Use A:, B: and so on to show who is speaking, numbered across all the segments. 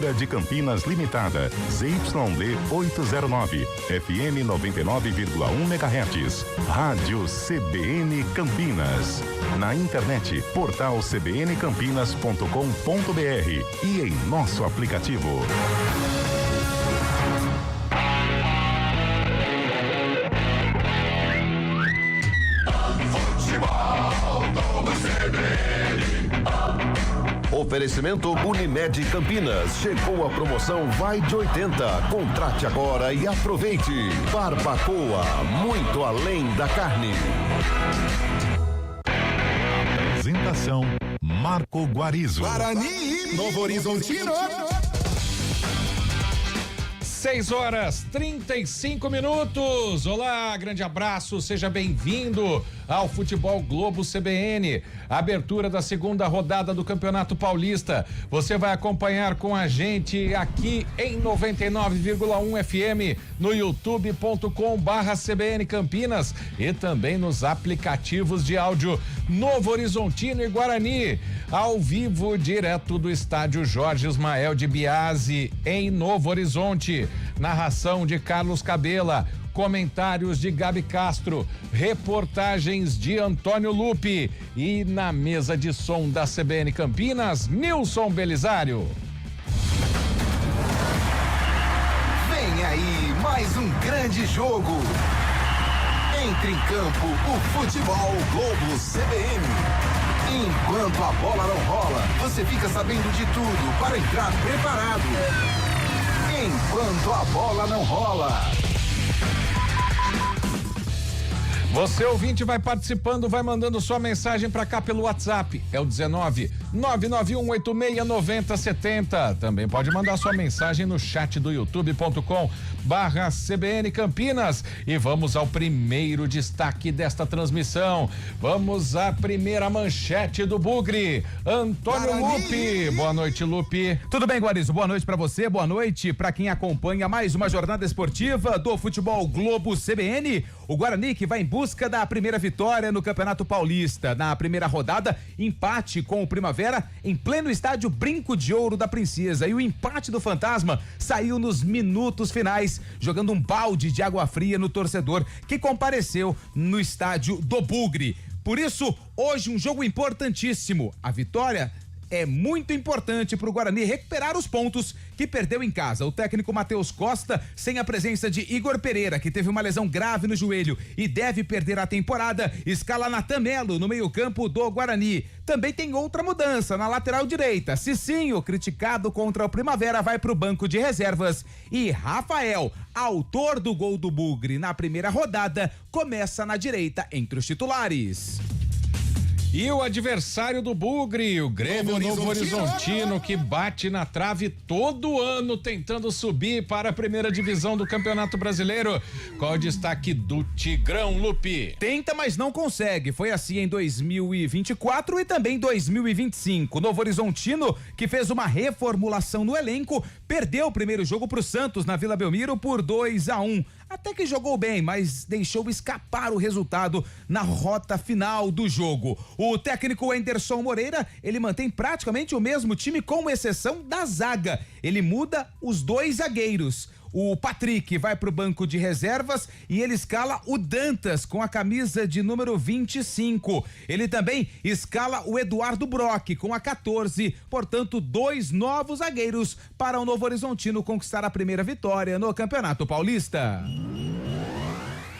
A: Prefeitura de Campinas Limitada, ZYD 809, FM 99,1 MHz. Rádio CBN Campinas. Na internet, portal cbncampinas.com.br e em nosso aplicativo.
B: Oferecimento Unimed Campinas. Chegou a promoção Vai de 80. Contrate agora e aproveite. Barbacoa, muito além da carne.
A: Apresentação Marco Guarizo.
C: Guarani, Novo Horizontino.
D: 6h35. Olá, grande abraço, seja bem-vindo ao Futebol Globo CBN. Abertura da segunda rodada do Campeonato Paulista. Você vai acompanhar com a gente aqui em 99,1 FM, no youtube.com/CBN Campinas e também nos aplicativos de áudio Novo Horizontino e Guarani. Ao vivo, direto do estádio Jorge Ismael de Biasi, em Novo Horizonte. Narração de Carlos Cabela, comentários de Gabi Castro, reportagens de Antônio Lupi e na mesa de som da CBN Campinas, Nilson Belisário.
C: Vem aí mais um grande jogo. Entre em campo o Futebol Globo CBN. Enquanto a bola não rola, você fica sabendo de tudo para entrar preparado. Enquanto a bola não rola.
D: Você, ouvinte, vai participando, vai mandando sua mensagem pra cá pelo WhatsApp. É o 19-991869070. Também pode mandar sua mensagem no chat do youtube.com/CBN Campinas. E vamos ao primeiro destaque desta transmissão. Vamos à primeira manchete do Bugre. Antônio Lupi. Boa noite, Lupi.
E: Tudo bem, Guarizo? Boa noite pra você, boa noite pra quem acompanha mais uma jornada esportiva do Futebol Globo CBN. O Guarani que vai em busca da primeira vitória no Campeonato Paulista. Na primeira rodada, empate com o Primavera em pleno estádio Brinco de Ouro da Princesa. E o empate do Fantasma saiu nos minutos finais, jogando um balde de água fria no torcedor que compareceu no estádio do Bugre. Por isso, hoje um jogo importantíssimo. A vitória é muito importante para o Guarani recuperar os pontos que perdeu em casa. O técnico Matheus Costa, sem a presença de Igor Pereira, que teve uma lesão grave no joelho e deve perder a temporada, escala Natan Melo no meio-campo do Guarani. Também tem outra mudança na lateral direita. Cicinho, criticado contra o Primavera, vai para o banco de reservas. E Rafael, autor do gol do Bugre na primeira rodada, começa na direita entre os titulares.
D: E o adversário do Bugre, o Grêmio Novo Horizontino, que bate na trave todo ano tentando subir para a primeira divisão do Campeonato Brasileiro. Qual o destaque do Tigrão, Lupi?
E: Tenta, mas não consegue. Foi assim em 2024 e também 2025. Novo Horizontino, que fez uma reformulação no elenco, perdeu o primeiro jogo para o Santos na Vila Belmiro por 2-1. Até que jogou bem, mas deixou escapar o resultado na rota final do jogo. O técnico Anderson Moreira, ele mantém praticamente o mesmo time, com exceção da zaga. Ele muda os dois zagueiros. O Patrick vai pro banco de reservas e ele escala o Dantas com a camisa de número 25. Ele também escala o Eduardo Brock com a 14. Portanto, dois novos zagueiros para o Novo Horizontino conquistar a primeira vitória no Campeonato Paulista.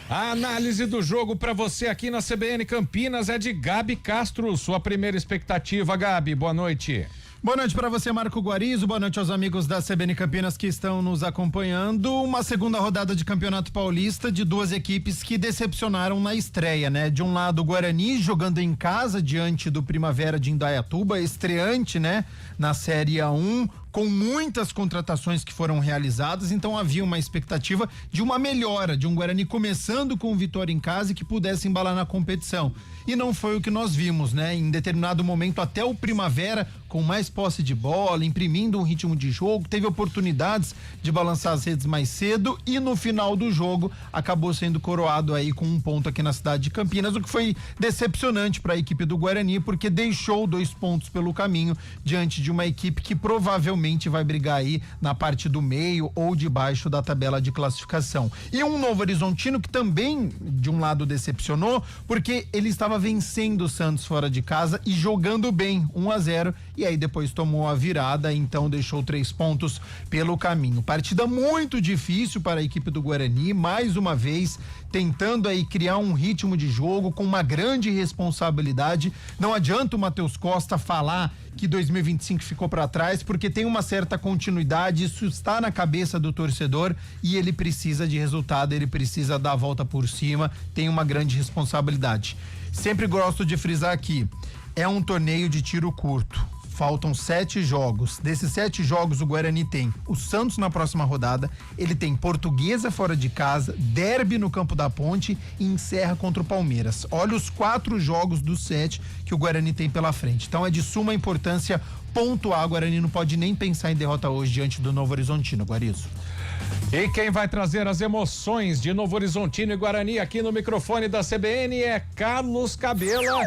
D: A análise do jogo para você aqui na CBN Campinas é de Gabi Castro. Sua primeira expectativa, Gabi. Boa noite.
F: Boa noite para você, Marco Guarizo. Boa noite aos amigos da CBN Campinas que estão nos acompanhando. Uma segunda rodada de Campeonato Paulista de duas equipes que decepcionaram na estreia, né? De um lado, o Guarani jogando em casa diante do Primavera de Indaiatuba, estreante, né? Na Série A1, com muitas contratações que foram realizadas, então havia uma expectativa de uma melhora, de um Guarani começando com vitória em casa e que pudesse embalar na competição. E não foi o que nós vimos, né? Em determinado momento, até o Primavera, com mais posse de bola, imprimindo um ritmo de jogo, teve oportunidades de balançar as redes mais cedo e no final do jogo acabou sendo coroado aí com um ponto aqui na cidade de Campinas, o que foi decepcionante para a equipe do Guarani, porque deixou 2 pontos pelo caminho diante de uma equipe que provavelmente dificilmente vai brigar aí na parte do meio ou debaixo da tabela de classificação. E um Novo Horizontino que também, de um lado, decepcionou, porque ele estava vencendo o Santos fora de casa e jogando bem, 1-0, e aí depois tomou a virada, então deixou 3 pontos pelo caminho. Partida muito difícil para a equipe do Guarani, mais uma vez tentando aí criar um ritmo de jogo com uma grande responsabilidade. Não adianta o Matheus Costa falar que 2025 ficou para trás, porque tem uma certa continuidade, isso está na cabeça do torcedor e ele precisa de resultado, ele precisa dar a volta por cima, tem uma grande responsabilidade. Sempre gosto de frisar aqui, é um torneio de tiro curto. Faltam 7 jogos. Desses 7 jogos, o Guarani tem o Santos na próxima rodada, ele tem Portuguesa fora de casa, derby no Campo da Ponte e encerra contra o Palmeiras. Olha os 4 jogos dos 7 que o Guarani tem pela frente. Então é de suma importância pontuar. O Guarani não pode nem pensar em derrota hoje diante do Novo Horizontino, Guarizo.
D: E quem vai trazer as emoções de Novo Horizontino e Guarani aqui no microfone da CBN é Carlos Cabela.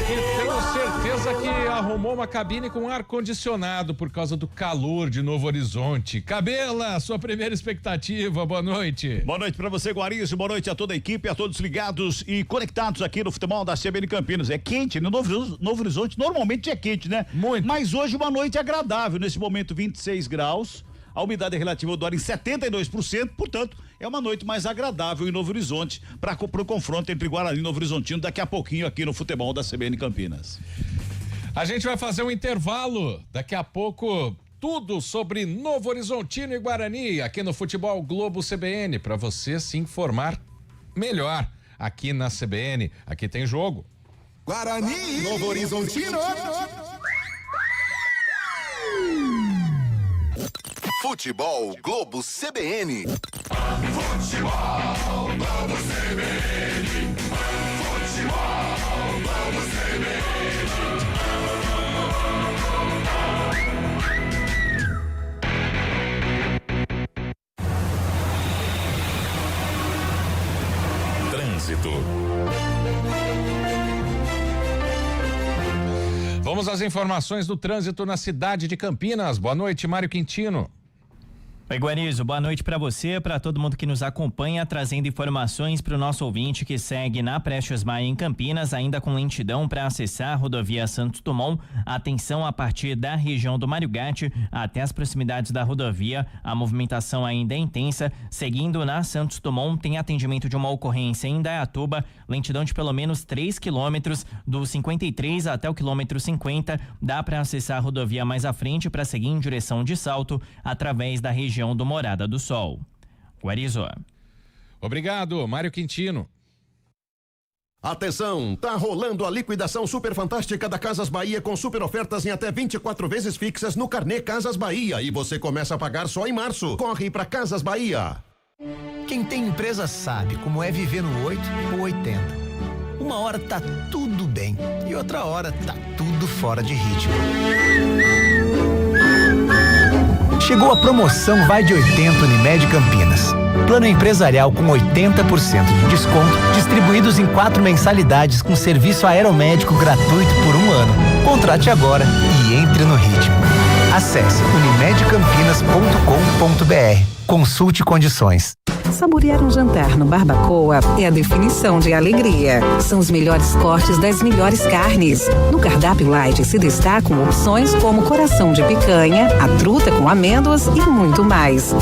D: E tenho certeza que arrumou uma cabine com ar-condicionado por causa do calor de Novo Horizonte. Cabela, sua primeira expectativa, boa noite.
G: Boa noite pra você, Guarizo, boa noite a toda a equipe, a todos ligados e conectados aqui no futebol da CBN Campinas. É quente, no Novo Horizonte normalmente é quente, né?
D: Muito.
G: Mas hoje uma noite agradável, nesse momento 26 graus. A umidade relativa do ar em 72%, portanto, é uma noite mais agradável em Novo Horizonte para o confronto entre Guarani e Novo Horizontino daqui a pouquinho aqui no futebol da CBN Campinas.
D: A gente vai fazer um intervalo, daqui a pouco tudo sobre Novo Horizontino e Guarani aqui no Futebol Globo CBN, para você se informar melhor aqui na CBN. Aqui tem jogo.
C: Guarani, Novo Horizontino. Futebol Globo CBN. Futebol Globo CBN. Futebol Globo CBN.
A: Trânsito.
D: Vamos às informações do trânsito na cidade de Campinas. Boa noite, Mário Quintino.
H: Oi, Guarizo, boa noite para você, para todo mundo que nos acompanha, trazendo informações para o nosso ouvinte que segue na Prestes Maia em Campinas, ainda com lentidão para acessar a rodovia Santos Dumont. Atenção a partir da região do Mário Gatti até as proximidades da rodovia, a movimentação ainda é intensa. Seguindo na Santos Dumont, tem atendimento de uma ocorrência em Indaiatuba, lentidão de pelo menos 3 quilômetros, do 53 até o quilômetro 50. Dá para acessar a rodovia mais à frente para seguir em direção de Salto, através da região do Morada do Sol. Guarizo.
D: Obrigado, Mário Quintino.
B: Atenção, tá rolando a liquidação super fantástica da Casas Bahia com super ofertas em até 24 vezes fixas no carnê Casas Bahia e você começa a pagar só em março. Corre pra Casas Bahia.
I: Quem tem empresa sabe como é viver no 8 ou 80. Uma hora tá tudo bem e outra hora tá tudo fora de ritmo. Chegou a promoção Vai de 80 Unimed Campinas. Plano empresarial com 80% de desconto, distribuídos em 4 mensalidades com serviço aeromédico gratuito por 1 ano. Contrate agora e entre no ritmo. Acesse unimedcampinas.com.br. Consulte condições.
J: Saborear um jantar no Barbacoa é a definição de alegria. São os melhores cortes das melhores carnes. No cardápio light se destacam opções como coração de picanha, a truta com amêndoas e muito mais.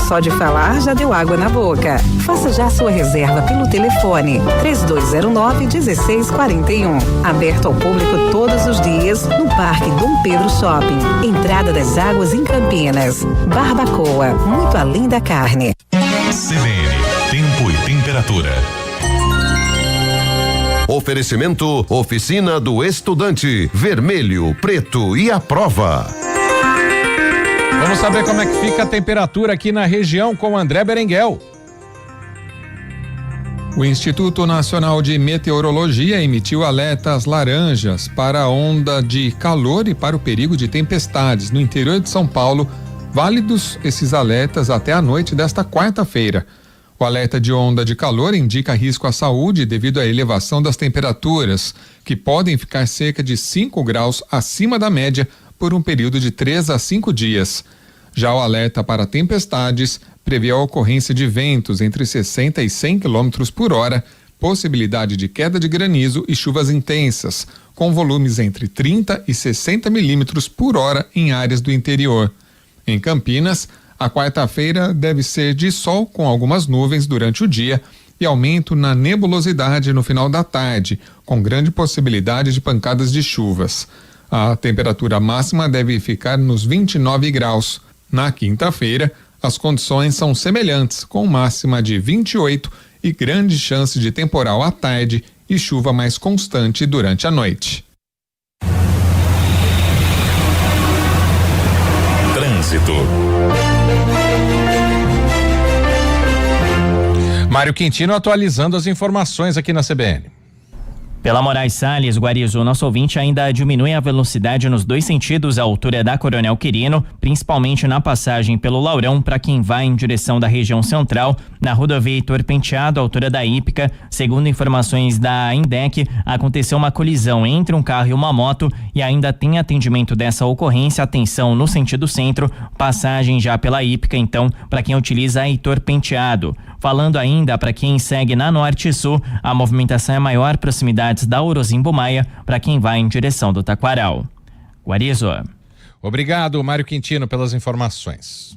J: Só de falar já deu água na boca. Faça já sua reserva pelo telefone 3209-1641. Aberto ao público todos os dias no Parque Dom Pedro Shopping. Entrada das Águas em Campinas. Barbacoa, muito além da carne.
A: CBN, tempo e temperatura.
B: Oferecimento Oficina do Estudante, vermelho, preto e a prova.
D: Vamos saber como é que fica a temperatura aqui na região com André Berenguel.
K: O Instituto Nacional de Meteorologia emitiu alertas laranjas para a onda de calor e para o perigo de tempestades no interior de São Paulo, válidos esses alertas até a noite desta quarta-feira. O alerta de onda de calor indica risco à saúde devido à elevação das temperaturas, que podem ficar cerca de 5 graus acima da média por um período de 3 a 5 dias. Já o alerta para tempestades prevê a ocorrência de ventos entre 60 e 100 km por hora, possibilidade de queda de granizo e chuvas intensas, com volumes entre 30 e 60 milímetros por hora em áreas do interior. Em Campinas, a quarta-feira deve ser de sol com algumas nuvens durante o dia e aumento na nebulosidade no final da tarde, com grande possibilidade de pancadas de chuvas. A temperatura máxima deve ficar nos 29 graus. Na quinta-feira, as condições são semelhantes, com máxima de 28 e grande chance de temporal à tarde e chuva mais constante durante a noite.
A: Trânsito.
D: Mário Quintino atualizando as informações aqui na CBN.
H: Pela Moraes Salles, Guarizo, nosso ouvinte ainda diminui a velocidade nos dois sentidos à altura da Coronel Quirino, principalmente na passagem pelo Laurão para quem vai em direção da região central, na rodovia Heitor Penteado, à altura da Hípica. Segundo informações da Indec, aconteceu uma colisão entre um carro e uma moto e ainda tem atendimento dessa ocorrência. Atenção no sentido centro, passagem já pela Hípica, então, para quem utiliza a Heitor Penteado. Falando ainda para quem segue na Norte e Sul, a movimentação é maior, proximidades da Orozimbo Maia, para quem vai em direção do Taquaral. Guarizo.
D: Obrigado, Mário Quintino, pelas informações.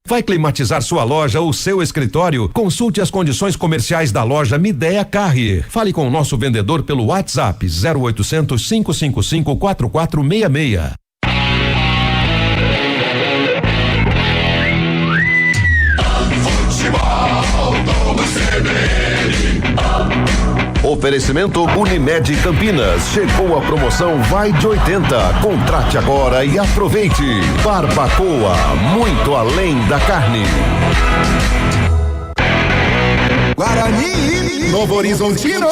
B: Vai climatizar sua loja ou seu escritório? Consulte as condições comerciais da loja Midea Carrier. Fale com o nosso vendedor pelo WhatsApp 0800 555 4466. Oferecimento Unimed Campinas. Chegou a promoção Vai de 80. Contrate agora e aproveite. Barbacoa, muito além da carne.
C: Guarani, Novo Horizontino.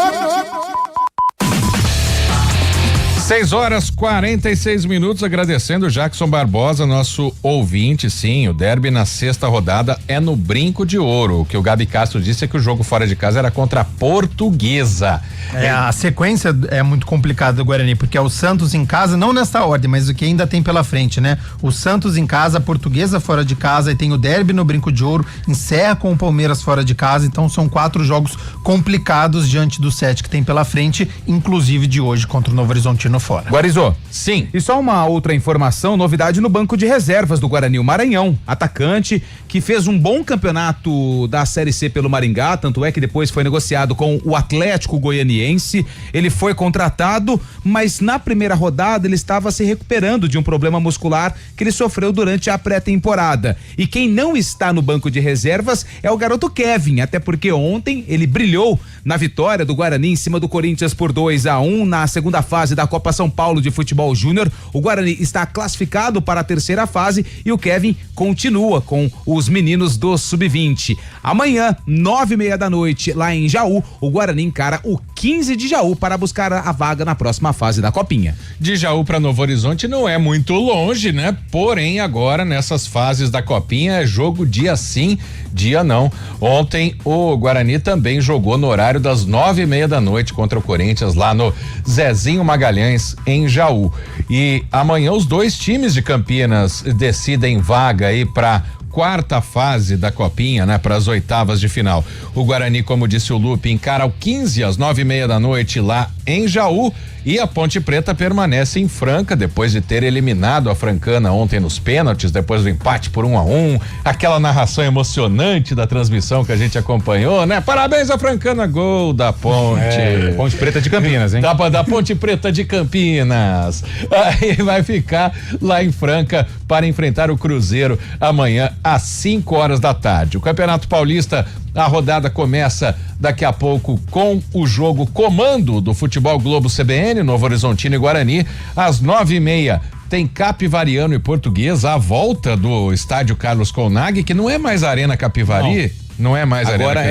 D: 6h46, agradecendo o Jackson Barbosa, nosso ouvinte. Sim, o derby na sexta rodada é no Brinco de Ouro. O que o Gabi Castro disse é que o jogo fora de casa era contra a Portuguesa.
F: A sequência é muito complicada do Guarani, porque é o Santos em casa, não nesta ordem, mas o que ainda tem pela frente, né? O Santos em casa, a Portuguesa fora de casa, e tem o derby no Brinco de Ouro, encerra com o Palmeiras fora de casa. Então são 4 jogos complicados diante do 7 que tem pela frente, inclusive de hoje contra o Novo Horizontino fora.
E: Guarizô.
D: Sim.
E: E só uma outra informação, novidade no banco de reservas do Guarani, o Maranhão, atacante que fez um bom campeonato da Série C pelo Maringá, tanto é que depois foi negociado com o Atlético Goianiense. Ele foi contratado, mas na primeira rodada ele estava se recuperando de um problema muscular que ele sofreu durante a pré-temporada. E quem não está no banco de reservas é o garoto Kevin, até porque ontem ele brilhou na vitória do Guarani em cima do Corinthians por 2-1 na segunda fase da Copa São Paulo de Futebol Júnior. O Guarani está classificado para a terceira fase e o Kevin continua com os meninos do Sub-20. Amanhã, 9:30 da noite, lá em Jaú, o Guarani encara o 15 de Jaú para buscar a vaga na próxima fase da Copinha.
D: De Jaú para Novo Horizonte não é muito longe, né? Porém, agora nessas fases da Copinha é jogo dia sim, dia não. Ontem o Guarani também jogou no horário das 9:30 da noite contra o Corinthians lá no Zezinho Magalhães em Jaú. E amanhã os dois times de Campinas decidem vaga aí para quarta fase da Copinha, né? Para as oitavas de final. O Guarani, como disse o Lupe, encara o 15 às 9:30 da noite lá em Jaú. E a Ponte Preta permanece em Franca depois de ter eliminado a Francana ontem nos pênaltis, depois do empate por 1-1, aquela narração emocionante da transmissão que a gente acompanhou, né? Parabéns à Francana, gol da Ponte.
E: Ponte Preta de Campinas, hein?
D: Da Ponte Preta de Campinas. Aí vai ficar lá em Franca para enfrentar o Cruzeiro amanhã às 5 da tarde. O Campeonato Paulista, a rodada começa daqui a pouco com o jogo comando do Futebol Globo CBN, Novo Horizontino e Guarani, às 9:30. Tem Capivariano e Portuguesa, a volta do estádio Carlos Colnaghi, que não é mais Arena Capivari. Não é mais
E: agora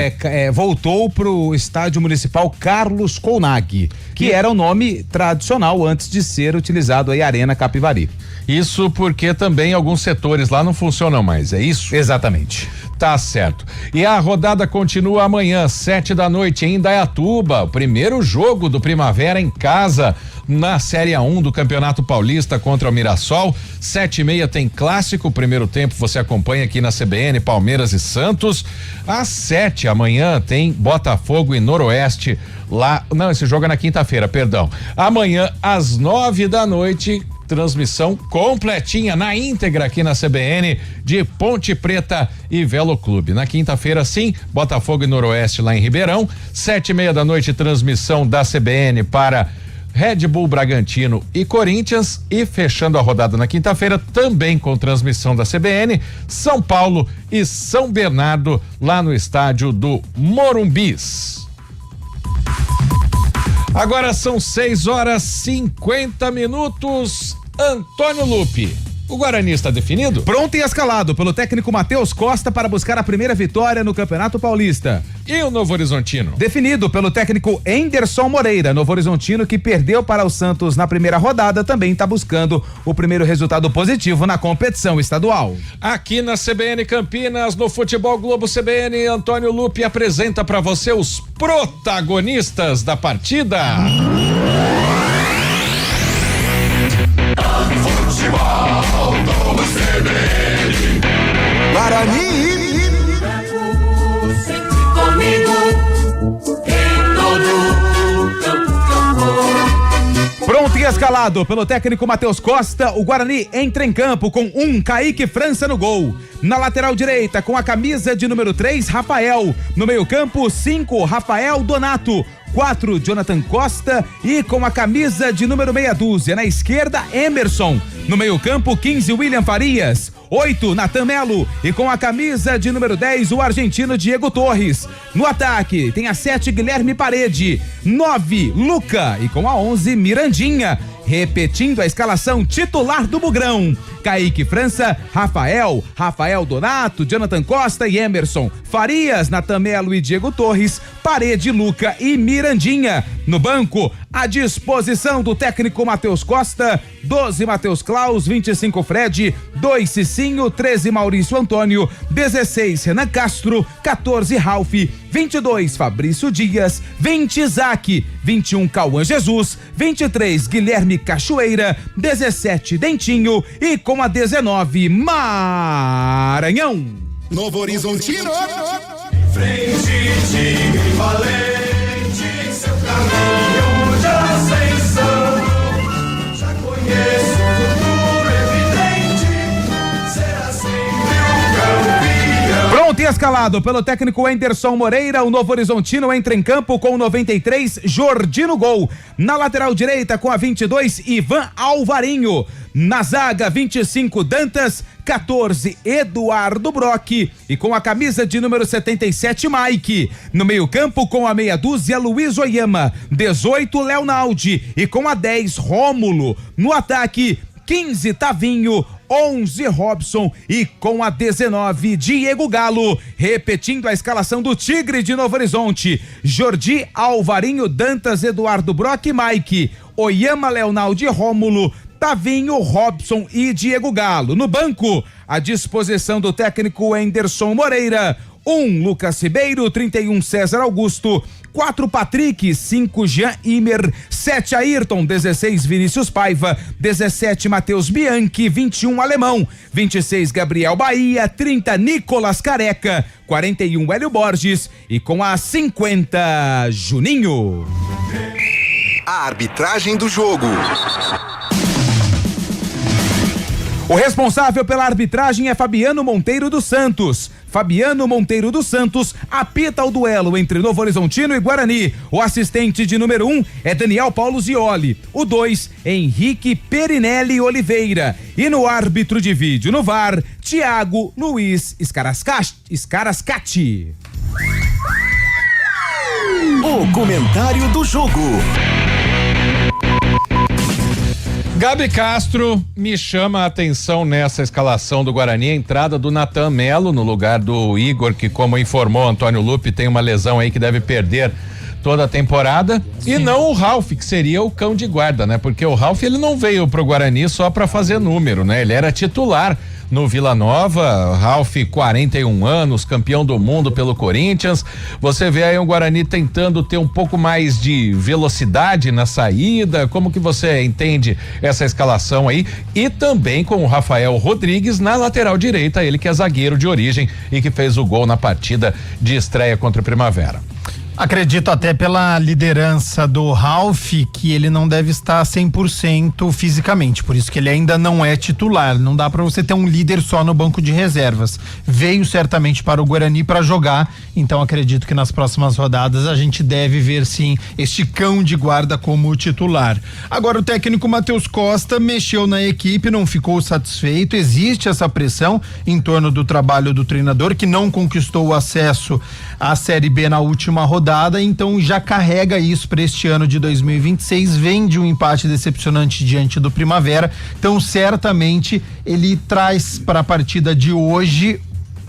E: voltou pro estádio municipal Carlos Colnaghi, que era o nome tradicional antes de ser utilizado aí Arena Capivari.
D: Isso porque também alguns setores lá não funcionam mais, é isso?
E: Exatamente.
D: Tá certo. E a rodada continua amanhã, 7 da noite em Indaiatuba, o primeiro jogo do Primavera em casa, na Série A1 do Campeonato Paulista contra o Mirassol. 7h30 tem clássico, primeiro tempo você acompanha aqui na CBN, Palmeiras e Santos. Às 7 amanhã tem Botafogo e Noroeste lá, não, esse jogo é na quinta-feira, perdão. Amanhã às 9 da noite, transmissão completinha na íntegra aqui na CBN de Ponte Preta e Velo Clube. Na quinta-feira, sim, Botafogo e Noroeste lá em Ribeirão. 7h30 da noite, transmissão da CBN para Red Bull Bragantino e Corinthians. E fechando a rodada na quinta-feira, também com transmissão da CBN, São Paulo e São Bernardo lá no estádio do Morumbis. Agora são 6h50. Antônio Lupe, o Guarani está definido?
E: Pronto e escalado pelo técnico Matheus Costa para buscar a primeira vitória no Campeonato Paulista.
D: E o Novo Horizontino?
E: Definido pelo técnico Enderson Moreira. Novo Horizontino, que perdeu para o Santos na primeira rodada, também está buscando o primeiro resultado positivo na competição estadual.
D: Aqui na CBN Campinas, no Futebol Globo CBN, Antônio Lupe apresenta para você os protagonistas da partida.
C: Futebol Globo CBN. Guarani.
E: Pronto e escalado pelo técnico Matheus Costa, o Guarani entra em campo com Kaique França no gol. Na lateral direita, com a camisa de número 3, Rafael. No meio-campo, 5, Rafael Donato. 4, Jonathan Costa, e com a camisa de número meia dúzia. Na esquerda, Emerson. No meio-campo, 15, William Farias. 8, Natan Melo, e com a camisa de número 10, o argentino Diego Torres. No ataque, tem a 7, Guilherme Parede. 9, Luca, e com a 11, Mirandinha. Repetindo a escalação titular do Bugrão: Kaique França, Rafael Donato, Jonathan Costa e Emerson, Farias, Natan Melo e Diego Torres, Parede, Luca e Mirandinha. No banco, à disposição do técnico Matheus Costa: 12, Matheus Klaus, 25, Fred, 2, Cicinho, 13, Maurício Antônio, 16, Renan Castro, 14, Ralf, 22, Fabrício Dias, 20, Isaac, 21, Cauã Jesus, 23, Guilherme Cachoeira, 17, Dentinho e com a 19, Maranhão.
C: Novo Horizontino. Frente, time valente, em seu caminho de ascensão. Já conheço o futuro evidente, será sempre o campeão.
E: Pronto e escalado pelo técnico Enderson Moreira, o Novo Horizontino entra em campo com 93, Jordi no gol. Na lateral direita, com a 22, Ivan Alvarinho. Na zaga, 25, Dantas, 14, Eduardo Brock, e com a camisa de número 77, Mike. No meio-campo, com a meia dúzia, Luiz Oyama, 18, Leonaldi, e com a 10, Rômulo. No ataque, 15, Tavinho, 11, Robson, e com a 19, Diego Galo. Repetindo a escalação do Tigre de Novo Horizonte: Jordi, Alvarinho, Dantas, Eduardo Brock, Mike, Oyama, Leonaldi, Rômulo, Tavinho, Robson e Diego Galo. No banco, à disposição do técnico Enderson Moreira: 1, Lucas Ribeiro, 31, César Augusto, 4, Patrick, 5, Jean Imer, 7, Ayrton, 16, Vinícius Paiva, 17, Matheus Bianchi, 21, Alemão, 26, Gabriel Bahia, 30, Nicolas Careca, 41, Hélio Borges e com a 50, Juninho.
C: A arbitragem do jogo.
E: O responsável pela arbitragem é Fabiano Monteiro dos Santos. Fabiano Monteiro dos Santos apita o duelo entre Novo Horizontino e Guarani. O assistente de número 1 é Daniel Paulo Zioli. O 2, Henrique Perinelli Oliveira. E no árbitro de vídeo no VAR, Thiago Luiz Scarascati.
C: O comentário do jogo.
D: Gabi Castro me chama a atenção nessa escalação do Guarani, a entrada do Natan Melo no lugar do Igor, que, como informou Antônio Lupe, tem uma lesão aí que deve perder toda a temporada. Sim. E não o Ralf, que seria o cão de guarda, né? Porque o Ralf, ele não veio pro Guarani só para fazer número, né? Ele era titular no Vila Nova. Ralf, 41 anos, campeão do mundo pelo Corinthians. Você vê aí o Guarani tentando ter um pouco mais de velocidade na saída. Como que você entende essa escalação aí? E também com o Rafael Rodrigues na lateral direita, ele que é zagueiro de origem e que fez o gol na partida de estreia contra o Primavera.
F: Acredito até pela liderança do Ralf que ele não deve estar 100% fisicamente, por isso que ele ainda não é titular. Não dá para você ter um líder só no banco de reservas. Veio certamente para o Guarani para jogar, então acredito que nas próximas rodadas a gente deve ver sim este cão de guarda como titular. Agora o técnico Matheus Costa mexeu na equipe, não ficou satisfeito, existe essa pressão em torno do trabalho do treinador que não conquistou o acesso à Série B na última rodada, então já carrega isso para este ano de 2026, vem de um empate decepcionante diante do Primavera, então certamente ele traz para a partida de hoje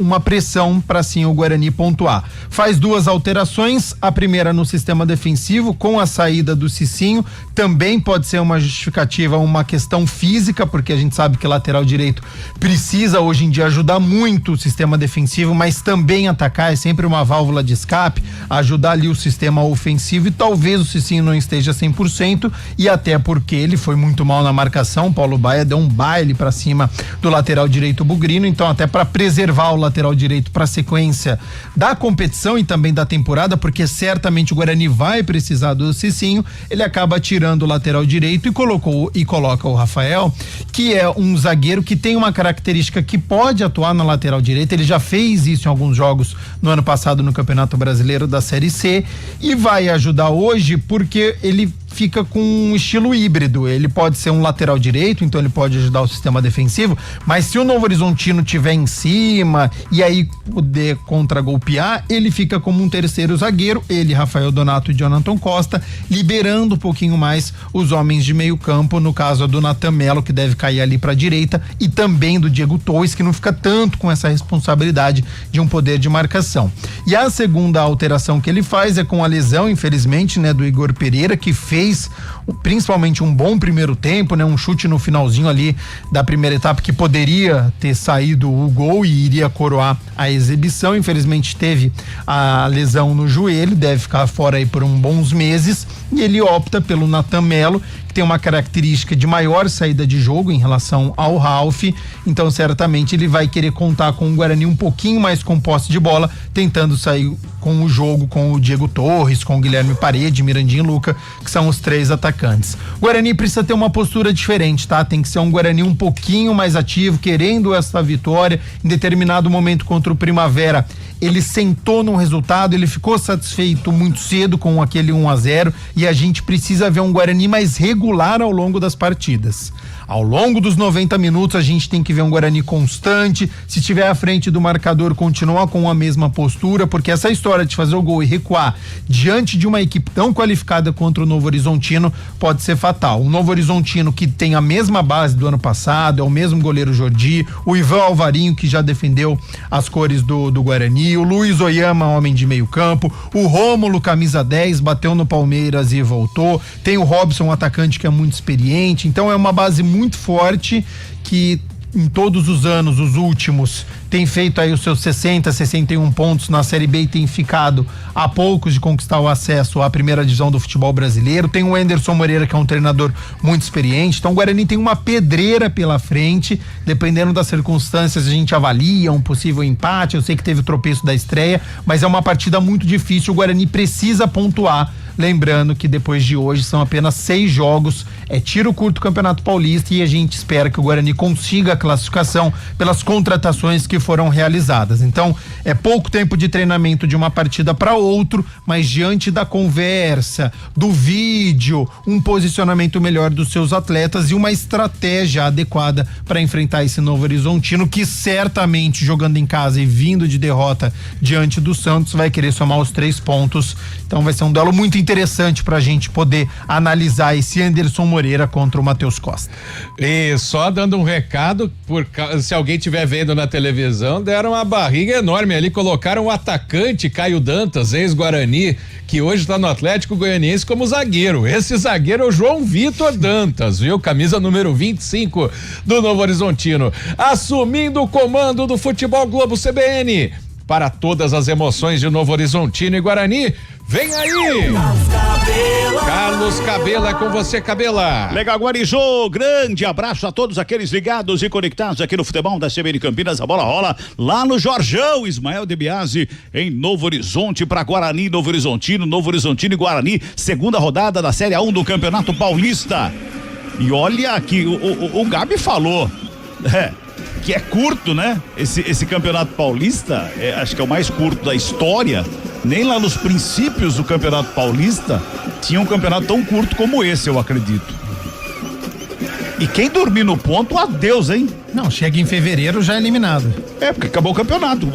F: uma pressão para sim o Guarani pontuar. Faz duas alterações, a primeira no sistema defensivo com a saída do Cicinho, também pode ser uma justificativa, uma questão física, porque a gente sabe que lateral direito precisa hoje em dia ajudar muito o sistema defensivo, mas também atacar, é sempre uma válvula de escape, ajudar ali o sistema ofensivo, e talvez o Cicinho não esteja 100%, e até porque ele foi muito mal na marcação, Paulo Baia deu um baile para cima do lateral direito bugrino, então até para preservar o lateral direito para a sequência da competição e também da temporada, porque certamente o Guarani vai precisar do Cicinho, ele acaba tirando o lateral direito e coloca o Rafael, que é um zagueiro que tem uma característica que pode atuar na lateral direita, ele já fez isso em alguns jogos no ano passado no Campeonato Brasileiro da Série C, e vai ajudar hoje porque ele fica com um estilo híbrido, ele pode ser um lateral direito, então ele pode ajudar o sistema defensivo, mas se o Novo Horizontino tiver em cima e aí poder contra-golpear, ele fica como um terceiro zagueiro, ele, Rafael Donato e Jonathan Costa, liberando um pouquinho mais os homens de meio campo, no caso do Natan Melo, que deve cair ali para a direita, e também do Diego Torres, que não fica tanto com essa responsabilidade de um poder de marcação. E a segunda alteração que ele faz é com a lesão, infelizmente, né, do Igor Pereira, que fez principalmente um bom primeiro tempo, né? Um chute no finalzinho ali da primeira etapa que poderia ter saído o gol e iria coroar a exibição. Infelizmente teve a lesão no joelho, deve ficar fora aí por bons meses, e ele opta pelo Natan Melo, que tem uma característica de maior saída de jogo em relação ao Ralf, então certamente ele vai querer contar com o Guarani um pouquinho mais com posse de bola, tentando sair com o jogo com o Diego Torres, com o Guilherme Parede, Mirandinho e Luca, que são os três atacantes. O Guarani precisa ter uma postura diferente, tá? Tem que ser um Guarani um pouquinho mais ativo, querendo essa vitória. Em determinado momento contra o Primavera, ele sentou num resultado, ele ficou satisfeito muito cedo com aquele 1-0, e a gente precisa ver um Guarani mais regular ao longo das partidas. Ao longo dos 90 minutos a gente tem que ver um Guarani constante, se estiver à frente do marcador continuar com a mesma postura, porque essa história de fazer o gol e recuar diante de uma equipe tão qualificada contra o Novo Horizontino pode ser fatal. O Novo Horizontino que tem a mesma base do ano passado, é o mesmo goleiro Jordi, o Ivan Alvarinho que já defendeu as cores do Guarani, o Luiz Oyama, homem de meio campo, o Rômulo, camisa 10, bateu no Palmeiras e voltou, tem o Robson, um atacante que é muito experiente, então é uma base muito forte que em todos os anos, os últimos, tem feito aí os seus 60, 61 pontos na Série B e tem ficado a poucos de conquistar o acesso à primeira divisão do futebol brasileiro. Tem o Anderson Moreira, que é um treinador muito experiente, então o Guarani tem uma pedreira pela frente, dependendo das circunstâncias a gente avalia um possível empate. Eu sei que teve o tropeço da estreia, mas é uma partida muito difícil, o Guarani precisa pontuar. Lembrando que depois de hoje são apenas 6 jogos, é tiro curto Campeonato Paulista, e a gente espera que o Guarani consiga a classificação pelas contratações que foram realizadas. Então é pouco tempo de treinamento de uma partida para outro, mas diante da conversa, do vídeo, um posicionamento melhor dos seus atletas e uma estratégia adequada para enfrentar esse Novo Horizontino, que certamente jogando em casa e vindo de derrota diante do Santos vai querer somar os 3 pontos. Então vai ser um duelo muito interessante para a gente poder analisar esse Anderson Moreira Moreira contra o Matheus Costa.
D: E só dando um recado, se alguém estiver vendo na televisão, deram uma barriga enorme ali, colocaram o atacante Caio Dantas, ex-Guarani, que hoje está no Atlético Goianiense como zagueiro. Esse zagueiro é o João Vitor Dantas, viu? Camisa número 25 do Novo Horizontino. Assumindo o comando do Futebol Globo CBN. Para todas as emoções de Novo Horizontino e Guarani, vem aí! Carlos Cabela, é com você, Cabela.
G: Legal, Guarijô, grande abraço a todos aqueles ligados e conectados aqui no futebol da CBN Campinas. A bola rola lá no Jorjão, Ismael de Biasi, em Novo Horizonte, para Guarani, Novo Horizontino e Guarani, segunda rodada da Série A1 do Campeonato Paulista. E olha aqui, o Gabi falou, que é curto, né? Esse Campeonato Paulista, acho que é o mais curto da história. Nem lá nos princípios do Campeonato Paulista tinha um campeonato tão curto como esse, eu acredito. E quem dormir no ponto, adeus, hein?
F: Não, chega em fevereiro já é eliminado.
G: Porque acabou o campeonato.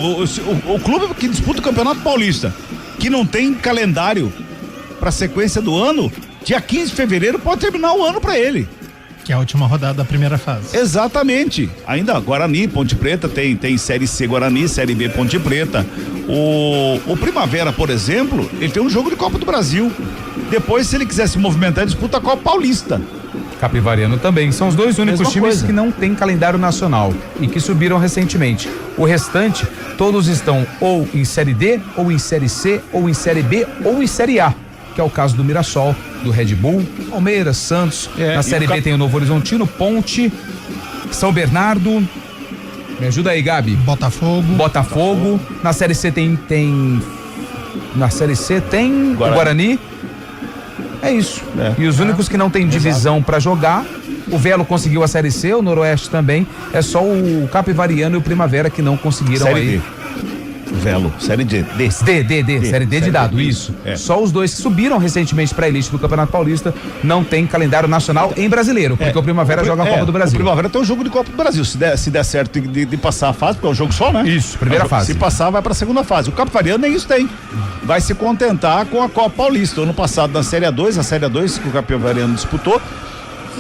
G: O clube que disputa o Campeonato Paulista, que não tem calendário pra sequência do ano, dia 15 de fevereiro pode terminar o ano pra ele.
F: Que é a última rodada da primeira fase.
G: Exatamente. Ainda Guarani, Ponte Preta, tem Série C Guarani, Série B Ponte Preta. O Primavera, por exemplo, ele tem um jogo de Copa do Brasil. Depois, se ele quiser se movimentar, ele disputa a Copa Paulista.
E: Capivariano também. São os dois únicos
G: Mesma
E: times
G: coisa.
E: que não têm calendário nacional e que subiram recentemente. O restante, todos estão ou em Série D, ou em Série C, ou em Série B, ou em Série A. Que é o caso do Mirassol, do Red Bull, Palmeiras, Santos. Na Série B tem o Novo Horizontino, Ponte, São Bernardo. Me ajuda aí, Gabi. Botafogo. Na Série C tem na Série C tem o Guarani. É isso. E os únicos que não tem divisão pra jogar, o Velo conseguiu a Série C, o Noroeste também. É só o Capivariano e o Primavera que não conseguiram
G: Série
E: aí.
G: D. Velo, Série D.
E: Série D de dado, isso. Só os dois que subiram recentemente pra elite do Campeonato Paulista não tem calendário nacional em brasileiro, porque o Primavera joga a Copa do Brasil.
G: O Primavera tem um jogo de Copa do Brasil, se der certo de passar a fase, porque é um jogo só, né?
E: Isso, primeira fase.
G: Se passar, vai pra segunda fase. O Capivariano nem isso tem. Vai se contentar com a Copa Paulista. Ano passado, na Série A2 que o Capivariano disputou,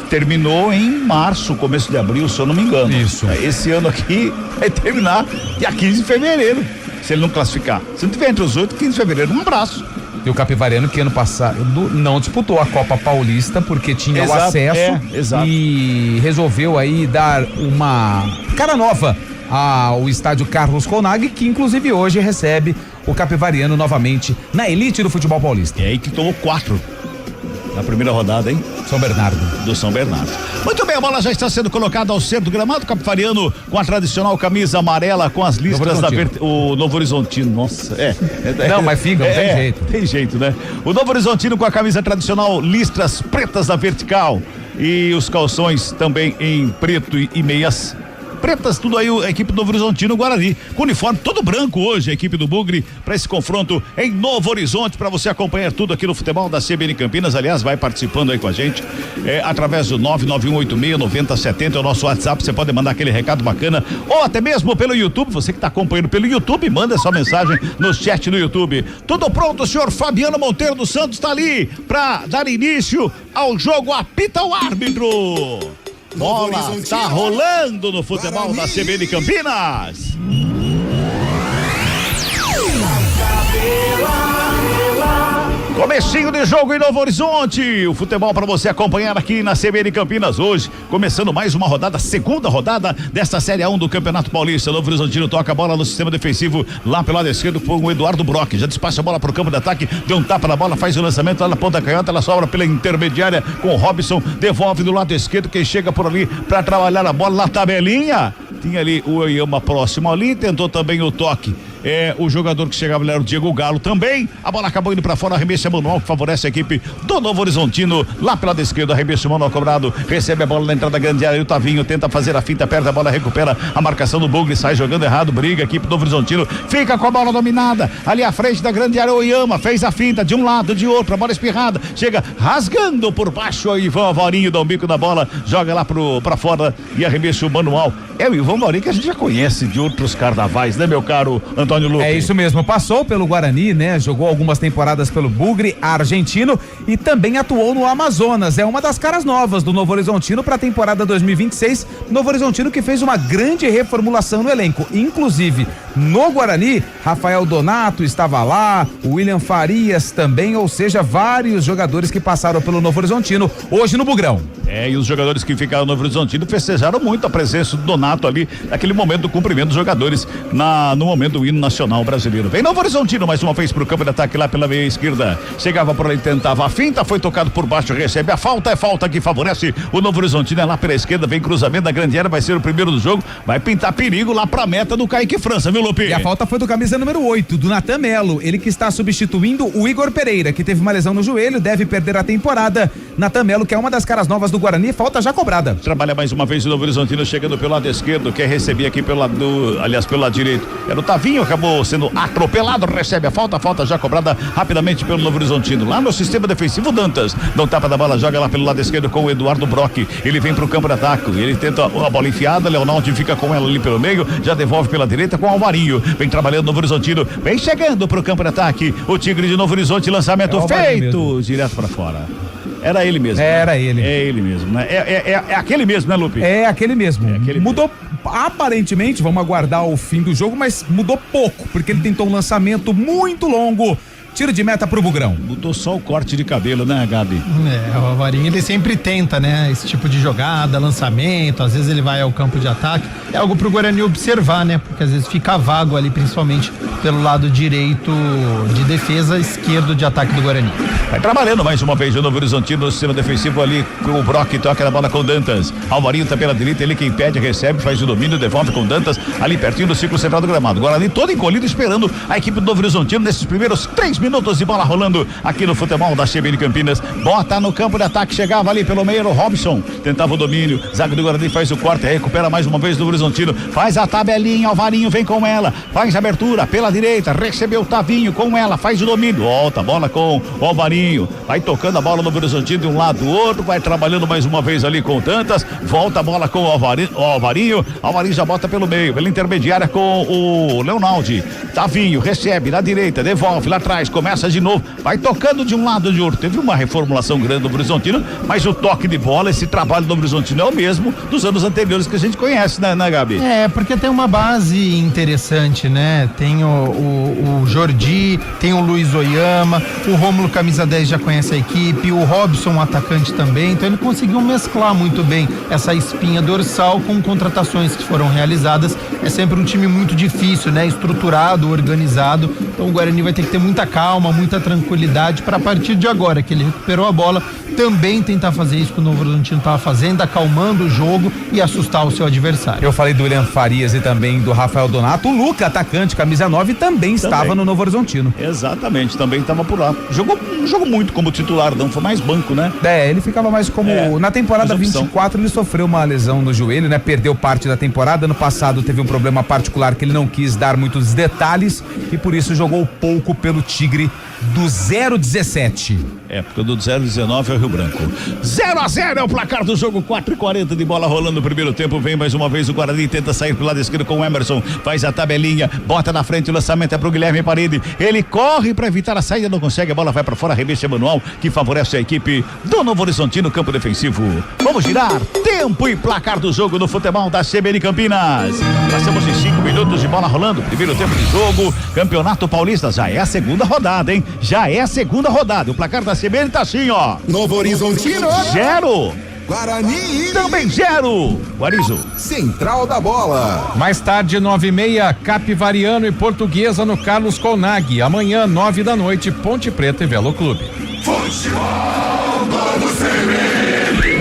G: terminou em março, começo de abril, se eu não me engano.
E: Isso.
G: Esse ano aqui vai terminar dia 15 de fevereiro, se ele não classificar. Se não tiver entre os 8 e 15 de fevereiro, um abraço.
E: E o Capivariano, que ano passado não disputou a Copa Paulista porque tinha o acesso e resolveu aí dar uma cara nova ao estádio Carlos Conag, que inclusive hoje recebe o Capivariano novamente na elite do futebol paulista.
G: É aí que tomou 4 na primeira rodada, hein?
E: São Bernardo.
G: Do São Bernardo. Muito bem, a bola já está sendo colocada ao centro do gramado. Capivariano com a tradicional camisa amarela com as listras da o Novo Horizontino. Nossa,
E: Não, mas fica, não tem jeito.
G: Tem jeito, né? O Novo Horizontino com a camisa tradicional, listras pretas da vertical e os calções também em preto e meias pretas, tudo aí a equipe do Novo Horizontino Guarani, com uniforme todo branco hoje, a equipe do Bugre, para esse confronto em Novo Horizonte, para você acompanhar tudo aqui no futebol da CBN Campinas. Aliás, vai participando aí com a gente, através do 991869070, é o nosso WhatsApp. Você pode mandar aquele recado bacana, ou até mesmo pelo YouTube. Você que está acompanhando pelo YouTube, manda sua mensagem no chat no YouTube. Tudo pronto, o senhor Fabiano Monteiro dos Santos está ali para dar início ao jogo. Apita o árbitro. Bola tá rolando no futebol da CBN Campinas. Comecinho de jogo em Novo Horizonte. O futebol para você acompanhar aqui na CBN Campinas hoje. Começando mais uma rodada, segunda rodada desta Série A1 do Campeonato Paulista. Novo Horizontino toca a bola no sistema defensivo lá pelo lado esquerdo com o Eduardo Brock. Já despacha a bola para o campo de ataque, deu um tapa na bola, faz o lançamento lá na ponta canhota, ela sobra pela intermediária com o Robson, devolve do lado esquerdo, quem chega por ali para trabalhar a bola na tabelinha. Tinha ali o Oyama próximo ali, tentou também o toque. O jogador que chegava lá era o Diego Galo também. A bola acabou indo pra fora, arremesso manual que favorece a equipe do Novo Horizontino. Lá pela lado esquerdo, arremesso manual cobrado. Recebe a bola na entrada da grande área. O Tavinho tenta fazer a finta, perde a bola, recupera a marcação do Bugre, sai jogando errado, briga. A equipe do Novo Horizontino fica com a bola dominada. Ali à frente da grande área, o Oyama fez a finta de um lado, de outro, a bola espirrada. Chega rasgando por baixo. O Ivan Alvarinho dá um bico na bola, joga lá pra fora e arremesso manual. É o Ivan Alvarinho que a gente já conhece de outros carnavais, né, meu caro Antônio Antônio Lupe.
E: É isso mesmo, passou pelo Guarani, né? Jogou algumas temporadas pelo Bugre argentino e também atuou no Amazonas. É uma das caras novas do Novo Horizontino para a temporada 2026. Novo Horizontino que fez uma grande reformulação no elenco. Inclusive, no Guarani, Rafael Donato estava lá, o William Farias também, ou seja, vários jogadores que passaram pelo Novo Horizontino hoje no Bugrão.
G: E os jogadores que ficaram no Novo Horizontino festejaram muito a presença do Donato ali, naquele momento do cumprimento dos jogadores no momento do hino nacional brasileiro. Vem Novo Horizontino mais uma vez pro campo de ataque lá pela meia esquerda. Chegava por ali, tentava a finta, foi tocado por baixo, recebe a falta, é falta que favorece o Novo Horizontino, é lá pela esquerda, vem cruzamento da grande área, vai ser o primeiro do jogo, vai pintar perigo lá pra meta do Kaique França, viu, Lupe?
E: E a falta foi do camisa número 8, do Natan Melo, ele que está substituindo o Igor Pereira, que teve uma lesão no joelho, deve perder a temporada. Natan Melo, que é uma das caras novas do Guarani, falta já cobrada.
G: Trabalha mais uma vez o Novo Horizontino chegando pelo lado esquerdo, quer receber aqui pelo lado pelo lado direito. Era o Tavinho, acabou sendo atropelado, recebe a falta já cobrada rapidamente pelo Novo Horizontino. Lá no sistema defensivo, Dantas, não tapa da bola, joga lá pelo lado esquerdo com o Eduardo Brock. Ele vem pro campo de ataque, ele tenta a bola enfiada, Leonardo fica com ela ali pelo meio, já devolve pela direita com o Alvarinho. Vem trabalhando Novo Horizontino, vem chegando pro campo de ataque. O Tigre de Novo Horizonte, lançamento feito, direto pra fora. Era ele mesmo.
E: Era ele.
G: É ele mesmo, né? É aquele mesmo, né, Lupe?
E: É aquele mesmo. Mudou
G: mesmo.
E: Aparentemente, vamos aguardar o fim do jogo, mas mudou pouco, porque ele tentou um lançamento muito longo. Tiro de meta pro Bugrão.
G: Mudou só o corte de cabelo, né, Gabi?
F: O Alvarinho, ele sempre tenta, né? Esse tipo de jogada, lançamento, às vezes ele vai ao campo de ataque. É algo pro Guarani observar, né? Porque às vezes fica vago ali, principalmente pelo lado direito de defesa, esquerdo de ataque do Guarani.
G: Vai trabalhando mais uma vez o Novo Horizontino no sistema defensivo ali, com o Brock, toca na bola com o Dantas. Alvarinho tá pela direita, ele quem pede, recebe, faz o domínio, devolve com o Dantas, ali pertinho do círculo central do gramado. Guarani todo encolhido, esperando a equipe do Novo Horizontino nesses primeiros 3 minutos de bola rolando aqui no futebol da CBN Campinas. Bota no campo de ataque, chegava ali pelo meio o Robson, tentava o domínio, zaga do Guarani faz o corte, recupera mais uma vez do Horizontino, faz a tabelinha, Alvarinho vem com ela, faz a abertura pela direita, recebeu o Tavinho com ela, faz o domínio, volta a bola com o Alvarinho, vai tocando a bola no Horizontino de um lado do outro, vai trabalhando mais uma vez ali com o Dantas, volta a bola com o Alvarinho já bota pelo meio, pela intermediária com o Leonaldi, Tavinho recebe na direita, devolve lá atrás, começa de novo, vai tocando de um lado de outro. Teve uma reformulação grande do Horizontino, mas o toque de bola, esse trabalho do Horizontino é o mesmo dos anos anteriores que a gente conhece, né, Gabi?
F: Porque tem uma base interessante, né? Tem o Jordi, tem o Luiz Oyama, o Rômulo camisa 10 já conhece a equipe, o Robson, um atacante também, então ele conseguiu mesclar muito bem essa espinha dorsal com contratações que foram realizadas. É sempre um time muito difícil, né? Estruturado, organizado, então o Guarani vai ter que ter muita calma, muita tranquilidade para a partir de agora que ele recuperou a bola, também tentar fazer isso que o Novo Horizontino estava fazendo, acalmando o jogo e assustar o seu adversário.
E: Eu falei do William Farias e também do Rafael Donato, o Luca, atacante, camisa 9, também estava no Novo Horizontino.
G: Exatamente, também estava por lá. Jogou muito como titular, não foi mais banco, né?
E: Ele ficava mais como... Na temporada 24 ele sofreu uma lesão no joelho, né? Perdeu parte da temporada, ano passado teve um problema particular que ele não quis dar muitos detalhes e por isso jogou pouco pelo Tigre do 0-17.
G: Porque do 0-19 é o Rio Branco. 0-0 é o placar do jogo, 4:40 de bola rolando no primeiro tempo. Vem mais uma vez o Guarani, tenta sair pro lado esquerdo com o Emerson, faz a tabelinha, bota na frente, o lançamento é pro Guilherme Parede, ele corre para evitar a saída, não consegue, a bola vai para fora, arremesso manual que favorece a equipe do Novo Horizontino, campo defensivo. Vamos girar, tempo e placar do jogo no futebol da CBN Campinas. Passamos em 5 minutos de bola rolando, primeiro tempo de jogo, Campeonato Paulista, já é a segunda rodada, hein? Já é a segunda rodada, o placar da CBN tá assim, ó.
C: Novo Horizontino
G: 0.
C: Guarani
G: também 0. Guarizo.
C: Central da Bola.
D: Mais tarde, 9:30, Capivariano e Portuguesa no Carlos Colnag. Amanhã, 9 da noite, Ponte Preta e Velo Clube.
C: Futebol Globo CBN.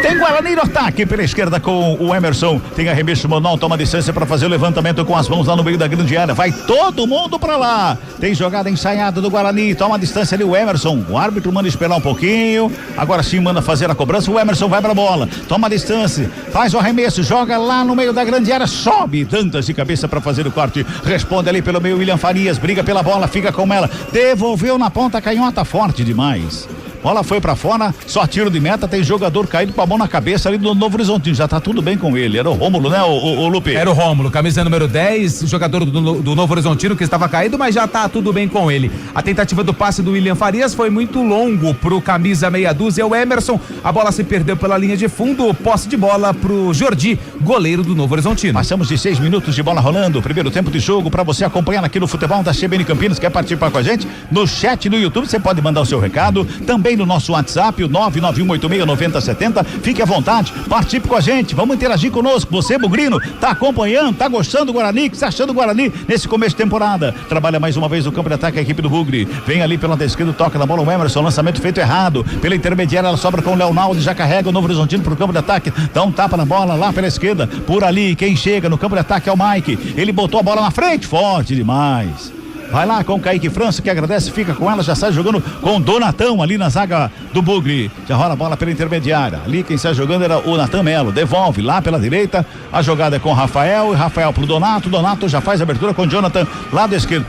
G: Tem Guarani no ataque pela esquerda com o Emerson, tem arremesso manual, toma distância para fazer o levantamento com as mãos lá no meio da grande área, vai todo mundo para lá, tem jogada ensaiada do Guarani, toma distância ali o Emerson, o árbitro manda esperar um pouquinho, agora sim manda fazer a cobrança, o Emerson vai pra bola, toma distância, faz o arremesso, joga lá no meio da grande área, sobe Dantas de cabeça para fazer o corte, responde ali pelo meio William Farias, briga pela bola, fica com ela, devolveu na ponta canhota, forte demais. bola foi pra fora, só tiro de meta, tem jogador caído com a mão na cabeça ali do Novo Horizontino, já tá tudo bem com ele, era o Rômulo, né, o Lupe?
E: Era o Rômulo, camisa número 10, jogador do Novo Horizontino que estava caído, mas já tá tudo bem com ele. A tentativa do passe do William Farias foi muito longo pro camisa meia dúzia, o Emerson, a bola se perdeu pela linha de fundo, posse de bola pro Jordi, goleiro do Novo Horizontino.
G: Passamos de 6 minutos de bola rolando, primeiro tempo de jogo para você acompanhar aqui no futebol da CBN Campinas. Quer participar com a gente? No chat no YouTube você pode mandar o seu recado, também no nosso WhatsApp, o 991869070. Fique à vontade, participe com a gente, vamos interagir conosco. Você, bugrino, tá acompanhando, tá gostando do Guarani? O que você achando do Guarani nesse começo de temporada? Trabalha mais uma vez no campo de ataque a equipe do Bugre. Vem ali pela esquerda, toca na bola o Emerson, lançamento feito errado. Pela intermediária ela sobra com o Leonardo, já carrega o Novo Horizontino pro campo de ataque. Dá um tapa na bola lá pela esquerda. Por ali, quem chega no campo de ataque é o Mike. Ele botou a bola na frente, forte demais. Vai lá com o Kaique França, que agradece, fica com ela, já sai jogando com o Donatão ali na zaga do Bugre. Já rola a bola pela intermediária. Ali quem sai jogando era o Natan Melo. Devolve lá pela direita. A jogada é com o Rafael, e Rafael pro Donato. Donato já faz a abertura com o Jonathan, lado esquerdo.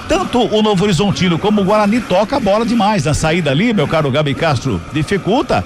G: Tanto o Novo Horizontino como o Guarani toca a bola demais na saída ali, meu caro Gabi Castro, dificulta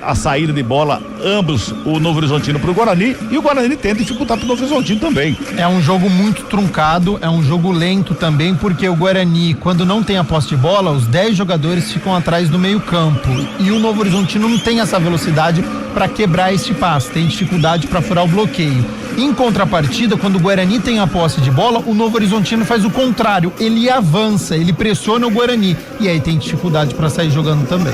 G: a saída de bola, ambos, o Novo Horizontino pro Guarani, e o Guarani tenta dificultar pro Novo Horizontino também.
F: É um jogo muito truncado, é um jogo lento também, porque o Guarani, quando não tem a posse de bola, os 10 jogadores ficam atrás do meio campo, e o Novo Horizontino não tem essa velocidade para quebrar este passe, tem dificuldade para furar o bloqueio. Em contrapartida, quando o Guarani tem a posse de bola, o Novo Horizontino faz o contrário, ele avança, ele pressiona o Guarani, e aí tem dificuldade para sair jogando também.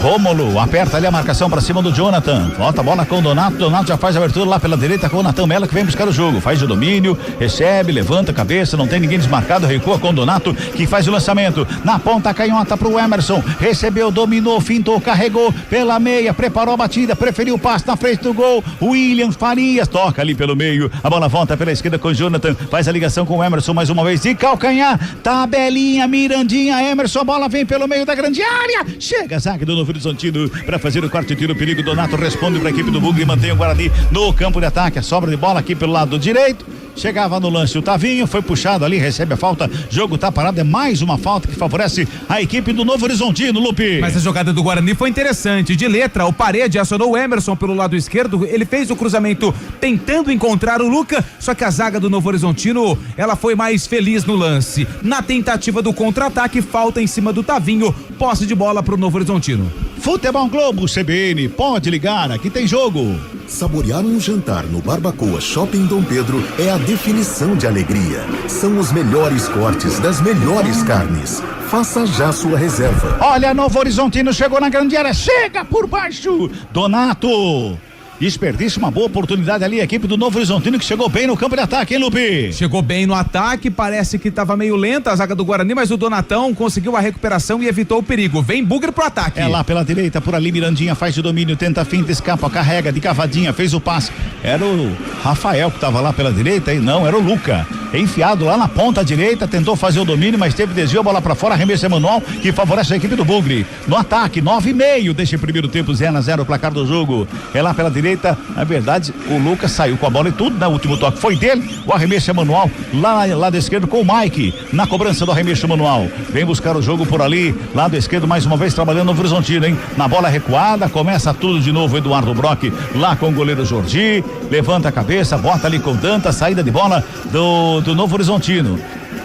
G: Rômulo aperta ali a marcação para cima do Jonathan, volta a bola com o Donato já faz a abertura lá pela direita com o Natan Melo, que vem buscar o jogo, faz o domínio, recebe, levanta a cabeça, não tem ninguém desmarcado, recua com o Donato, que faz o lançamento, na ponta canhota pro Emerson, recebeu, dominou, fintou, carregou pela meia, preparou a batida, preferiu o passe na frente do gol, William Farias toca ali pelo meio, a bola volta pela esquerda com o Jonathan, faz a ligação com o Emerson mais uma vez, de calcanhar, tabelinha, Mirandinha, Emerson, a bola vem pelo meio da grande área, chega a zaga do Novo Horizontino para fazer o quarto tiro, perigo, Donato responde para a equipe do Bugre e mantém o Guarani no campo de ataque, a sobra de bola aqui pelo lado direito, chegava no lance o Tavinho, foi puxado ali, recebe a falta, jogo tá parado, é mais uma falta que favorece a equipe do Novo Horizontino, Lupe.
E: Mas a jogada do Guarani foi interessante, de letra, o Parede acionou o Emerson pelo lado esquerdo, ele fez o cruzamento tentando encontrar o Luca, só que a zaga do Novo Horizontino, ela foi mais feliz no lance, na tentativa do contra-ataque, falta em cima do Tavinho, posse de bola pro Novo Horizontino.
G: Futebol Globo CBN, pode ligar, aqui tem jogo.
L: Saborear um jantar no Barbacoa Shopping Dom Pedro é a definição de alegria. São os melhores cortes das melhores carnes. Faça já sua reserva.
G: Olha, Novo Horizontino chegou na grande área, chega por baixo, Donato. Desperdiça uma boa oportunidade ali, a equipe do Novo Horizontino que chegou bem no campo de ataque, hein, Lupe?
E: Chegou bem no ataque, parece que estava meio lenta a zaga do Guarani, mas o Donatão conseguiu a recuperação e evitou o perigo. Vem Bugre pro ataque.
G: É lá pela direita, por ali Mirandinha faz o domínio, tenta a finta, escapa, carrega de cavadinha, fez o passe. Era o Rafael que estava lá pela direita e não, era o Luca. Enfiado lá na ponta direita, tentou fazer o domínio, mas teve desvio, a bola pra fora, arremesso é manual, que favorece a equipe do Bugre. No ataque, 9,5 deste primeiro tempo, 0-0 o placar do jogo. É lá pela direita, na verdade, o Lucas saiu com a bola e tudo, né? O último toque foi dele, o arremesso é manual, lado esquerdo com o Mike, na cobrança do arremesso manual. Vem buscar o jogo por ali, lado esquerdo mais uma vez trabalhando no Horizontino, hein? Na bola recuada, começa tudo de novo, Eduardo Brock, lá com o goleiro Jordi, levanta a cabeça, bota ali com tanta saída de bola do Novo Horizontino.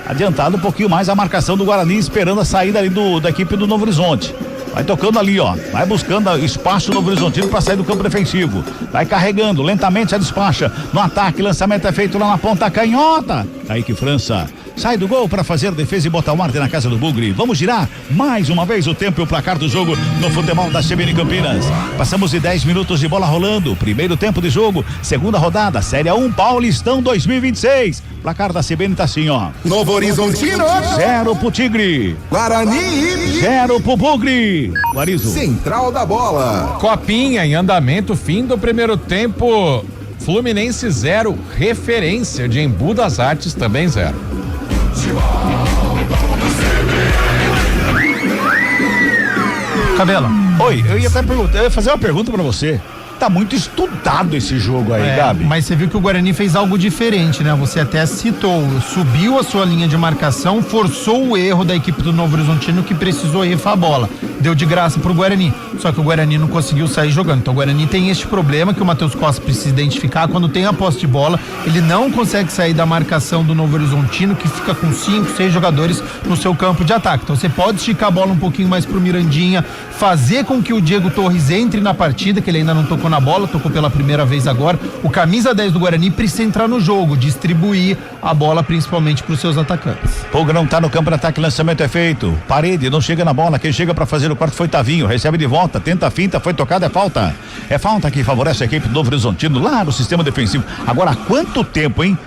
G: Adiantado um pouquinho mais a marcação do Guarani, esperando a saída ali da equipe do Novo Horizonte. Vai tocando ali, ó. Vai buscando espaço no Novo Horizontino para sair do campo defensivo. Vai carregando, lentamente a despacha. No ataque, lançamento é feito lá na ponta canhota. Kaique França sai do gol para fazer defesa e botar o ordem na casa do Bugre. Vamos girar mais uma vez o tempo e o placar do jogo no futebol da CBN Campinas. Passamos de 10 minutos de bola rolando. Primeiro tempo de jogo, segunda rodada, Série A1 Paulistão 2026. Placar da CBN tá assim, ó.
C: Novo Horizontino
G: 0 pro Tigre.
C: Guarani
G: 0 pro Bugre. Guarizo.
C: Central da Bola.
D: Copinha em andamento, fim do primeiro tempo. Fluminense 0, referência de Embu das Artes também 0.
F: Cabelo.
G: Oi, eu ia até perguntar, eu ia fazer uma pergunta pra você. Tá muito estudado esse jogo aí, Gabi.
F: Mas você viu que o Guarani fez algo diferente, né? Você até citou, subiu a sua linha de marcação, forçou o erro da equipe do Novo Horizontino que precisou rifar a bola. deu de graça pro Guarani. Só que o Guarani não conseguiu sair jogando. Então o Guarani tem este problema que o Matheus Costa precisa identificar. Quando tem a posse de bola, ele não consegue sair da marcação do Novo Horizontino, que fica com 5, 6 jogadores no seu campo de ataque. Então você pode esticar a bola um pouquinho mais pro Mirandinha, fazer com que o Diego Torres entre na partida, que ele ainda não tocou na bola, tocou pela primeira vez agora. O camisa 10 do Guarani precisa entrar no jogo, distribuir a bola principalmente pros seus atacantes.
G: Pulga não tá no campo de ataque, lançamento é feito. Parede, não chega na bola. Quem chega para fazer o quarto foi Tavinho. Recebe de volta, tenta a finta, foi tocada, é falta. É falta que favorece a equipe do Novo Horizontino lá no sistema defensivo. Agora, há quanto tempo, hein?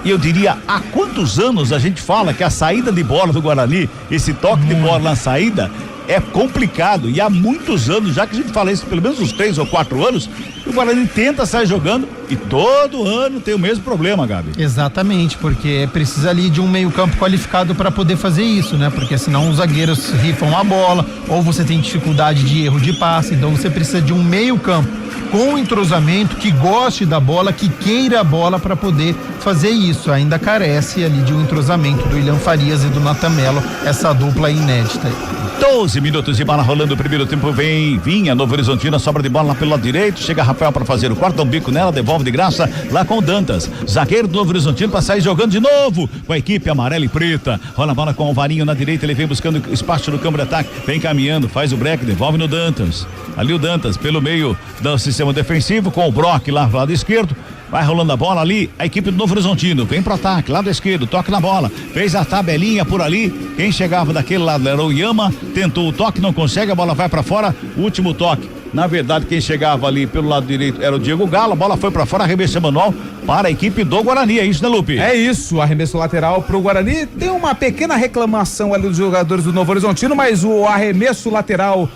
G: E eu diria, há quantos anos a gente fala que a saída de bola do Guarani, esse toque de bola na saída, é complicado. E há muitos anos, já que a gente fala isso, pelo menos uns 3 ou 4 anos, o Guarani tenta sair jogando e todo ano tem o mesmo problema, Gabi.
F: Exatamente, porque precisa ali de um meio-campo qualificado para poder fazer isso, né? Porque senão os zagueiros rifam a bola, ou você tem dificuldade de erro de passe, então você precisa de um meio-campo com entrosamento, que goste da bola, que queira a bola para poder fazer isso. Ainda carece ali de um entrosamento do William Farias e do Nathan Melo, essa dupla inédita.
G: 12 minutos de bola rolando, o primeiro tempo vinha Novo Horizontino, sobra de bola lá pelo lado direito, chega Rafael para fazer o quarto, dá um bico nela, devolve de graça lá com o Dantas, zagueiro do Novo Horizontino para sair jogando de novo com a equipe amarela e preta, rola a bola com o Varinho na direita, ele vem buscando espaço no campo de ataque, vem caminhando, faz o break, devolve no Dantas, ali o Dantas pelo meio do sistema defensivo com o Brock lá do lado esquerdo. Vai rolando a bola ali, a equipe do Novo Horizontino vem pro ataque, lado esquerdo, toque na bola, fez a tabelinha por ali, quem chegava daquele lado era o Yama, tentou o toque, não consegue, a bola vai pra fora, último toque. Na verdade, quem chegava ali pelo lado direito era o Diego Galo, a bola foi pra fora, arremesso manual para a equipe do Guarani, é isso, né, Lupe?
E: É isso, arremesso lateral pro Guarani, tem uma pequena reclamação ali dos jogadores do Novo Horizontino, mas o arremesso lateral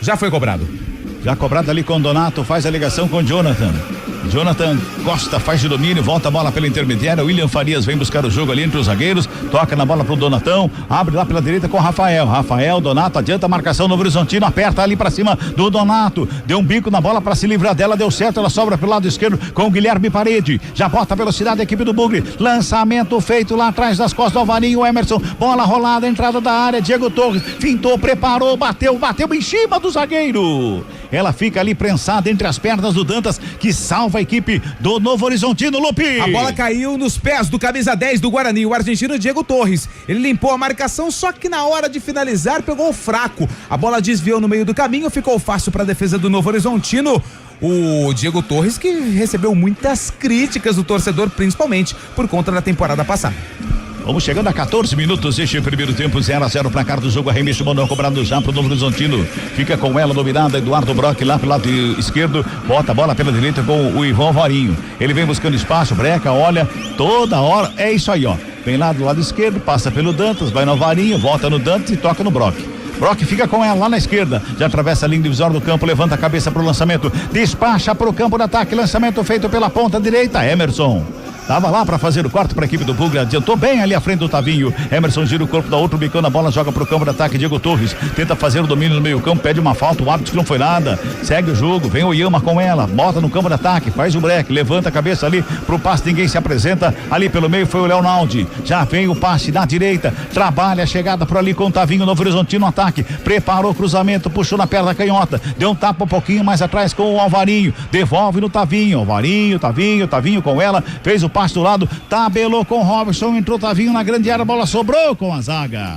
E: já foi cobrado.
G: Já cobrado ali com o Donato, faz a ligação com o Jonathan Costa faz de domínio, volta a bola pela intermediária, William Farias vem buscar o jogo ali entre os zagueiros, toca na bola pro Donatão, abre lá pela direita com o Rafael, Donato adianta a marcação, Novo Horizontino aperta ali pra cima do Donato, deu um bico na bola pra se livrar dela, deu certo, ela sobra pelo lado esquerdo com o Guilherme Parede, já bota a velocidade da equipe do Bugre, lançamento feito lá atrás das costas do Alvarinho, Emerson, bola rolada, entrada da área, Diego Torres, fintou, preparou, bateu em cima do zagueiro, ela fica ali prensada entre as pernas do Dantas, que salva a equipe do Novo Horizontino, Lupe.
E: A bola caiu nos pés do camisa 10 do Guarani, o argentino Diego Torres. Ele limpou a marcação, só que na hora de finalizar pegou fraco. A bola desviou no meio do caminho, ficou fácil para a defesa do Novo Horizontino. O Diego Torres, que recebeu muitas críticas do torcedor, principalmente por conta da temporada passada.
G: Vamos chegando a 14 minutos este primeiro tempo, 0-0 placar do jogo, arremesso manual cobrado já pro Novo Horizontino, fica com ela dominada, Eduardo Brock lá pelo lado esquerdo, bota a bola pela direita com o Ivan Varinho, ele vem buscando espaço, breca, olha, toda hora, é isso aí, ó, vem lá do lado esquerdo, passa pelo Dantas, vai no Varinho, volta no Dantas e toca no Brock. Brock fica com ela lá na esquerda, já atravessa a linha divisória do campo, levanta a cabeça pro lançamento, despacha pro campo de ataque, lançamento feito pela ponta direita, Emerson. Tava lá para fazer o quarto para a equipe do Bugre, adiantou bem ali à frente do Tavinho, Emerson gira o corpo da outro, bicando a bola, joga pro campo de ataque, Diego Torres tenta fazer o domínio no meio campo, pede uma falta, o árbitro que não foi nada, segue o jogo, vem o Yama com ela, bota no campo de ataque, faz o break, levanta a cabeça ali pro passe, ninguém se apresenta, ali pelo meio foi o Leonaldi, já vem o passe na direita, trabalha a chegada por ali com o Tavinho, Novo Horizontino no ataque, preparou o cruzamento, puxou na perna canhota, deu um tapa um pouquinho mais atrás com o Alvarinho, devolve no Tavinho, Alvarinho, Tavinho com ela, fez o passe do lado, tabelou com o Robson, entrou Tavinho na grande área, a bola sobrou com a zaga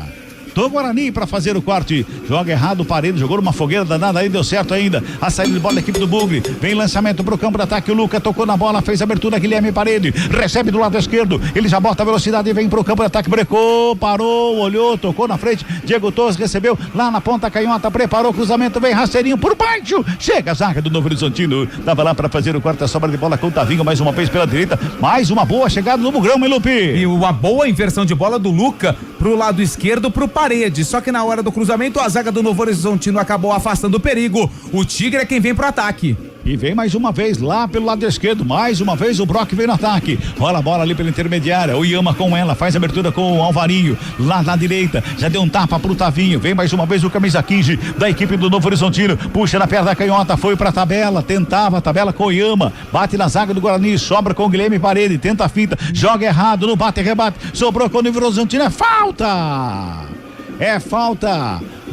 G: do Guarani para fazer o corte, joga errado o Parede, jogou numa fogueira danada aí, deu certo ainda, a saída de bola da equipe do Bugre, vem lançamento pro campo de ataque, o Luca tocou na bola, fez a abertura, Guilherme Parede, recebe do lado esquerdo, ele já bota a velocidade e vem pro campo de ataque, brecou, parou, olhou, tocou na frente, Diego Torres recebeu, lá na ponta canhota, preparou o cruzamento, vem rasteirinho por baixo, chega a zaga do Novo Horizontino, tava lá para fazer o corte, a sobra de bola com o Tavinho, mais uma vez pela direita, mais uma boa chegada no Bugrão, hein, Lupe?
E: E uma boa inversão de bola do Luca pro lado esquerdo, pro Parede, só que na hora do cruzamento a zaga do Novo Horizontino acabou afastando o perigo, o Tigre é quem vem pro ataque.
G: E vem mais uma vez lá pelo lado esquerdo, mais uma vez o Brock vem no ataque, rola a bola ali pela intermediária, o Yama com ela, faz a abertura com o Alvarinho, lá na direita, já deu um tapa pro Tavinho, vem mais uma vez o camisa 15 da equipe do Novo Horizontino, puxa na perna da canhota, foi pra tabela, tentava a tabela com o Yama, bate na zaga do Guarani, sobra com o Guilherme Parede, tenta a finta, joga errado, no bate-rebate, sobrou com o Novo Horizontino, é falta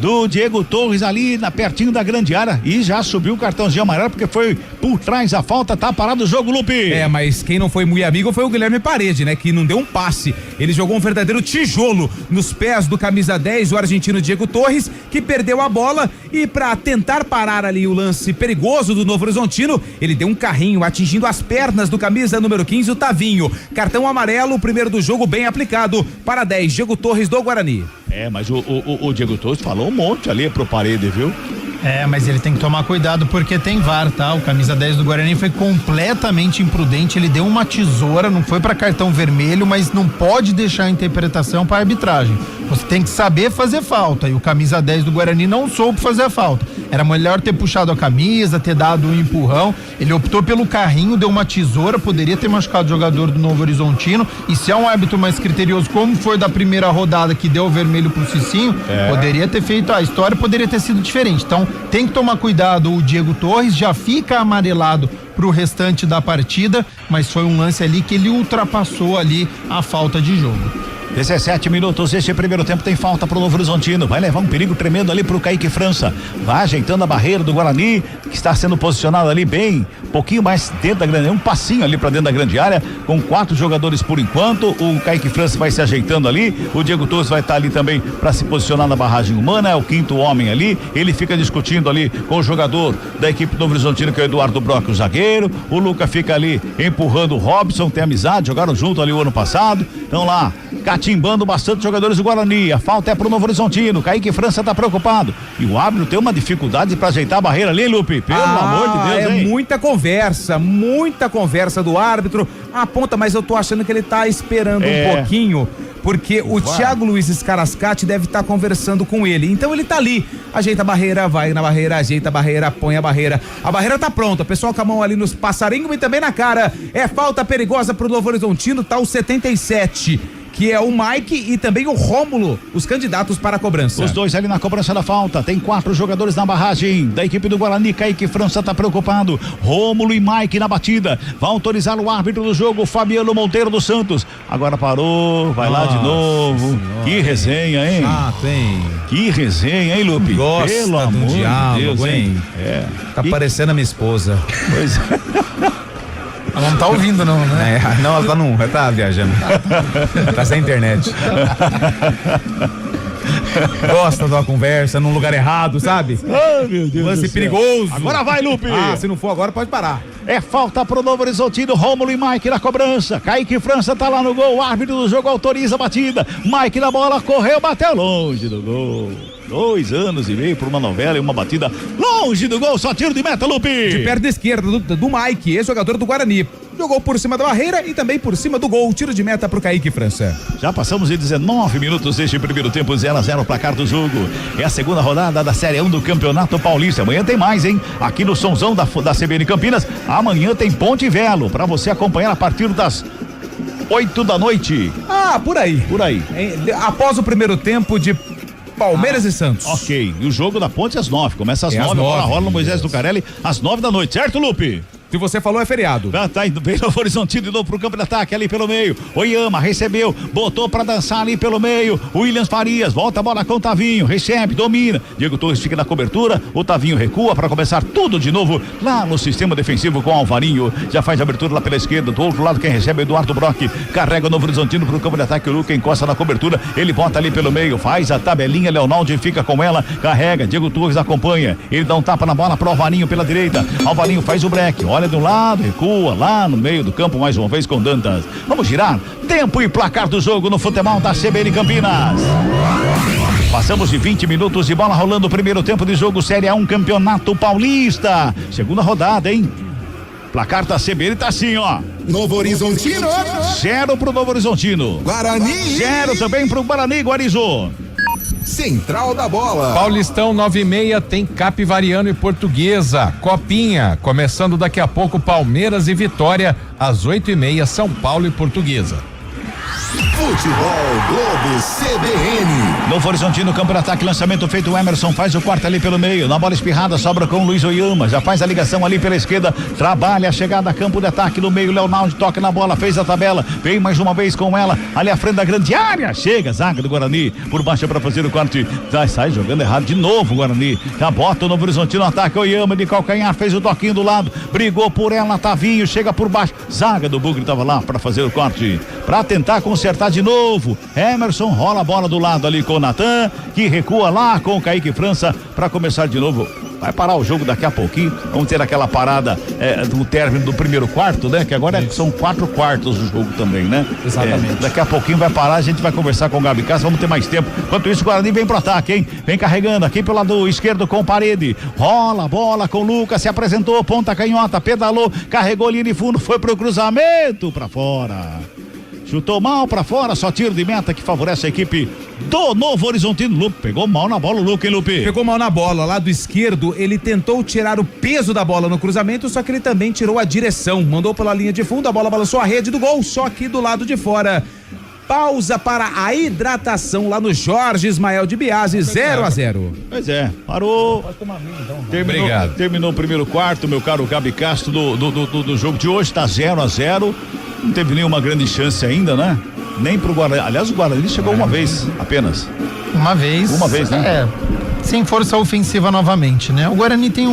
G: do Diego Torres ali pertinho da grande área e já subiu o cartãozinho amarelo porque foi por trás a falta, tá parado o jogo, Lupe.
E: Mas quem não foi muito amigo foi o Guilherme Parede, né? Que não deu um passe. Ele jogou um verdadeiro tijolo nos pés do camisa 10, o argentino Diego Torres, que perdeu a bola e pra tentar parar ali o lance perigoso do Novo Horizontino, ele deu um carrinho atingindo as pernas do camisa número 15, o Tavinho. Cartão amarelo, o primeiro do jogo bem aplicado para 10, Diego Torres do Guarani.
G: Mas o Diego Torres falou um monte ali pro Parede, viu?
F: Mas ele tem que tomar cuidado porque tem VAR, tá? O camisa 10 do Guarani foi completamente imprudente, ele deu uma tesoura, não foi para cartão vermelho, mas não pode deixar a interpretação para arbitragem. Você tem que saber fazer falta e o camisa 10 do Guarani não soube fazer a falta. Era melhor ter puxado a camisa, ter dado um empurrão. Ele optou pelo carrinho, deu uma tesoura, poderia ter machucado o jogador do Novo Horizontino. E se é um árbitro mais criterioso, como foi da primeira rodada que deu o vermelho pro Cicinho, poderia ter feito, a história poderia ter sido diferente. Então tem que tomar cuidado o Diego Torres, já fica amarelado pro restante da partida, mas foi um lance ali que ele ultrapassou ali a falta de jogo.
G: 17 minutos, este primeiro tempo tem falta pro Novo Horizontino, vai levar um perigo tremendo ali pro Kaique França, vai ajeitando a barreira do Guarani, que está sendo posicionado ali bem, pouquinho mais dentro da grande área, um passinho ali pra dentro da grande área, com 4 jogadores por enquanto, o Kaique França vai se ajeitando ali, o Diego Torres vai estar ali também pra se posicionar na barragem humana, é o 5º homem ali, ele fica discutindo ali com o jogador da equipe do Novo Horizontino, que é o Eduardo Brock, o zagueiro, o Luca fica ali empurrando o Robson, tem amizade, jogaram junto ali o ano passado, então lá, catimbando bastante jogadores do Guarani, a falta é pro Novo Horizontino, Kaique França tá preocupado, e o árbitro tem uma dificuldade pra ajeitar a barreira ali, Lupe, pelo amor de Deus, hein?
E: Muita conversa do árbitro, aponta, mas eu tô achando que ele tá esperando um pouquinho, porque o Thiago Luiz Scarascati deve estar conversando com ele, então ele tá ali, ajeita a barreira, vai na barreira, ajeita a barreira, põe a barreira tá pronta, o pessoal com a mão ali nos passarinhos e também na cara, é falta perigosa pro Novo Horizontino, tá o 77, que é o Mike e também o Rômulo, os candidatos para a cobrança.
G: Os dois ali na cobrança da falta, tem 4 jogadores na barragem da equipe do Guarani, Kaique França tá preocupado, Rômulo e Mike na batida, vai autorizar o árbitro do jogo, Fabiano Monteiro dos Santos, agora parou, vai lá de novo, senhora. Que resenha, hein? Que resenha, hein, Lupe?
E: Gosta
G: pelo amor
E: diálogo,
G: de Deus, hein?
E: Tá parecendo a minha esposa.
G: Pois é.
F: Ela não tá ouvindo não, né?
E: Não, ela tá viajando. Tá sem internet. Gosta de uma conversa num lugar errado, sabe?
G: Ai, meu Deus.
E: Lance perigoso.
G: Agora vai, Lupe.
E: Se não for agora, pode parar.
G: É falta pro Novo Horizontino, Rômulo e Mike na cobrança. Kaique França tá lá no gol, o árbitro do jogo autoriza a batida. Mike na bola, correu, bateu longe do gol. 2 anos e meio por uma novela e uma batida longe do gol, só tiro de meta, Lupe.
E: De perna esquerda do Mike, ex-jogador do Guarani. Jogou por cima da barreira e também por cima do gol, tiro de meta pro Kaique França.
G: Já passamos de 19 minutos deste primeiro tempo, 0-0 o placar do jogo. É a segunda rodada da Série 1 do Campeonato Paulista. Amanhã tem mais, hein? Aqui no Sonzão da CBN Campinas, amanhã tem Ponte Velo, pra você acompanhar a partir das 8 da noite.
E: Por aí. Após o primeiro tempo de Palmeiras e Santos.
G: Ok, e o jogo da Ponte às 9, começa às 9, a bola rola no Moisés Lucarelli às 9 da noite, certo, Lupe?
E: Se você falou, é feriado.
G: Tá indo bem Novo Horizontino de novo pro campo de ataque ali pelo meio. Oyama recebeu, botou pra dançar ali pelo meio. Williams Farias, volta a bola com o Tavinho, recebe, domina. Diego Torres fica na cobertura, o Tavinho recua pra começar tudo de novo lá no sistema defensivo com o Alvarinho. Já faz a abertura lá pela esquerda, do outro lado quem recebe é Eduardo Brock. Carrega o Novo Horizontino pro campo de ataque, o Luca encosta na cobertura, ele bota ali pelo meio, faz a tabelinha, Leonaldo fica com ela, carrega, Diego Torres acompanha, ele dá um tapa na bola pro Alvarinho pela direita. Alvarinho faz o break, olha de um lado, recua lá no meio do campo mais uma vez com Dantas. Vamos girar, tempo e placar do jogo no futebol da CBN Campinas. Passamos de 20 minutos de bola rolando o primeiro tempo de jogo, Série A1 Campeonato Paulista, segunda rodada, hein? Placar da CBN tá assim, ó.
C: Novo Horizontino
G: 0 pro Novo Horizontino,
C: Guarani
G: 0 também pro Guarani, Guarizo.
C: Central da Bola.
D: Paulistão 9:30 tem Capivariano e Portuguesa. Copinha, começando daqui a pouco, Palmeiras e Vitória, às 8:30, São Paulo e Portuguesa.
C: Futebol Globo CBN.
G: Novo Horizontino, campo de ataque, lançamento feito, o Emerson faz o corte ali pelo meio, na bola espirrada, sobra com o Luiz Oyama, já faz a ligação ali pela esquerda, trabalha a chegada a campo de ataque no meio, Leonardo toca na bola, fez a tabela, vem mais uma vez com ela, ali à frente da grande área, chega, zaga do Guarani, por baixo para fazer o corte, sai jogando errado de novo o Guarani, já bota o Novo Horizontino, ataque, Oyama de calcanhar, fez o toquinho do lado, brigou por ela, Tavinho, chega por baixo, zaga do Bugre estava lá para fazer o corte, para tentar consertar de novo, Emerson rola a bola do lado ali com o Natan, que recua lá com o Kaique França para começar de novo. Vai parar o jogo daqui a pouquinho, vamos ter aquela parada do término do primeiro quarto, né? Que agora são 4 quartos do jogo também, né?
E: Exatamente.
G: Daqui a pouquinho vai parar, a gente vai conversar com o Gabi Castro, vamos ter mais tempo. Enquanto isso, o Guarani vem pro ataque, hein? Vem carregando aqui pelo lado esquerdo com Parede, rola a bola com o Lucas, se apresentou, ponta canhota, pedalou, carregou linha de fundo, foi pro cruzamento, pra fora. Chutou mal pra fora, só tiro de meta que favorece a equipe do Novo Horizontino. Lupe pegou mal na bola, o Lupe, hein, Lupe?
E: Pegou mal na bola, lado esquerdo, ele tentou tirar o peso da bola no cruzamento, só que ele também tirou a direção, mandou pela linha de fundo, a bola balançou a rede do gol, só que do lado de fora. Pausa para a hidratação lá no Jorge Ismael de Biase, 0-0.
G: Pois é, parou. Terminou o primeiro quarto, meu caro Gabi Castro, do jogo de hoje, tá 0-0. Não teve nenhuma grande chance ainda, né? Nem pro Guarani. Aliás, o Guarani chegou uma vez apenas.
F: Uma vez, né? Sem força ofensiva novamente, né? O Guarani tem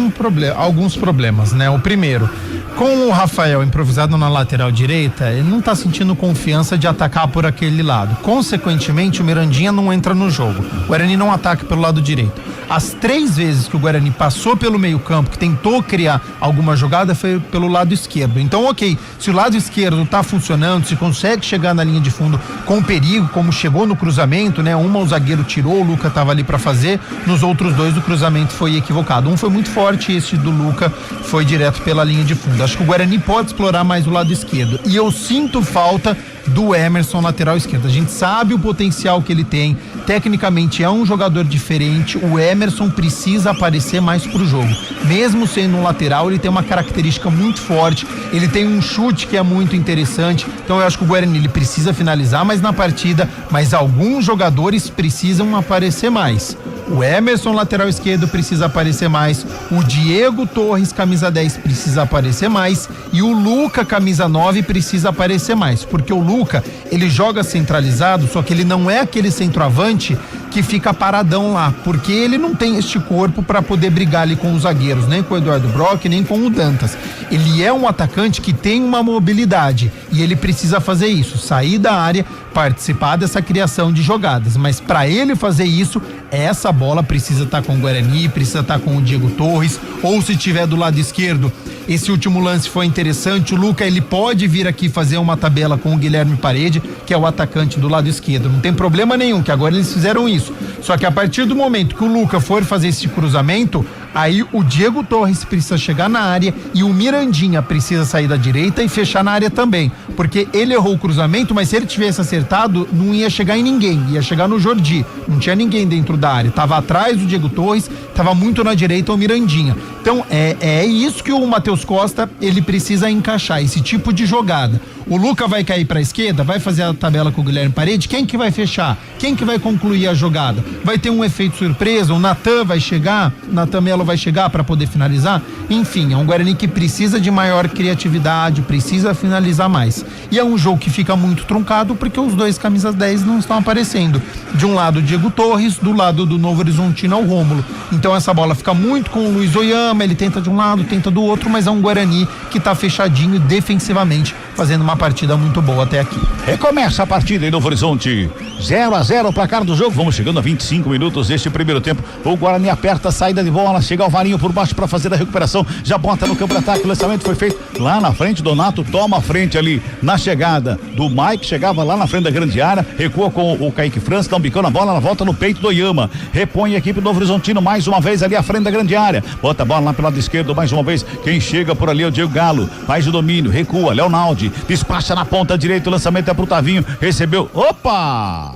F: alguns problemas, né? O primeiro, com o Rafael improvisado na lateral direita, ele não tá sentindo confiança de atacar por aquele lado. Consequentemente, o Mirandinha não entra no jogo. O Guarani não ataca pelo lado direito. As 3 vezes que o Guarani passou pelo meio campo, que tentou criar alguma jogada, foi pelo lado esquerdo. Então, ok, se o lado esquerdo tá funcionando, se consegue chegar na linha de fundo com perigo, como chegou no cruzamento, né? O zagueiro tirou, o Luca tava ali para fazer, nos outros 2 o cruzamento foi equivocado. Um foi muito forte, esse do Luca foi direto pela linha de fundo. Acho que o Guarani pode explorar mais o lado esquerdo. E eu sinto falta do Emerson, lateral esquerdo. A gente sabe o potencial que ele tem, tecnicamente é um jogador diferente, o Emerson precisa aparecer mais pro jogo. Mesmo sendo um lateral, ele tem uma característica muito forte, ele tem um chute que é muito interessante, então eu acho que o Guarani ele precisa finalizar mais na partida, mas alguns jogadores precisam aparecer mais. O Emerson, lateral esquerdo, precisa aparecer mais, o Diego Torres, camisa 10, precisa aparecer mais, e o Luca, camisa 9, precisa aparecer mais, porque o Luca, ele joga centralizado, só que ele não é aquele centroavante que fica paradão lá, porque ele não tem este corpo para poder brigar ali com os zagueiros, nem com o Eduardo Brock, nem com o Dantas. Ele é um atacante que tem uma mobilidade e ele precisa fazer isso, sair da área, participar dessa criação de jogadas, mas para ele fazer isso, essa bola precisa estar com o Guarani, precisa estar com o Diego Torres, ou se tiver do lado esquerdo, esse último lance foi interessante, o Luca ele pode vir aqui fazer uma tabela com o Guilherme Parede, que é o atacante do lado esquerdo, não tem problema nenhum, que agora eles fizeram isso, só que a partir do momento que o Luca for fazer esse cruzamento, aí o Diego Torres precisa chegar na área e o Mirandinha precisa sair da direita e fechar na área também, porque ele errou o cruzamento, mas se ele tivesse acertado, não ia chegar em ninguém, ia chegar no Jordi, não tinha ninguém dentro da área, tava atrás do Diego Torres, tava muito na direita o Mirandinha. Então é isso que o Matheus Costa, ele precisa encaixar, esse tipo de jogada. O Luca vai cair para a esquerda, vai fazer a tabela com o Guilherme Parede, quem que vai fechar? Quem que vai concluir a jogada? Vai ter um efeito surpresa, o Natan vai chegar, Natan Melo vai chegar para poder finalizar? Enfim, é um Guarani que precisa de maior criatividade, precisa finalizar mais. E é um jogo que fica muito truncado porque os 2 camisas 10 não estão aparecendo. De um lado o Diego Torres, do lado do Novo Horizontino é o Rômulo. Então essa bola fica muito com o Luiz Oyama, ele tenta de um lado, tenta do outro, mas é um Guarani que tá fechadinho defensivamente, fazendo uma partida muito boa até aqui.
G: Recomeça a partida em Novo Horizonte, 0-0 o placar do jogo, vamos chegando a 25 minutos deste primeiro tempo, o Guarani aperta a saída de bola, chega o Varinho por baixo para fazer a recuperação, já bota no campo de ataque, o lançamento foi feito lá na frente, Donato toma a frente ali na chegada do Mike, chegava lá na frente da grande área, recua com o Kaique França, dá um bicão na bola, ela volta no peito do Oyama, repõe a equipe do Novo Horizontino mais uma vez ali à frente da grande área, bota a bola lá pelo lado esquerdo mais uma vez, quem chega por ali é o Diego Galo, faz o domínio, recua, Leonaldi, despacha na ponta direita, o lançamento é pro Tavinho, recebeu, opa!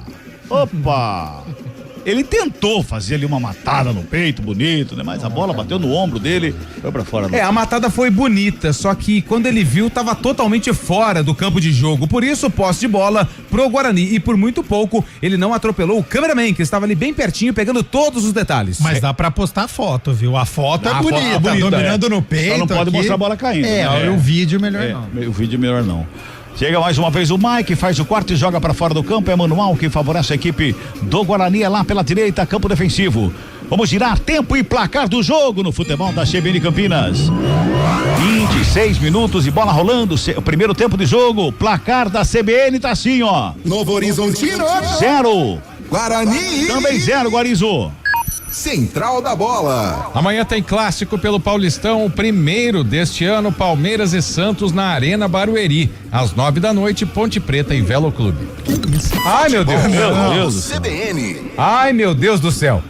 G: Ele tentou fazer ali uma matada no peito, bonito, né? Mas a bola bateu no ombro dele, foi pra fora.
E: A matada foi bonita, só que quando ele viu, tava totalmente fora do campo de jogo. Por isso, posse de bola pro Guarani. E por muito pouco, ele não atropelou o cameraman, que estava ali bem pertinho, pegando todos os detalhes.
F: Mas dá pra postar foto, viu? A foto é bonita, dominando no peito.
G: Só não pode mostrar a bola caindo.
F: O vídeo melhor não.
G: O vídeo melhor não. Chega mais uma vez o Mike, faz o quarto e joga pra fora do campo. É manual que favorece a equipe do Guarani, é lá pela direita, campo defensivo. Vamos girar tempo e placar do jogo no futebol da CBN Campinas. 26 minutos e bola rolando. O primeiro tempo de jogo. Placar da CBN tá assim, ó.
C: Novo Horizontino.
G: 0.
C: Guarani.
G: Também 0, Guarizo.
C: Central da Bola.
D: Amanhã tem clássico pelo Paulistão, o primeiro deste ano, Palmeiras e Santos na Arena Barueri. Às 9h, Ponte Preta e Velo Clube.
E: Ai, meu Deus.
G: Meu Deus.
C: CBN.
E: Ai, meu Deus do céu.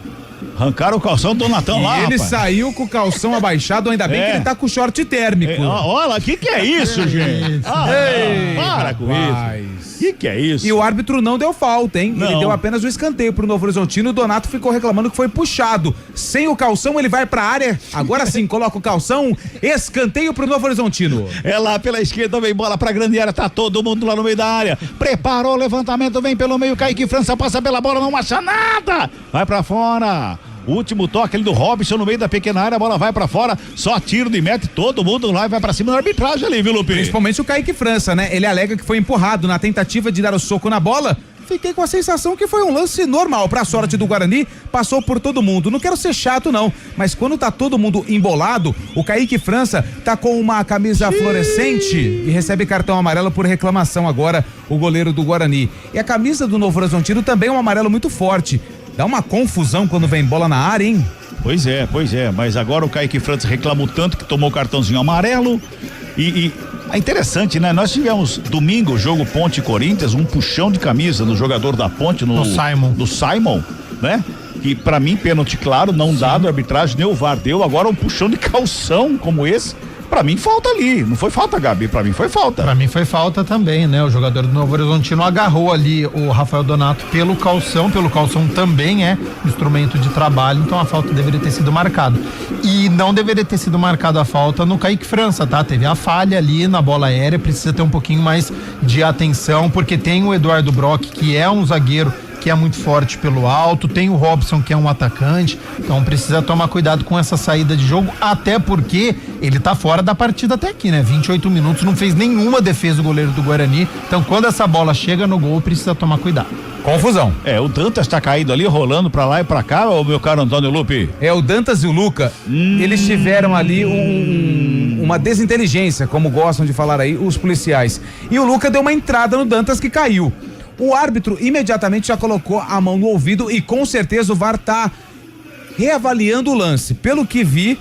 G: Arrancaram o calção do Donatão lá,
E: Ele
G: rapaz.
E: saiu com o calção abaixado, ainda bem que ele tá com short térmico.
G: Olha, que é isso, gente? Para com isso. Que é isso?
E: E o árbitro não deu falta, hein?
G: Não.
E: Ele deu apenas o escanteio pro Novo Horizontino. O Donato ficou reclamando que foi puxado. Sem o calção, ele vai pra área. Agora sim, coloca o calção. Escanteio pro Novo Horizontino.
G: É lá pela esquerda, vem bola pra grande área. Tá todo mundo lá no meio da área. Preparou o levantamento, vem pelo meio. Kaique França passa pela bola, não acha nada. Vai pra fora. Último toque ali do Robson no meio da pequena área, a bola vai pra fora, só tiro de meta, todo mundo lá e vai pra cima da arbitragem ali, viu, Lupe?
E: Principalmente o Kaique França, né? Ele alega que foi empurrado na tentativa de dar o soco na bola. Fiquei com a sensação que foi um lance normal. Pra sorte do Guarani, passou por todo mundo. Não quero ser chato, não, mas quando tá todo mundo embolado, o Kaique França tá com uma camisa fluorescente e recebe cartão amarelo por reclamação agora, o goleiro do Guarani. E a camisa do Novo Horizontino também é um amarelo muito forte. Dá uma confusão quando vem bola na área, hein?
G: Pois é, mas agora o Kaique França reclamou tanto que tomou o cartãozinho amarelo e é interessante, né? Nós tivemos domingo, jogo Ponte e Corinthians, um puxão de camisa no jogador da Ponte, do Simon, né? Que pra mim, pênalti claro, não dado, a arbitragem nem o VAR deu, agora um puxão de calção como esse. Pra mim falta ali, não foi falta, Gabi, pra mim foi falta.
F: Pra mim foi falta também, né? O jogador do Novo Horizontino agarrou ali o Rafael Donato pelo calção também é instrumento de trabalho, então a falta deveria ter sido marcada. E não deveria ter sido marcada a falta no Kaique França, tá? Teve a falha ali na bola aérea, precisa ter um pouquinho mais de atenção, porque tem o Eduardo Brock, que é um zagueiro que é muito forte pelo alto, tem o Robson, que é um atacante, então precisa tomar cuidado com essa saída de jogo, até porque ele tá fora da partida até aqui, né? 28 minutos, não fez nenhuma defesa o goleiro do Guarani, então quando essa bola chega no gol, precisa tomar cuidado.
E: Confusão.
G: O Dantas tá caído ali, rolando pra lá e pra cá, ô meu caro Antônio Lupe?
E: O Dantas e o Luca, eles tiveram ali uma desinteligência, como gostam de falar aí os policiais, e o Luca deu uma entrada no Dantas que caiu. O árbitro imediatamente já colocou a mão no ouvido e com certeza o VAR tá reavaliando o lance. Pelo que vi,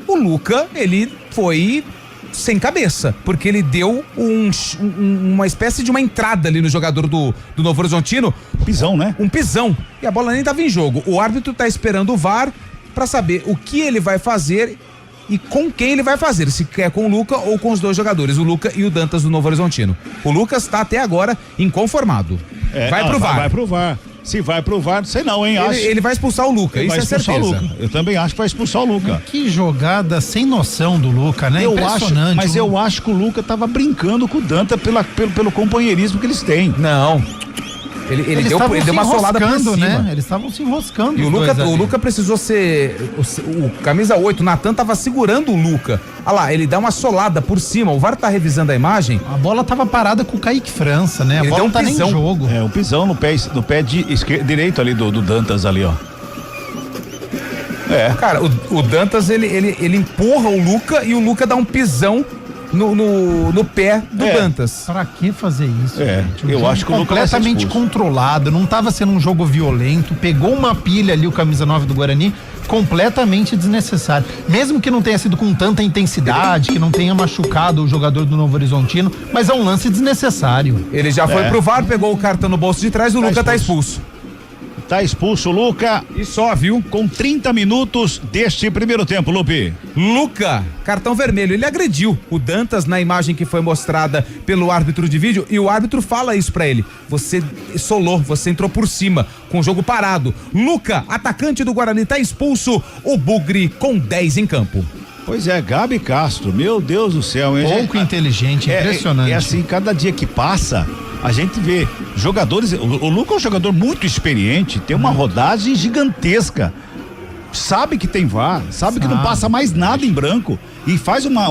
E: o Luca, ele foi sem cabeça, porque ele deu uma espécie de uma entrada ali no jogador do Novo Horizontino.
G: Pisão, né?
E: Um pisão. E a bola nem tava em jogo. O árbitro tá esperando o VAR pra saber o que ele vai fazer e com quem ele vai fazer, se quer com o Luca ou com os dois jogadores, o Luca e o Dantas do Novo Horizontino. O Lucas está até agora inconformado. Vai pro VAR.
G: Vai pro VAR. Se vai pro VAR, não sei não, hein?
E: Ele vai expulsar o Luca, isso é certeza.
G: Eu também acho que vai expulsar o Luca.
F: Que jogada sem noção do Luca, né? Impressionante.
G: Eu acho que o Luca tava brincando com o Dantas pelo companheirismo que eles têm.
E: Não. Ele deu uma solada por cima,
F: né? Eles estavam se enroscando.
E: E o Luca precisou ser o camisa 8, o Natan tava segurando o Luca. Olha lá, ele dá uma solada por cima. O VAR tá revisando a imagem.
F: A bola tava parada com o Kaique França, né? A bola não tá nem em jogo.
G: Um pisão no pé direito ali do Dantas ali, ó.
E: Cara, o Dantas ele empurra o Luca e o Luca dá um pisão no pé do Dantas.
F: Pra que fazer isso? Gente?
G: Eu acho que o Luca
F: completamente controlado, não tava sendo um jogo violento, pegou uma pilha ali o camisa 9 do Guarani, completamente desnecessário. Mesmo que não tenha sido com tanta intensidade, que não tenha machucado o jogador do Novo Horizontino, mas é um lance desnecessário.
E: Ele já foi pro VAR, pegou o cartão no bolso de trás, o Luca tá expulso.
G: Tá expulso o Luca.
E: E só, viu?
G: Com 30 minutos deste primeiro tempo, Lupe.
E: Luca, cartão vermelho, ele agrediu o Dantas na imagem que foi mostrada pelo árbitro de vídeo e o árbitro fala isso pra ele. Você solou, você entrou por cima, com o jogo parado. Luca, atacante do Guarani, tá expulso. O Bugre com 10 em campo.
G: Pois é, Gabi Castro, meu Deus do céu, hein?
F: Pouco inteligente, impressionante.
G: É assim, cada dia que passa, a gente vê jogadores. O Luca é um jogador muito experiente, tem uma rodagem gigantesca. Sabe que tem VAR, sabe que não passa mais nada em branco e faz uma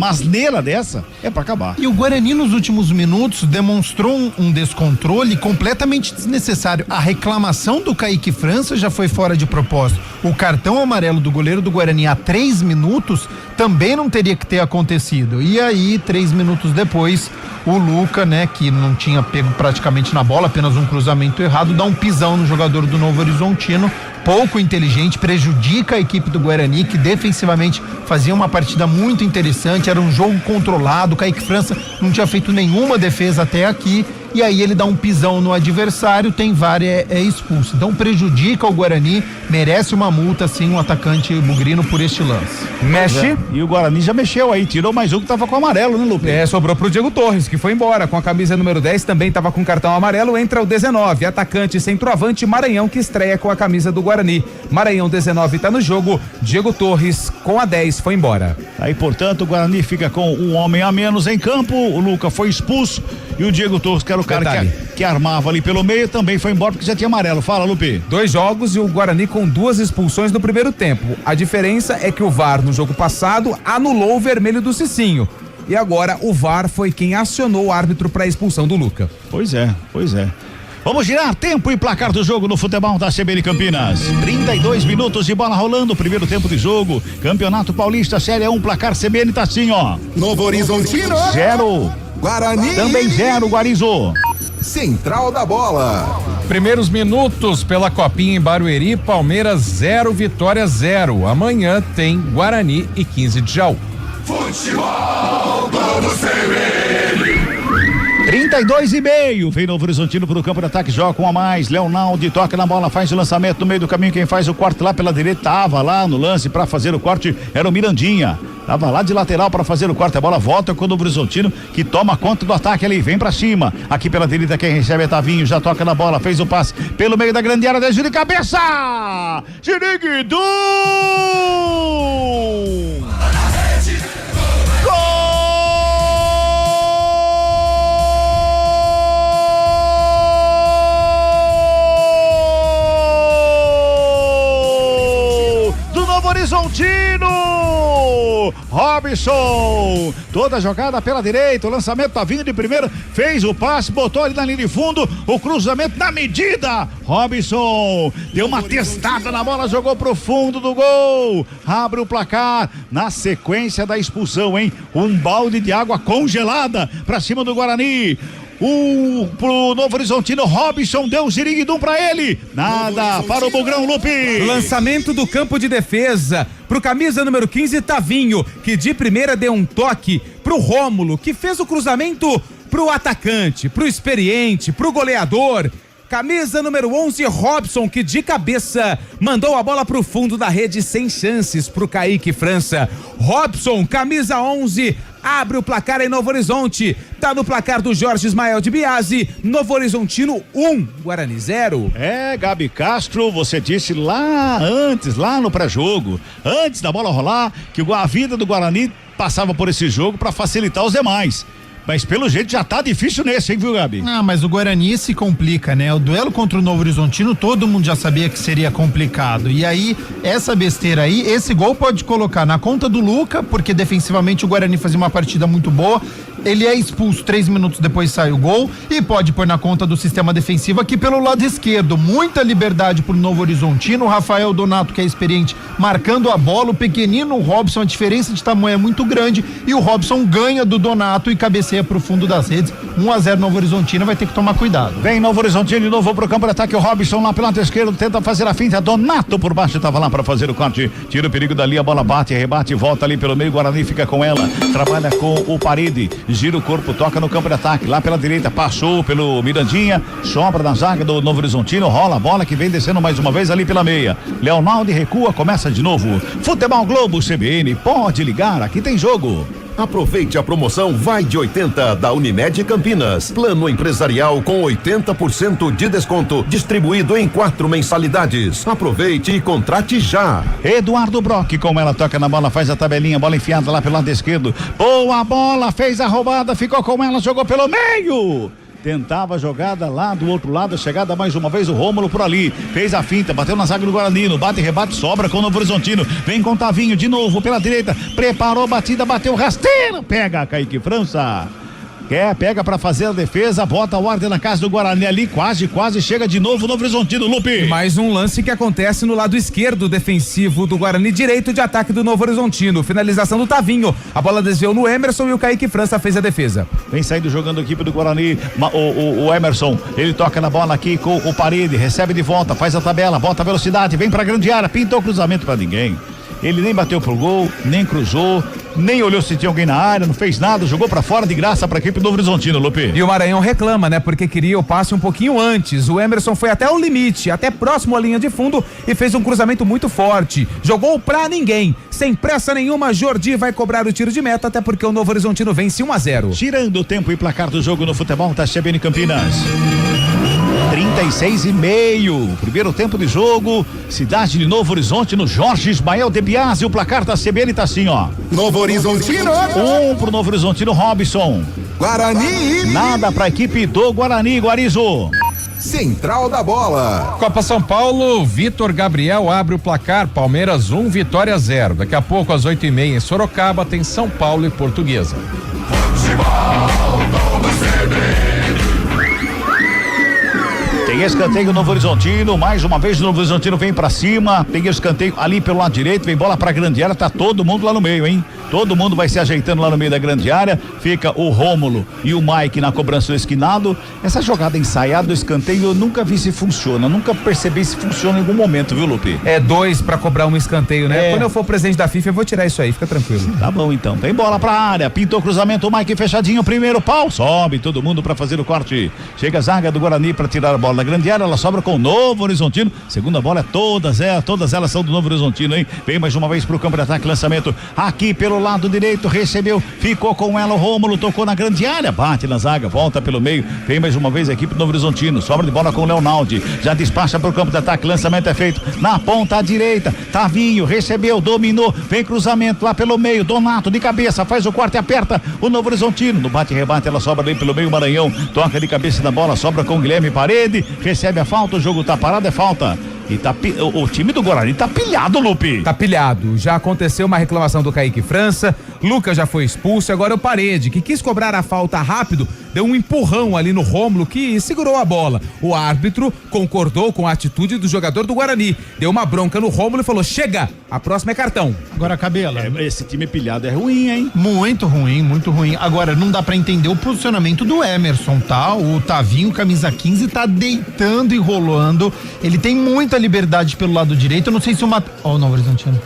G: asneira dessa, é pra acabar.
F: E o Guarani nos últimos minutos demonstrou um descontrole completamente desnecessário. A reclamação do Kaique França já foi fora de propósito. O cartão amarelo do goleiro do Guarani há 3 minutos também não teria que ter acontecido. E aí, 3 minutos depois, o Luca, né, que não tinha pego praticamente na bola, apenas um cruzamento errado, dá um pisão no jogador do Novo Horizontino. Pouco inteligente, prejudica a equipe do Guarani, que defensivamente fazia uma partida muito interessante, era um jogo controlado. O Kaique França não tinha feito nenhuma defesa até aqui, e aí ele dá um pisão no adversário, tem VAR, é expulso. Então prejudica o Guarani, merece uma multa sim, o atacante bugrino por este lance.
E: Mexe.
G: E o Guarani já mexeu aí, tirou mais um que tava com amarelo, né, Lupe?
E: Sobrou pro Diego Torres, que foi embora com a camisa número 10, também tava com cartão amarelo. Entra o 19, atacante centroavante Maranhão, que estreia com a camisa do Guarani. Maranhão 19 tá no jogo, Diego Torres com a 10 foi embora.
G: Aí, portanto, o Guarani fica com um homem a menos em campo, o Luca foi expulso e o Diego Torres, que era o cara que armava ali pelo meio, também foi embora porque já tinha amarelo. Fala, Lupe.
E: 2 jogos e o Guarani com 2 expulsões no primeiro tempo. A diferença é que o VAR no jogo passado anulou o vermelho do Cicinho. E agora o VAR foi quem acionou o árbitro para a expulsão do Luca.
G: Pois é. Vamos girar tempo e placar do jogo no futebol da CBN Campinas. 32 minutos de bola rolando, primeiro tempo de jogo. Campeonato Paulista, Série 1, placar CBN tá assim, ó.
C: Novo Horizontino.
G: 0.
C: Guarani.
G: Também 0, Guarizo.
C: Central da Bola.
D: Primeiros minutos pela Copinha em Barueri, Palmeiras 0, Vitória 0. Amanhã tem Guarani e 15 de Jaú.
C: Futebol Globo CBN.
G: 32,5. Vem Novo Horizontino pro campo de ataque, joga com a mais. Leonaldo toca na bola, faz o lançamento no meio do caminho. Quem faz o corte lá pela direita, tava lá no lance pra fazer o corte, era o Mirandinha. Tava lá de lateral pra fazer o corte, a bola volta com o Novo Horizontino, que toma conta do ataque ali, vem pra cima. Aqui pela direita quem recebe é Tavinho, já toca na bola, fez o passe pelo meio da grande área, desvio de cabeça! Giriguidum! Horizontino, Robson, toda jogada pela direita, o lançamento tá vindo de primeira, fez o passe, botou ali na linha de fundo, o cruzamento na medida, Robson, deu uma testada na bola, jogou pro fundo do gol, abre o placar, na sequência da expulsão, hein, um balde de água congelada pra cima do Guarani. Pro Novo Horizontino, Robson deu o Ziriguidum pra ele. Nada para o Bugrão, Lupe.
E: Lançamento do campo de defesa pro camisa número 15, Tavinho, que de primeira deu um toque pro Rômulo, que fez o cruzamento pro atacante, pro experiente, pro goleador. Camisa número 11, Robson, que de cabeça mandou a bola pro fundo da rede sem chances pro Kaique França. Robson, camisa 11, abre o placar em Novo Horizonte. Tá no placar do Jorge Ismael de Biasi. Novo Horizontino 1, Guarani 0.
G: É, Gabi Castro, você disse lá antes, lá no pré-jogo, antes da bola rolar, que a vida do Guarani passava por esse jogo para facilitar os demais. Mas pelo jeito já tá difícil nesse, hein, viu, Gabi?
F: Ah, mas o Guarani se complica, né? O duelo contra o Novo Horizontino, todo mundo já sabia que seria complicado. E aí, essa besteira aí, esse gol pode colocar na conta do Luca, porque defensivamente o Guarani fazia uma partida muito boa. Ele é expulso 3 minutos depois sai o gol, e pode pôr na conta do sistema defensivo aqui pelo lado esquerdo. Muita liberdade pro Novo Horizontino. O Rafael Donato, que é experiente, marcando a bola. O pequenino Robson, a diferença de tamanho é muito grande, e o Robson ganha do Donato e cabeceia pro fundo das redes. 1-0 Novo Horizontino, vai ter que tomar cuidado.
G: Vem Novo Horizontino de novo pro campo de ataque. O Robson lá pelo lado esquerdo tenta fazer a finta. Donato por baixo tava lá para fazer o corte. Tira o perigo dali, a bola bate, rebate, volta ali pelo meio. Guarani fica com ela. Trabalha com o Parede. gira o corpo, toca no campo de ataque, lá pela direita, passou pelo Mirandinha, sobra na zaga do Novo Horizontino, rola a bola que vem descendo mais uma vez ali pela meia. Leonardo recua, começa de novo. Futebol Globo CBN, pode ligar, aqui tem jogo.
B: Aproveite a promoção Vai de 80 da Unimed Campinas. Plano empresarial com 80% de desconto, distribuído em 4 mensalidades. Aproveite e contrate já.
G: Eduardo Brock, como ela toca na bola, faz a tabelinha, bola enfiada lá pelo lado esquerdo. Boa bola, fez a roubada, ficou com ela, jogou pelo meio. Tentava a jogada lá do outro lado, a chegada mais uma vez o Rômulo por ali, fez a finta, bateu na zaga do Guarani, no bate e rebate, sobra com o Novo Horizontino, vem com o Tavinho de novo pela direita, preparou a batida, bateu rasteiro, pega Kaique França. Pega pra fazer a defesa, bota a ordem na casa do Guarani ali, quase chega de novo o Novo Horizontino, Lupe.
E: E mais um lance que acontece no lado esquerdo defensivo do Guarani, direito de ataque do Novo Horizontino, finalização do Tavinho, a bola desviou no Emerson e o Kaique França fez a defesa.
G: Vem saindo jogando a equipe do Guarani, o Emerson, ele toca na bola aqui com o Parede, recebe de volta, faz a tabela, bota a velocidade, vem pra grande área, pintou o cruzamento pra ninguém. Ele nem bateu pro gol, nem cruzou, nem olhou se tinha alguém na área, não fez nada, jogou pra fora de graça pra equipe do Novo Horizontino, Lupe.
E: E o Maranhão reclama, né? Porque queria o passe um pouquinho antes. O Emerson foi até o limite, até próximo à linha de fundo e fez um cruzamento muito forte. Jogou pra ninguém. Sem pressa nenhuma, Jordi vai cobrar o tiro de meta, até porque o Novo Horizontino vence 1-0.
G: Tirando o tempo e placar do jogo no futebol, tá CBN Campinas. 36,5. Primeiro tempo de jogo, cidade de Novo Horizonte, no Jorge Ismael de Biasi. O placar da CBN tá assim, ó.
C: Novo Horizontino.
G: 1 pro Novo Horizontino, Robson.
C: Guarani.
G: Nada pra equipe do Guarani, Guarizo.
C: Central da bola.
D: Copa São Paulo, Vitor Gabriel abre o placar, Palmeiras 1, Vitória 0. Daqui a pouco, às 8h30, em Sorocaba, tem São Paulo e Portuguesa.
G: Tem escanteio Novo Horizontino, mais uma vez o Novo Horizontino vem pra cima, tem escanteio ali pelo lado direito, vem bola pra grande área, tá todo mundo lá no meio, hein? Todo mundo vai se ajeitando lá no meio da grande área, fica o Rômulo e o Mike na cobrança do esquinado. Essa jogada ensaiada do escanteio eu nunca vi se funciona, nunca percebi se funciona em algum momento, viu, Lupe?
E: É 2 pra cobrar um escanteio, né? Quando eu for presidente da FIFA eu vou tirar isso aí, fica tranquilo.
G: Tá bom então, tem bola pra área, pintou o cruzamento, o Mike fechadinho, primeiro pau, sobe todo mundo pra fazer o corte. Chega a zaga do Guarani pra tirar a bola da grande área, ela sobra com o Novo Horizontino, segunda bola é todas elas são do Novo Horizontino, hein? Vem mais uma vez pro campo de ataque, lançamento aqui pelo lado direito, recebeu, ficou com ela o Rômulo, tocou na grande área, bate na zaga, volta pelo meio, vem mais uma vez a equipe do Novo Horizontino, sobra de bola com o Leonaldi, já despacha pro campo de ataque, lançamento é feito na ponta à direita, Tavinho, recebeu, dominou, vem cruzamento lá pelo meio, Donato de cabeça, faz o corte e aperta o Novo Horizontino, no bate e rebate, ela sobra ali pelo meio, Maranhão, toca de cabeça na bola, sobra com o Guilherme Parede, recebe a falta, o jogo tá parado, é falta. E o time do Guarani tá pilhado, Lupe.
E: Tá pilhado. Já aconteceu uma reclamação do Kaique França, Lucas já foi expulso, agora o Parede, que quis cobrar a falta rápido, deu um empurrão ali no Rômulo, que segurou a bola. O árbitro concordou com a atitude do jogador do Guarani, deu uma bronca no Rômulo e falou, chega, a próxima é cartão.
F: Agora, Cabela.
G: Esse time pilhado é ruim, hein?
F: Muito ruim, muito ruim. Agora, não dá pra entender o posicionamento do Emerson, tá? O Tavinho, camisa 15, tá deitando e rolando. Ele tem muita liberdade pelo lado direito. Eu não sei se o Novo Horizontino.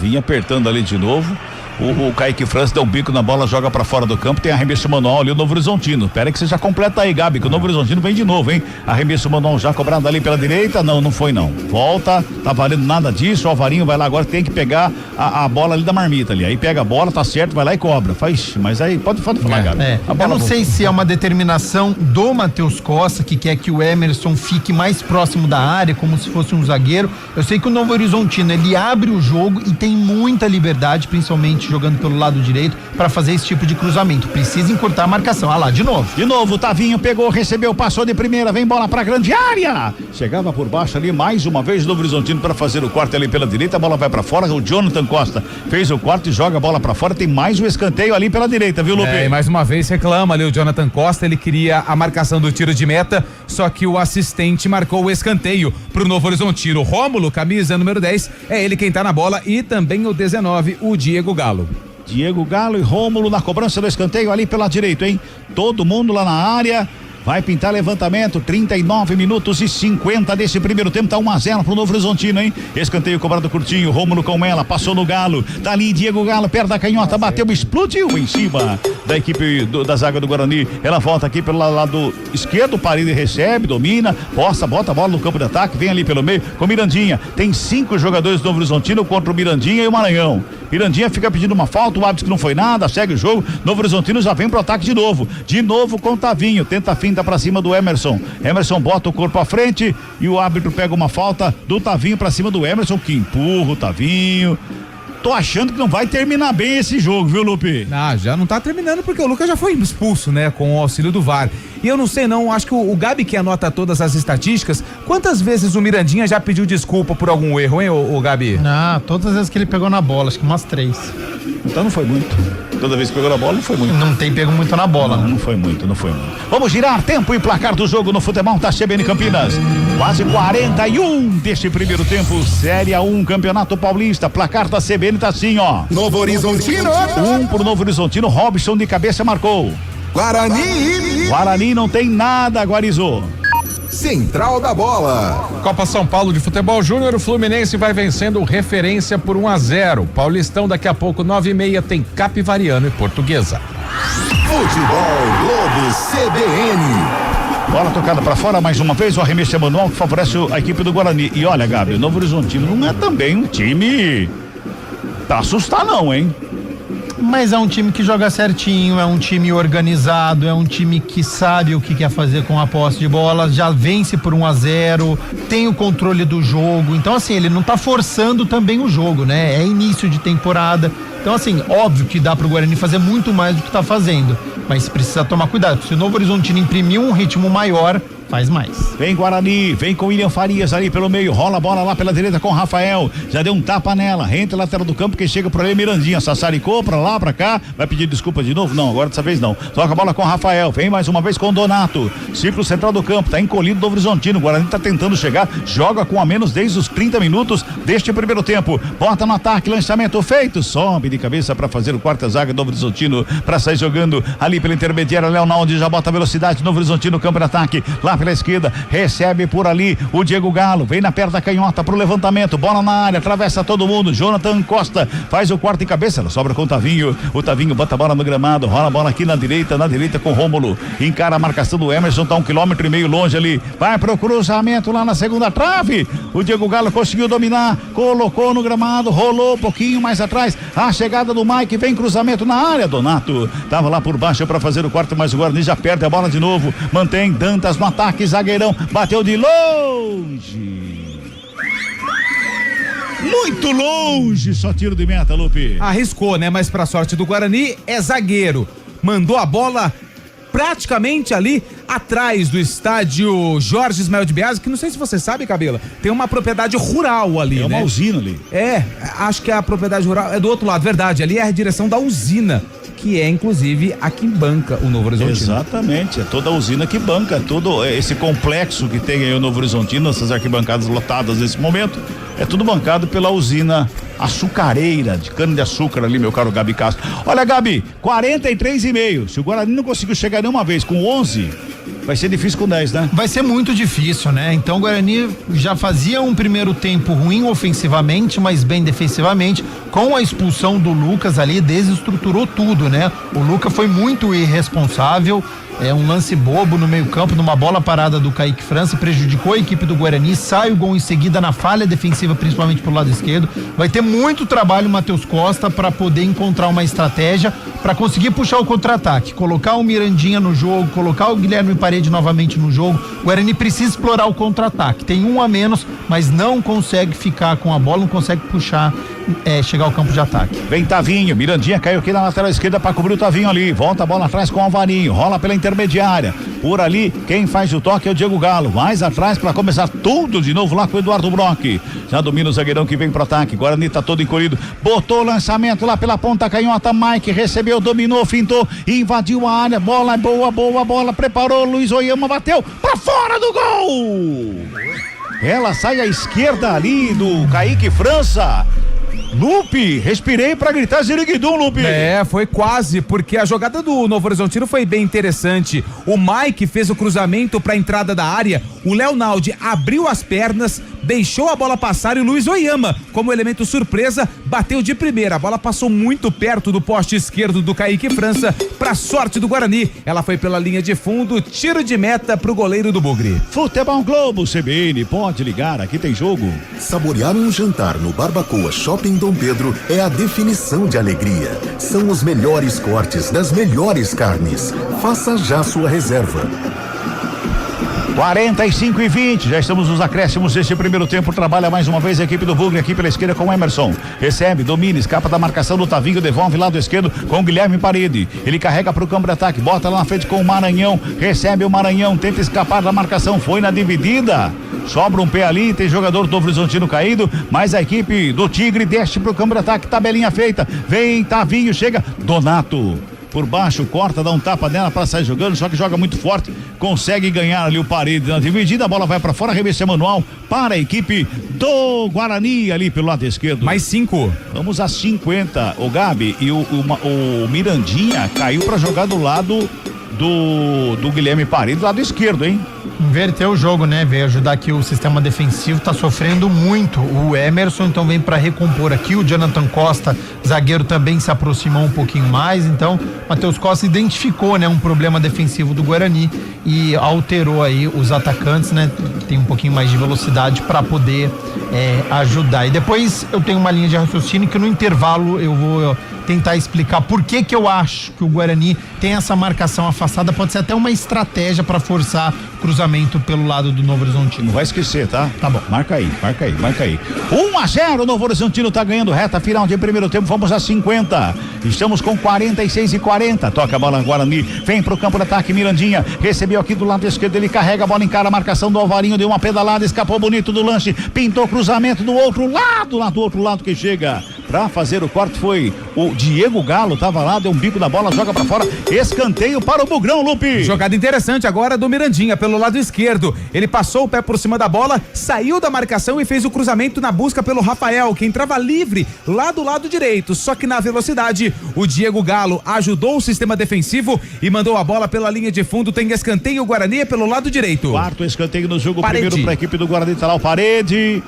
G: Vinha apertando ali de novo. O Kaique França deu um bico na bola, joga pra fora do campo, tem arremesso manual ali o Novo Horizontino. Pera que você já completa aí, Gabi, que o Novo Horizontino vem de novo, hein? Arremesso manual já cobrado ali pela direita, não foi não. Volta, tá valendo nada disso, o Alvarinho vai lá agora, tem que pegar a bola ali da marmita ali. Aí pega a bola, tá certo, vai lá e cobra. mas aí, pode falar, Gabi.
F: Eu não sei se é uma determinação do Matheus Costa, que quer que o Emerson fique mais próximo da área, como se fosse um zagueiro. Eu sei que o Novo Horizontino, ele abre o jogo e tem muita liberdade, principalmente jogando pelo lado direito, para fazer esse tipo de cruzamento. Precisa encurtar a marcação. Lá, de novo.
G: De novo, Tavinho pegou, recebeu, passou de primeira, vem bola pra grande área. Chegava por baixo ali, mais uma vez, o Novo Horizontino para fazer o corte ali pela direita, a bola vai pra fora, o Jonathan Costa fez o corte, joga a bola pra fora, tem mais um escanteio ali pela direita, viu, Lupe?
E: E mais uma vez reclama ali o Jonathan Costa, ele queria a marcação do tiro de meta, só que o assistente marcou o escanteio pro Novo Horizontino. Rômulo, camisa número 10, é ele quem tá na bola, e também o 19, o Diego Galo.
G: Diego Galo e Rômulo na cobrança do escanteio ali pela direita, hein? Todo mundo lá na área. vai pintar levantamento, 39 minutos e 50 desse primeiro tempo, tá 1-0 pro Novo Horizontino, hein? Escanteio cobrado curtinho, Rômulo com ela, passou no Galo, tá ali Diego Galo, perto da canhota, bateu, explodiu em cima da equipe da zaga do Guarani. Ela volta aqui pelo lado esquerdo, Parede recebe, domina, posta, bota a bola no campo de ataque, vem ali pelo meio com Mirandinha. Tem 5 jogadores do Novo Horizontino contra o Mirandinha e o Maranhão. Mirandinha fica pedindo uma falta, o árbitro que não foi nada, segue o jogo. Novo Horizontino já vem pro ataque de novo com o Tavinho, tenta a finta pra cima do Emerson. Emerson bota o corpo à frente e o árbitro pega uma falta do Tavinho pra cima do Emerson, que empurra o Tavinho. Tô achando que não vai terminar bem esse jogo, viu, Lupe?
E: Ah, já não tá terminando porque o Lucas já foi expulso, né, com o auxílio do VAR. E eu não sei não, acho que o Gabi que anota todas as estatísticas, quantas vezes o Mirandinha já pediu desculpa por algum erro, hein, o Gabi?
F: Ah, todas as vezes que ele pegou na bola, acho que umas 3.
G: Então não foi muito. Toda vez que pegou na bola, não foi muito.
F: Não tem pego muito na bola.
G: Não foi muito. Vamos girar tempo e placar do jogo no futebol da CBN Campinas. Quase 41 deste primeiro tempo, Série A1, Campeonato Paulista. Placar da CBN tá assim, ó.
C: Novo Horizontino.
G: 1 pro Novo Horizontino, Robson de cabeça marcou. Guarani não tem nada, Guarizô.
C: Central da Bola.
D: Copa São Paulo de Futebol Júnior, o Fluminense vai vencendo Referência por 1-0. Paulistão daqui a pouco, 9h30, tem Capivariano e Portuguesa.
C: Futebol Globo CBN.
G: Bola tocada pra fora mais uma vez, o arremesso é manual que favorece a equipe do Guarani. E olha, Gabi, o Novo Horizontino não é também um time pra assustar não, hein?
F: Mas é um time que joga certinho, é um time organizado, é um time que sabe o que quer fazer com a posse de bola, já vence por 1-0, tem o controle do jogo. Então, assim, ele não tá forçando também o jogo, né? É início de temporada. Então, assim, óbvio que dá pro Guarani fazer muito mais do que tá fazendo, mas precisa tomar cuidado. Se o Novo Horizontino imprimir um ritmo maior, faz mais.
G: Vem Guarani, vem com William Farias ali pelo meio, rola a bola lá pela direita com Rafael, já deu um tapa nela, entra lateral do campo, quem chega por ali é Mirandinha, sassaricou pra lá, pra cá, vai pedir desculpa de novo? Não, agora dessa vez não, toca a bola com Rafael, vem mais uma vez com Donato, círculo central do campo, tá encolhido do Novo Horizontino, o Guarani tá tentando chegar, joga com a menos desde os 30 minutos deste primeiro tempo, bota no ataque, lançamento feito, sobe de cabeça pra fazer o quarto zaga do Novo Horizontino, pra sair jogando ali pela intermediária, Leonaldo já bota velocidade, Novo Horizontino, campo de ataque, lá pela esquerda, recebe por ali o Diego Galo, vem na perna da canhota pro levantamento, bola na área, atravessa todo mundo, Jonathan Costa faz o quarto em cabeça, ela sobra com o Tavinho bota a bola no gramado, rola a bola aqui na direita com Rômulo, encara a marcação do Emerson, tá 1,5 km longe ali, vai pro cruzamento lá na segunda trave, o Diego Galo conseguiu dominar, colocou no gramado, rolou um pouquinho mais atrás, a chegada do Mike, vem cruzamento na área, Donato tava lá por baixo para fazer o quarto, mas o Guarani já perde a bola de novo, mantém Dantas no ataque, zagueirão, bateu de longe, muito longe, só tiro de meta, Lupe.
E: Arriscou, né? Mas pra sorte do Guarani, é zagueiro, mandou a bola praticamente ali atrás do estádio Jorge Ismael de Biasi, que não sei se você sabe, Cabela, tem uma propriedade rural ali,
G: né? É uma usina ali.
E: É, acho que a propriedade rural é do outro lado, verdade, ali é a direção da usina, que é inclusive a que banca o Novo Horizontino.
G: Exatamente, é toda a usina que banca, todo esse complexo que tem aí o Novo Horizontino, essas arquibancadas lotadas nesse momento, é tudo bancado pela usina açucareira de cana de açúcar ali, meu caro Gabi Castro. Olha, Gabi, 43,5. Se o Guarani não conseguiu chegar nenhuma vez com 11, vai ser difícil com 10, né?
F: Vai ser muito difícil, né? Então o Guarani já fazia um primeiro tempo ruim ofensivamente, mas bem defensivamente. Com a expulsão do Lucas ali, desestruturou tudo, né? O Lucas foi muito irresponsável. É um lance bobo no meio-campo, numa bola parada do Kaique França, prejudicou a equipe do Guarani, sai o gol em seguida na falha defensiva, principalmente pro lado esquerdo. Vai ter muito trabalho o Matheus Costa para poder encontrar uma estratégia para conseguir puxar o contra-ataque, colocar o Mirandinha no jogo, colocar o Guilherme Parede novamente no jogo. O Guarani precisa explorar o contra-ataque, tem um a menos, mas não consegue ficar com a bola, não consegue puxar, chegar ao campo de ataque.
G: Vem Tavinho, Mirandinha caiu aqui na lateral esquerda para cobrir o Tavinho ali, volta a bola atrás com o Alvarinho, rola pela intermediária, por ali quem faz o toque é o Diego Galo, mais atrás para começar tudo de novo lá com o Eduardo Brock, já domina o zagueirão que vem pro ataque, Guarani tá todo encolhido, botou o lançamento lá pela ponta canhota, Mike recebeu, dominou, fintou, invadiu a área, bola boa, bola, preparou, Luiz Oyama bateu pra fora do gol, ela sai à esquerda ali do Kaique França, Lupe, respirei pra gritar Ziriguidum, Lupe.
E: Foi quase, porque a jogada do Novo Horizontino foi bem interessante. O Mike fez o cruzamento pra entrada da área, o Léo Naldi abriu as pernas, deixou a bola passar e o Luiz Oyama, como elemento surpresa, bateu de primeira. A bola passou muito perto do poste esquerdo do Kaique França, pra sorte do Guarani. Ela foi pela linha de fundo, tiro de meta pro goleiro do Bugre.
G: Futebol Globo CBN, pode ligar, aqui tem jogo.
L: Saborear um jantar no Barbacoa Shopping Dom Pedro é a definição de alegria. São os melhores cortes das melhores carnes. Faça já sua reserva.
G: 45:20, já estamos nos acréscimos deste primeiro tempo. Trabalha mais uma vez a equipe do Bugre aqui pela esquerda com o Emerson. Recebe, domina, escapa da marcação do Tavinho, devolve lado esquerdo com o Guilherme Parede. Ele carrega para o campo de ataque, bota lá na frente com o Maranhão. Recebe o Maranhão, tenta escapar da marcação, foi na dividida. Sobra um pé ali, tem jogador do Horizontino caído, mas a equipe do Tigre desce para o campo de ataque, tabelinha feita. Vem Tavinho, chega Donato. Por baixo, corta, dá um tapa nela para sair jogando, só que joga muito forte, consegue ganhar ali o Parede na dividida, a bola vai para fora, arremesso manual para a equipe do Guarani ali pelo lado esquerdo.
E: Mais 5.
G: Vamos a 50. O Gabi e o Mirandinha caiu para jogar do lado do Guilherme Parede, do lado esquerdo, hein?
F: Inverteu o jogo, né? Veio ajudar aqui o sistema defensivo, tá sofrendo muito. O Emerson então vem para recompor aqui, o Jonathan Costa, zagueiro, também se aproximou um pouquinho mais, então Matheus Costa identificou, né, um problema defensivo do Guarani e alterou aí os atacantes, né? Tem um pouquinho mais de velocidade para poder ajudar. E depois eu tenho uma linha de raciocínio que no intervalo eu vou tentar explicar por que eu acho que o Guarani tem essa marcação afastada, pode ser até uma estratégia para forçar cruzamento pelo lado do Novo Horizontino.
G: Não vai esquecer, tá?
F: Tá bom.
G: Marca aí. 1-0, o Novo Horizontino tá ganhando, reta final de primeiro tempo, vamos a 50. Estamos com 46:40. Toca a bola Guarani, vem pro campo de ataque, Mirandinha, recebeu aqui do lado esquerdo, ele carrega a bola, encara a marcação do Alvarinho, deu uma pedalada, escapou bonito do lance, pintou cruzamento do outro lado, lá do outro lado que chega pra fazer o corte foi o Diego Galo, tava lá, deu um bico da bola, joga pra fora, escanteio para o Bugrão, Lupe.
E: Jogada interessante agora do Mirandinha pelo lado esquerdo, ele passou o pé por cima da bola, saiu da marcação e fez o cruzamento na busca pelo Rafael, que entrava livre lá do lado direito, só que na velocidade o Diego Galo ajudou o sistema defensivo e mandou a bola pela linha de fundo. Tem escanteio Guarani pelo lado direito.
G: Quarto escanteio no jogo,
E: Parede.
G: primeiro para a equipe do Guarani, tá lá o Parede.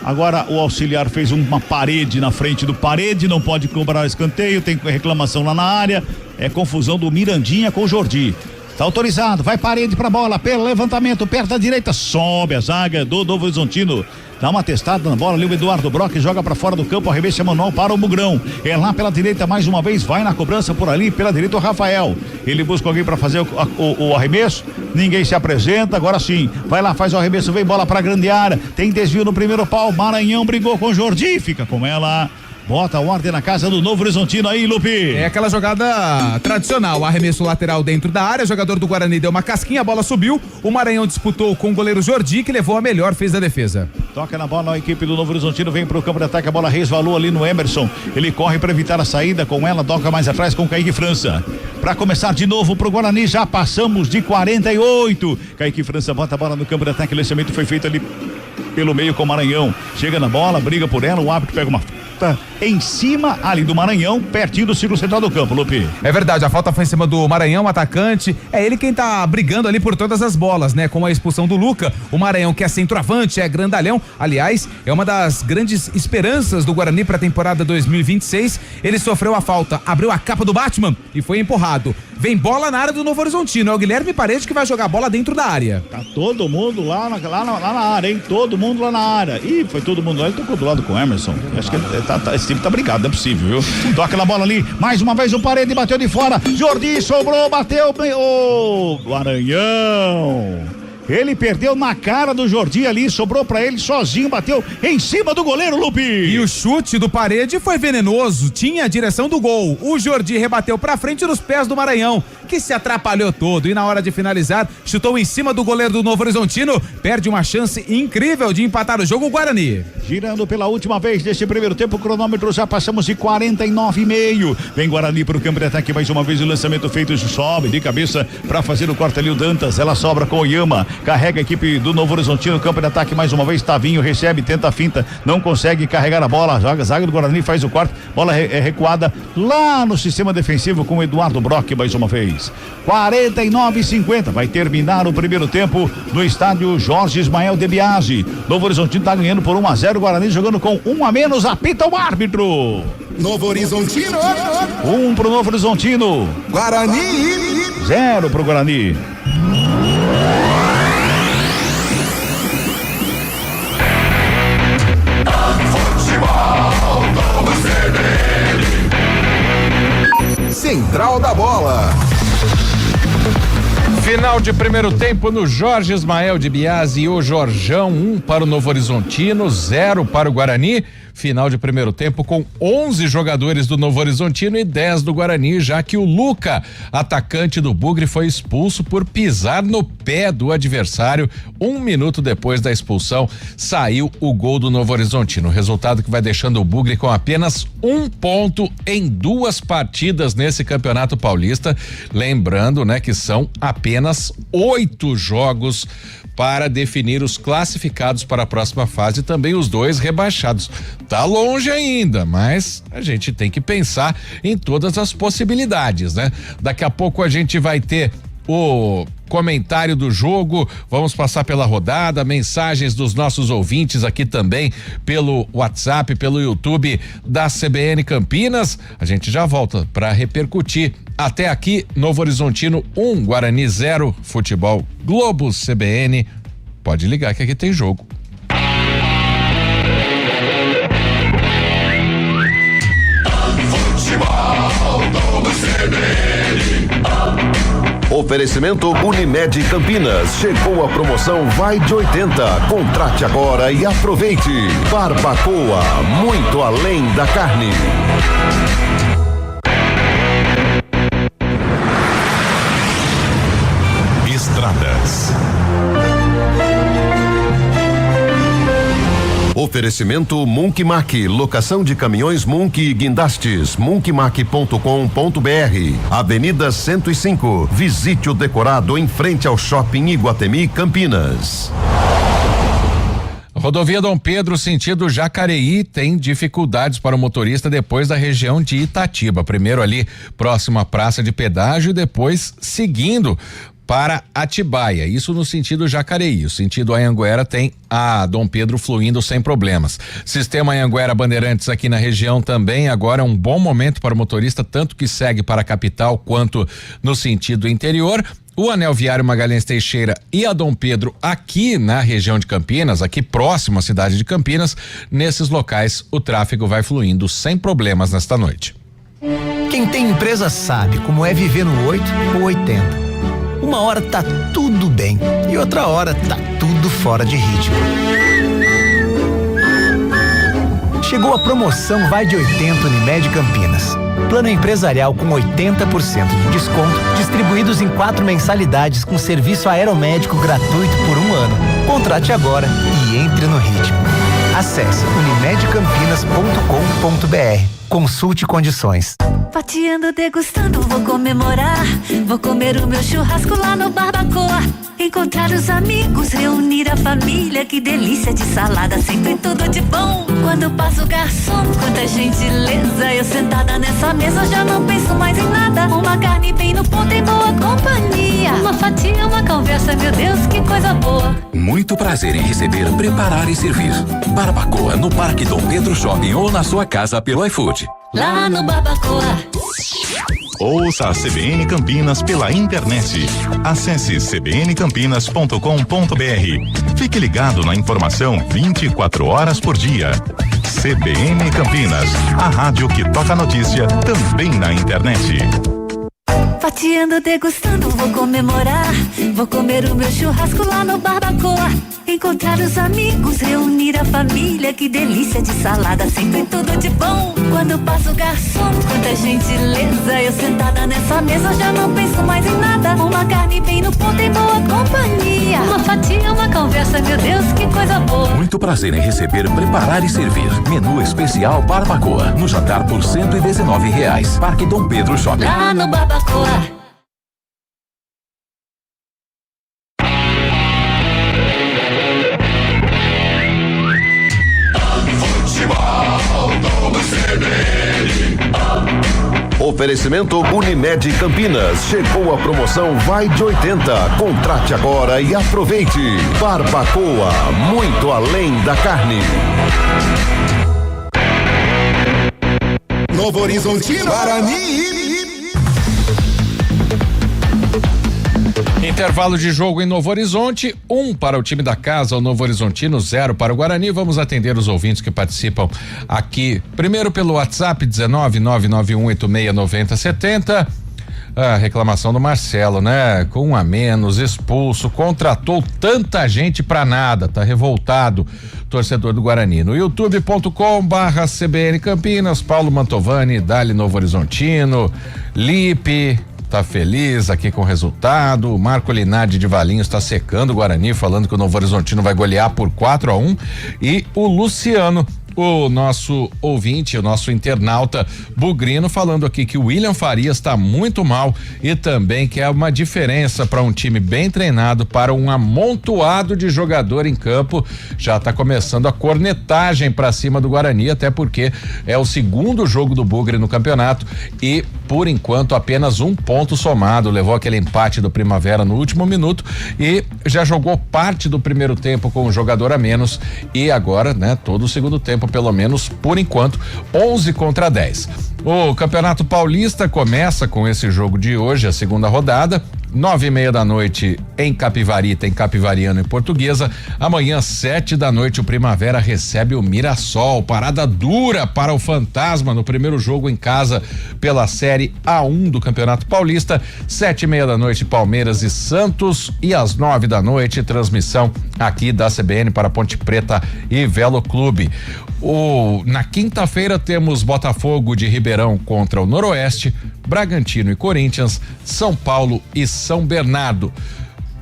G: Agora o auxiliar fez uma parede na frente do Parede, não pode cobrar escanteio, tem reclamação lá na área, é confusão do Mirandinha com o Jordi. Tá autorizado, vai Parede pra bola, pelo levantamento, perto da direita, sobe a zaga do Novo Horizontino. Dá uma testada na bola ali, o Eduardo Brock joga pra fora do campo, arremesso manual para o Bugrão. É lá pela direita mais uma vez, vai na cobrança por ali, pela direita o Rafael. Ele busca alguém pra fazer o arremesso, ninguém se apresenta, agora sim. Vai lá, faz o arremesso, vem bola pra grande área, tem desvio no primeiro pau, Maranhão brigou com o Jordi, fica com ela. Bota a ordem na casa do Novo Horizontino aí, Lupe.
E: É aquela jogada tradicional, arremesso lateral dentro da área, jogador do Guarani deu uma casquinha, a bola subiu, o Maranhão disputou com o goleiro Jordi, que levou a melhor, fez a defesa.
G: Toca na bola a equipe do Novo Horizontino, vem pro campo de ataque, a bola resvalou ali no Emerson, ele corre para evitar a saída com ela, toca mais atrás com o Kaique França. Para começar de novo pro Guarani, já passamos de 48. Kaique França bota a bola no campo de ataque, o lançamento foi feito ali pelo meio com o Maranhão, chega na bola, briga por ela, o árbitro pega uma falta em cima ali do Maranhão, pertinho do círculo central do campo, Lupe.
E: É verdade, a falta foi em cima do Maranhão, atacante, é ele quem tá brigando ali por todas as bolas, né? Com a expulsão do Luca, o Maranhão, que é centroavante, é grandalhão, aliás, é uma das grandes esperanças do Guarani para a temporada 2026, ele sofreu a falta, abriu a capa do Batman e foi empurrado. Vem bola na área do Novo Horizontino, é o Guilherme Parede que vai jogar a bola dentro da área.
G: Tá todo mundo lá na área, hein? Todo mundo lá na área. Ih, foi todo mundo lá, ele tocou do lado com o Emerson. Acho que esse time tá brigado, não é possível, viu? Toca na bola ali, mais uma vez o Parede bateu de fora, Jordi sobrou, bateu, o Maranhão. Ele perdeu na cara do Jordi ali, sobrou pra ele sozinho, bateu em cima do goleiro, Lupe.
E: E o chute do Parede foi venenoso, tinha a direção do gol. O Jordi rebateu pra frente nos pés do Maranhão, que se atrapalhou todo e na hora de finalizar, chutou em cima do goleiro do Novo Horizontino, perde uma chance incrível de empatar o jogo, o Guarani.
G: Girando pela última vez neste primeiro tempo, o cronômetro já passamos de 49,5. Vem Guarani pro campo de ataque mais uma vez, o lançamento feito, sobe de cabeça pra fazer o corte ali o Dantas, ela sobra com o Oyama. carrega a equipe do Novo Horizontino, campo de ataque mais uma vez, Tavinho recebe, tenta a finta, não consegue carregar a bola, a zaga do Guarani faz o corte, bola é recuada lá no sistema defensivo com o Eduardo Brock mais uma vez. 49-50, vai terminar o primeiro tempo no estádio Jorge Ismael de Biasi. Novo Horizontino tá ganhando por 1-0, Guarani jogando com 1 a menos, apita o árbitro.
C: Novo Horizontino.
G: 1 pro Novo Horizontino.
C: Guarani.
G: 0 pro Guarani.
C: Central da Bola.
D: Final de primeiro tempo no Jorge Ismael de Biasi, o Jorjão, 1 para o Novo Horizontino, 0 para o Guarani. Final de primeiro tempo com 11 jogadores do Novo Horizontino e 10 do Guarani, já que o Luca, atacante do Bugre, foi expulso por pisar no pé do adversário. 1 minuto depois da expulsão, saiu o gol do Novo Horizontino. Resultado que vai deixando o Bugre com apenas 1 ponto em 2 partidas nesse Campeonato Paulista. Lembrando, né, que são apenas 8 jogos para definir os classificados para a próxima fase e também os 2 rebaixados. Tá longe ainda, mas a gente tem que pensar em todas as possibilidades, né? Daqui a pouco a gente vai ter o comentário do jogo, vamos passar pela rodada, mensagens dos nossos ouvintes aqui também pelo WhatsApp, pelo YouTube da CBN Campinas. A gente já volta para repercutir. Até aqui, Novo Horizontino 1, Guarani 0, Futebol Globo CBN. Pode ligar que aqui tem jogo.
L: Oferecimento Unimed Campinas. Chegou a promoção Vai de 80. Contrate agora e aproveite. Barbacoa, muito além da carne.
A: Estradas.
L: Oferecimento Munkmac, locação de caminhões Munk e guindastes, munkmac.com.br. Avenida 105, visite o decorado em frente ao Shopping Iguatemi Campinas.
D: Rodovia Dom Pedro, sentido Jacareí, tem dificuldades para o motorista depois da região de Itatiba. Primeiro ali próximo à praça de pedágio e depois seguindo para Atibaia, isso no sentido Jacareí. O sentido Anhanguera tem a Dom Pedro fluindo sem problemas. Sistema Anhanguera Bandeirantes aqui na região também, agora é um bom momento para o motorista, tanto que segue para a capital quanto no sentido interior. O anel viário Magalhães Teixeira e a Dom Pedro aqui na região de Campinas, aqui próximo à cidade de Campinas, nesses locais o tráfego vai fluindo sem problemas nesta noite.
I: Quem tem empresa sabe como é viver no 8 ou 80. Uma hora tá tudo bem e outra hora tá tudo fora de ritmo. Chegou a promoção Vai de 80 Unimed Campinas. Plano empresarial com 80% de desconto, distribuídos em 4 mensalidades com serviço aeromédico gratuito por 1 ano. Contrate agora e entre no ritmo. Acesse unimedcampinas.com.br. Consulte condições.
M: Fatiando, degustando, vou comemorar. Vou comer o meu churrasco lá no Barbacoa. Encontrar os amigos, reunir a família. Que delícia de salada, sempre tudo de bom. Quando passa o garçom, quanta gentileza. Eu sentada nessa mesa já não penso mais em nada. Uma carne bem no ponto em boa companhia. Uma fatia, uma conversa, meu Deus, que coisa boa.
N: Muito prazer em receber, preparar e servir. Barbacoa no Parque Dom Pedro Shopping ou na sua casa pelo iFood.
M: Lá no Barbacoa.
A: Ouça a CBN Campinas pela internet. Acesse cbncampinas.com.br. Fique ligado na informação 24 horas por dia. CBN Campinas, a rádio que toca notícia também na internet.
M: Fatiando, degustando, vou comemorar. Vou comer o meu churrasco lá no Barbacoa. Encontrar os amigos, reunir a família. Que delícia de salada, sempre tudo de bom. Quando passa o garçom, quanta gentileza. Eu sentada nessa mesa já não penso mais em nada. Uma carne bem no ponto em boa companhia. Uma fatia, uma conversa, meu Deus, que coisa boa.
N: Muito prazer em receber, preparar e servir. Menu especial Barbacoa. No jantar por R$119. Parque Dom Pedro Shopping.
M: Lá no Barbacoa.
L: Oferecimento Unimed Campinas. Chegou a promoção Vai de 80. Contrate agora e aproveite. Barbacoa, muito além da carne.
C: Novo Horizontino, Guarani.
D: Intervalo de jogo em Novo Horizonte, 1 para o time da casa, o Novo Horizontino, 0 para o Guarani. Vamos atender os ouvintes que participam aqui. Primeiro pelo WhatsApp, 19991869070. A reclamação do Marcelo, né? Com 1 a menos, expulso, contratou tanta gente pra nada, tá revoltado, torcedor do Guarani. No youtube.com/CBN Campinas, Paulo Mantovani, Dali Novo Horizontino, Lipe, tá feliz aqui com o resultado. O Marco Linardi de Valinhos está secando o Guarani, falando que o Novo Horizontino vai golear por 4-1. E o Luciano, o nosso ouvinte, o nosso internauta bugrino, falando aqui que o William Farias está muito mal e também que é uma diferença para um time bem treinado para um amontoado de jogador em campo. Já está começando a cornetagem para cima do Guarani, até porque é o segundo jogo do Bugre no campeonato e por enquanto apenas 1 ponto somado. Levou aquele empate do Primavera no último minuto e já jogou parte do primeiro tempo com um jogador a menos e agora, né, todo o segundo tempo, pelo menos por enquanto, 11-10. O Campeonato Paulista começa com esse jogo de hoje, a segunda rodada, 9:30 da noite em Capivari, tem Capivariano e Portuguesa. Amanhã, 7 da noite, o Primavera recebe o Mirassol. Parada dura para o Fantasma no primeiro jogo em casa pela Série A1 do Campeonato Paulista. 7:30 da noite, Palmeiras e Santos. E às 9 da noite, transmissão aqui da CBN para Ponte Preta e Velo Clube. Na quinta-feira temos Botafogo de Ribeirão contra o Noroeste, Bragantino e Corinthians, São Paulo e São Bernardo.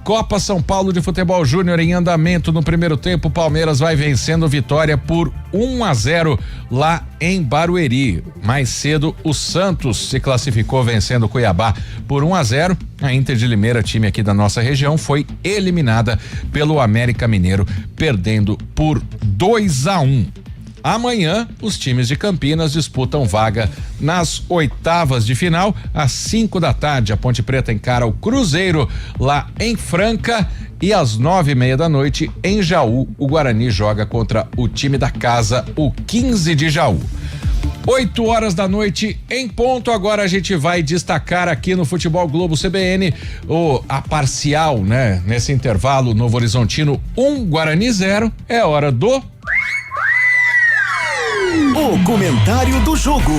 D: Copa São Paulo de Futebol Júnior em andamento. No primeiro tempo, o Palmeiras vai vencendo Vitória por 1-0 lá em Barueri. Mais cedo, o Santos se classificou vencendo o Cuiabá por 1-0. A Inter de Limeira, time aqui da nossa região, foi eliminada pelo América Mineiro, perdendo por 2-1. Amanhã, os times de Campinas disputam vaga nas oitavas de final. Às 5 da tarde, a Ponte Preta encara o Cruzeiro lá em Franca. E às 9:30 da noite, em Jaú, o Guarani joga contra o time da casa, o 15 de Jaú. 8 horas da noite em ponto. Agora a gente vai destacar aqui no Futebol Globo CBN a parcial, né? Nesse intervalo, Novo Horizontino 1, Guarani 0. É hora do
C: O comentário do jogo.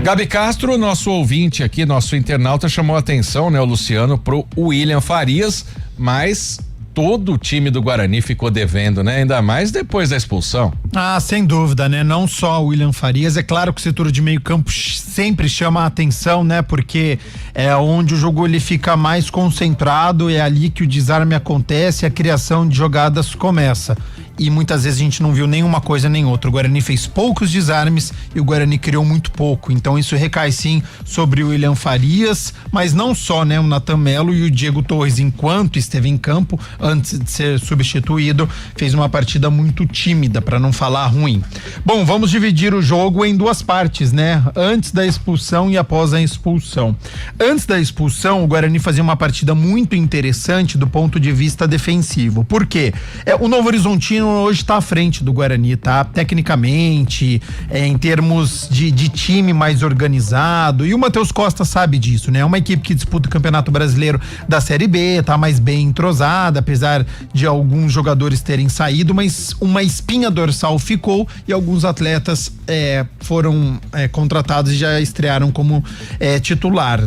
D: Gabi Castro, nosso ouvinte aqui, nosso internauta, chamou a atenção, né, o Luciano, pro William Farias, mas todo o time do Guarani ficou devendo, né? Ainda mais depois da expulsão.
F: Ah, sem dúvida, né? Não só o William Farias, é claro que o setor de meio campo sempre chama a atenção, né? Porque é onde o jogo ele fica mais concentrado, é ali que o desarme acontece, a criação de jogadas começa. E muitas vezes a gente não viu nenhuma coisa nem outra. O Guarani fez poucos desarmes e o Guarani criou muito pouco. Então isso recai sim sobre o William Farias, mas não só, né? O Natan Melo e o Diego Torres, enquanto esteve em campo, antes de ser substituído, fez uma partida muito tímida, para não falar ruim. Bom, vamos dividir o jogo em duas partes, né? Antes da expulsão e após a expulsão. Antes da expulsão, o Guarani fazia uma partida muito interessante do ponto de vista defensivo. Por quê? O Novo Horizontino hoje está à frente do Guarani, tá? Tecnicamente, em termos de time mais organizado, e o Matheus Costa sabe disso, né? É uma equipe que disputa o Campeonato Brasileiro da Série B, tá mais bem entrosada, apesar de alguns jogadores terem saído, mas uma espinha dorsal ficou e alguns atletas foram contratados e já estrearam como titular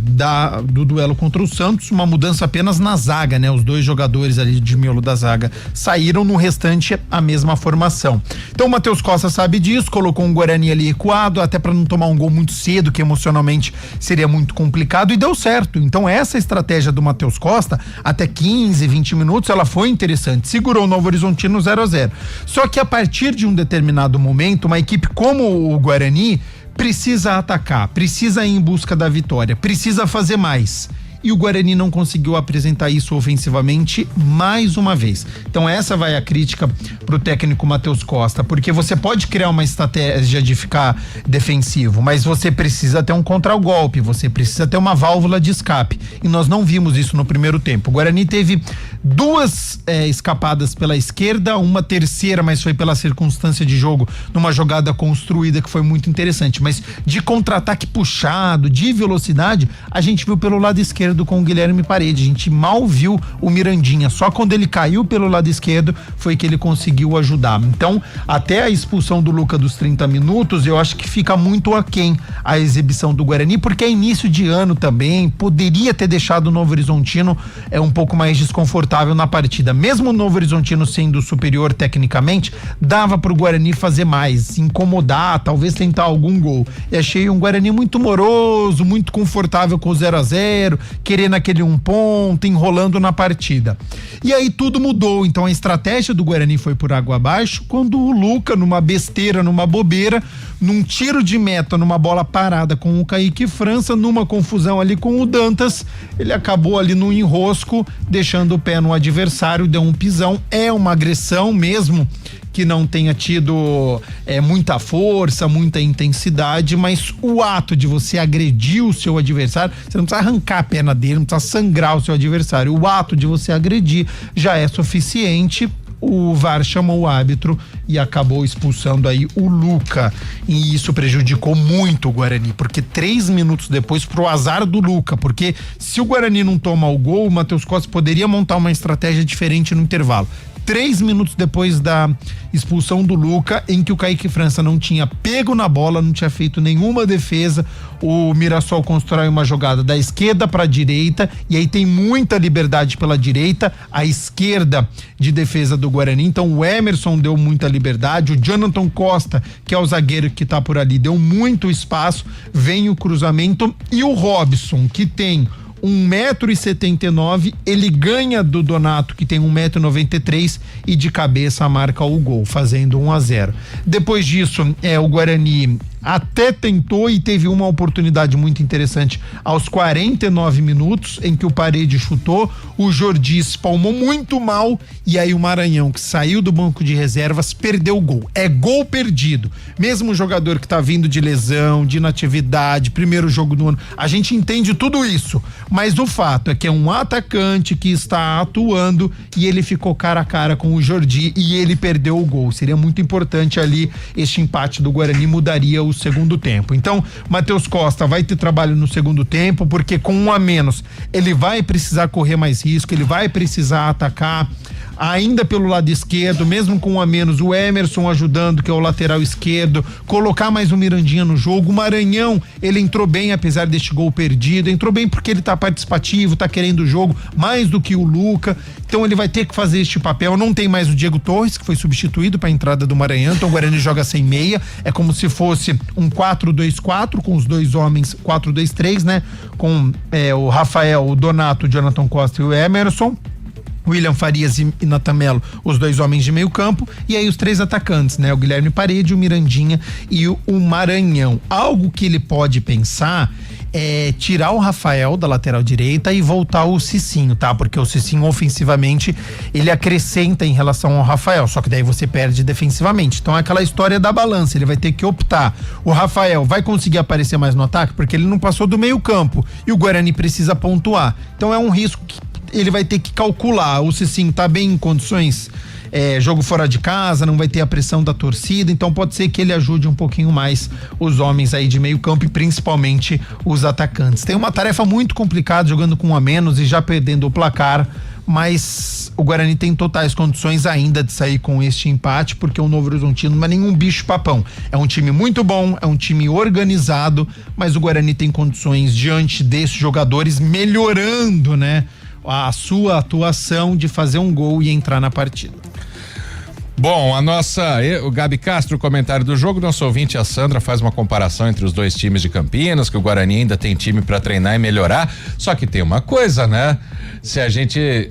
F: do duelo contra o Santos. Uma mudança apenas na zaga, né? Os dois jogadores ali de miolo da zaga saíram, no restante a mesma formação. Então o Matheus Costa sabe disso, colocou um Guarani ali recuado, até para não tomar um gol muito cedo, que emocionalmente seria muito complicado, e deu certo. Então essa estratégia do Matheus Costa, até 15, 20 minutos, ela foi interessante, segurou o Novo Horizontino 0-0. Só que a partir de um determinado momento, uma equipe como o Guarani precisa atacar, precisa ir em busca da vitória, precisa fazer mais. e o Guarani não conseguiu apresentar isso ofensivamente mais uma vez. Então essa vai a crítica pro técnico Matheus Costa, porque você pode criar uma estratégia de ficar defensivo, mas você precisa ter um contragolpe, você precisa ter uma válvula de escape, e nós não vimos isso no primeiro tempo. O Guarani teve 2 escapadas pela esquerda, uma terceira, mas foi pela circunstância de jogo, numa jogada construída que foi muito interessante, mas de contra-ataque puxado, de velocidade, a gente viu pelo lado esquerdo com o Guilherme Parede, a gente mal viu o Mirandinha, só quando ele caiu pelo lado esquerdo foi que ele conseguiu ajudar. Então, até a expulsão do Luca dos 30 minutos, eu acho que fica muito aquém a exibição do Guarani, porque é início de ano também, poderia ter deixado o Novo Horizontino um pouco mais desconfortável na partida. Mesmo o Novo Horizontino sendo superior tecnicamente, dava pro Guarani fazer mais, incomodar, talvez tentar algum gol. E achei um Guarani muito moroso, muito confortável com o 0-0, querendo aquele 1 ponto, enrolando na partida. E aí tudo mudou, então a estratégia do Guarani foi por água abaixo, quando o Luca, numa besteira, numa bobeira, num tiro de meta, numa bola parada com o Kaique França, numa confusão ali com o Dantas, ele acabou ali no enrosco, deixando o pé no adversário, deu um pisão. É uma agressão mesmo que não tenha tido muita força, muita intensidade, mas o ato de você agredir o seu adversário, você não precisa arrancar a perna dele, não precisa sangrar o seu adversário, o ato de você agredir já é suficiente. O VAR chamou o árbitro e acabou expulsando aí o Luca, e isso prejudicou muito o Guarani, porque 3 minutos depois, pro azar do Luca, porque se o Guarani não toma o gol, o Matheus Costa poderia montar uma estratégia diferente no intervalo. 3 minutos depois da expulsão do Luca, em que o Kaique França não tinha pego na bola, não tinha feito nenhuma defesa, o Mirassol constrói uma jogada da esquerda para a direita, e aí tem muita liberdade pela direita, a esquerda de defesa do Guarani. Então o Emerson deu muita liberdade, o Jonathan Costa, que é o zagueiro que tá por ali, deu muito espaço, vem o cruzamento, e o Robson, que tem 1,79 m, ele ganha do Donato, que tem 1,93 m, e de cabeça marca o gol, fazendo 1-0. Depois disso, o Guarani até tentou e teve uma oportunidade muito interessante aos 49 minutos, em que o Parede chutou, o Jordi espalmou muito mal, e aí o Maranhão, que saiu do banco de reservas, perdeu o gol. É gol perdido. Mesmo um jogador que tá vindo de lesão, de inatividade, primeiro jogo do ano, a gente entende tudo isso, mas o fato é que é um atacante que está atuando e ele ficou cara a cara com o Jordi e ele perdeu o gol. Seria muito importante ali, este empate do Guarani mudaria o segundo tempo. Então, Matheus Costa vai ter trabalho no segundo tempo, porque com 1 a menos ele vai precisar correr mais risco, ele vai precisar atacar ainda pelo lado esquerdo, mesmo com 1 a menos, o Emerson ajudando, que é o lateral esquerdo, colocar mais o Mirandinha no jogo. O Maranhão, ele entrou bem apesar deste gol perdido, entrou bem porque ele tá participativo, tá querendo o jogo mais do que o Luca, então ele vai ter que fazer este papel. Não tem mais o Diego Torres, que foi substituído para a entrada do Maranhão, então o Guarani joga sem meia, é como se fosse um 4-2-4 com os dois homens, 4-2-3, né, com o Rafael, o Donato, o Jonathan Costa e o Emerson, William Farias e Nathan Melo, os 2 homens de meio campo, e aí os 3 atacantes, né? O Guilherme Parede, o Mirandinha e o Maranhão. Algo que ele pode pensar é tirar o Rafael da lateral direita e voltar o Cicinho, tá? Porque o Cicinho ofensivamente ele acrescenta em relação ao Rafael, só que daí você perde defensivamente. Então é aquela história da balança, ele vai ter que optar. O Rafael vai conseguir aparecer mais no ataque porque ele não passou do meio campo e o Guarani precisa pontuar. Então é um risco que ele vai ter que calcular. O Cicinho tá bem em condições, jogo fora de casa, não vai ter a pressão da torcida, então pode ser que ele ajude um pouquinho mais os homens aí de meio campo e principalmente os atacantes. Tem uma tarefa muito complicada jogando com 1 a menos e já perdendo o placar, mas o Guarani tem totais condições ainda de sair com este empate, porque o Novo Horizontino não é nenhum bicho papão, é um time muito bom, é um time organizado, mas o Guarani tem condições diante desses jogadores, melhorando, né, a sua atuação, de fazer um gol e entrar na partida.
D: Bom, o Gabi Castro, o comentário do jogo, nosso ouvinte, a Sandra, faz uma comparação entre os dois times de Campinas, que o Guarani ainda tem time para treinar e melhorar, só que tem uma coisa, né?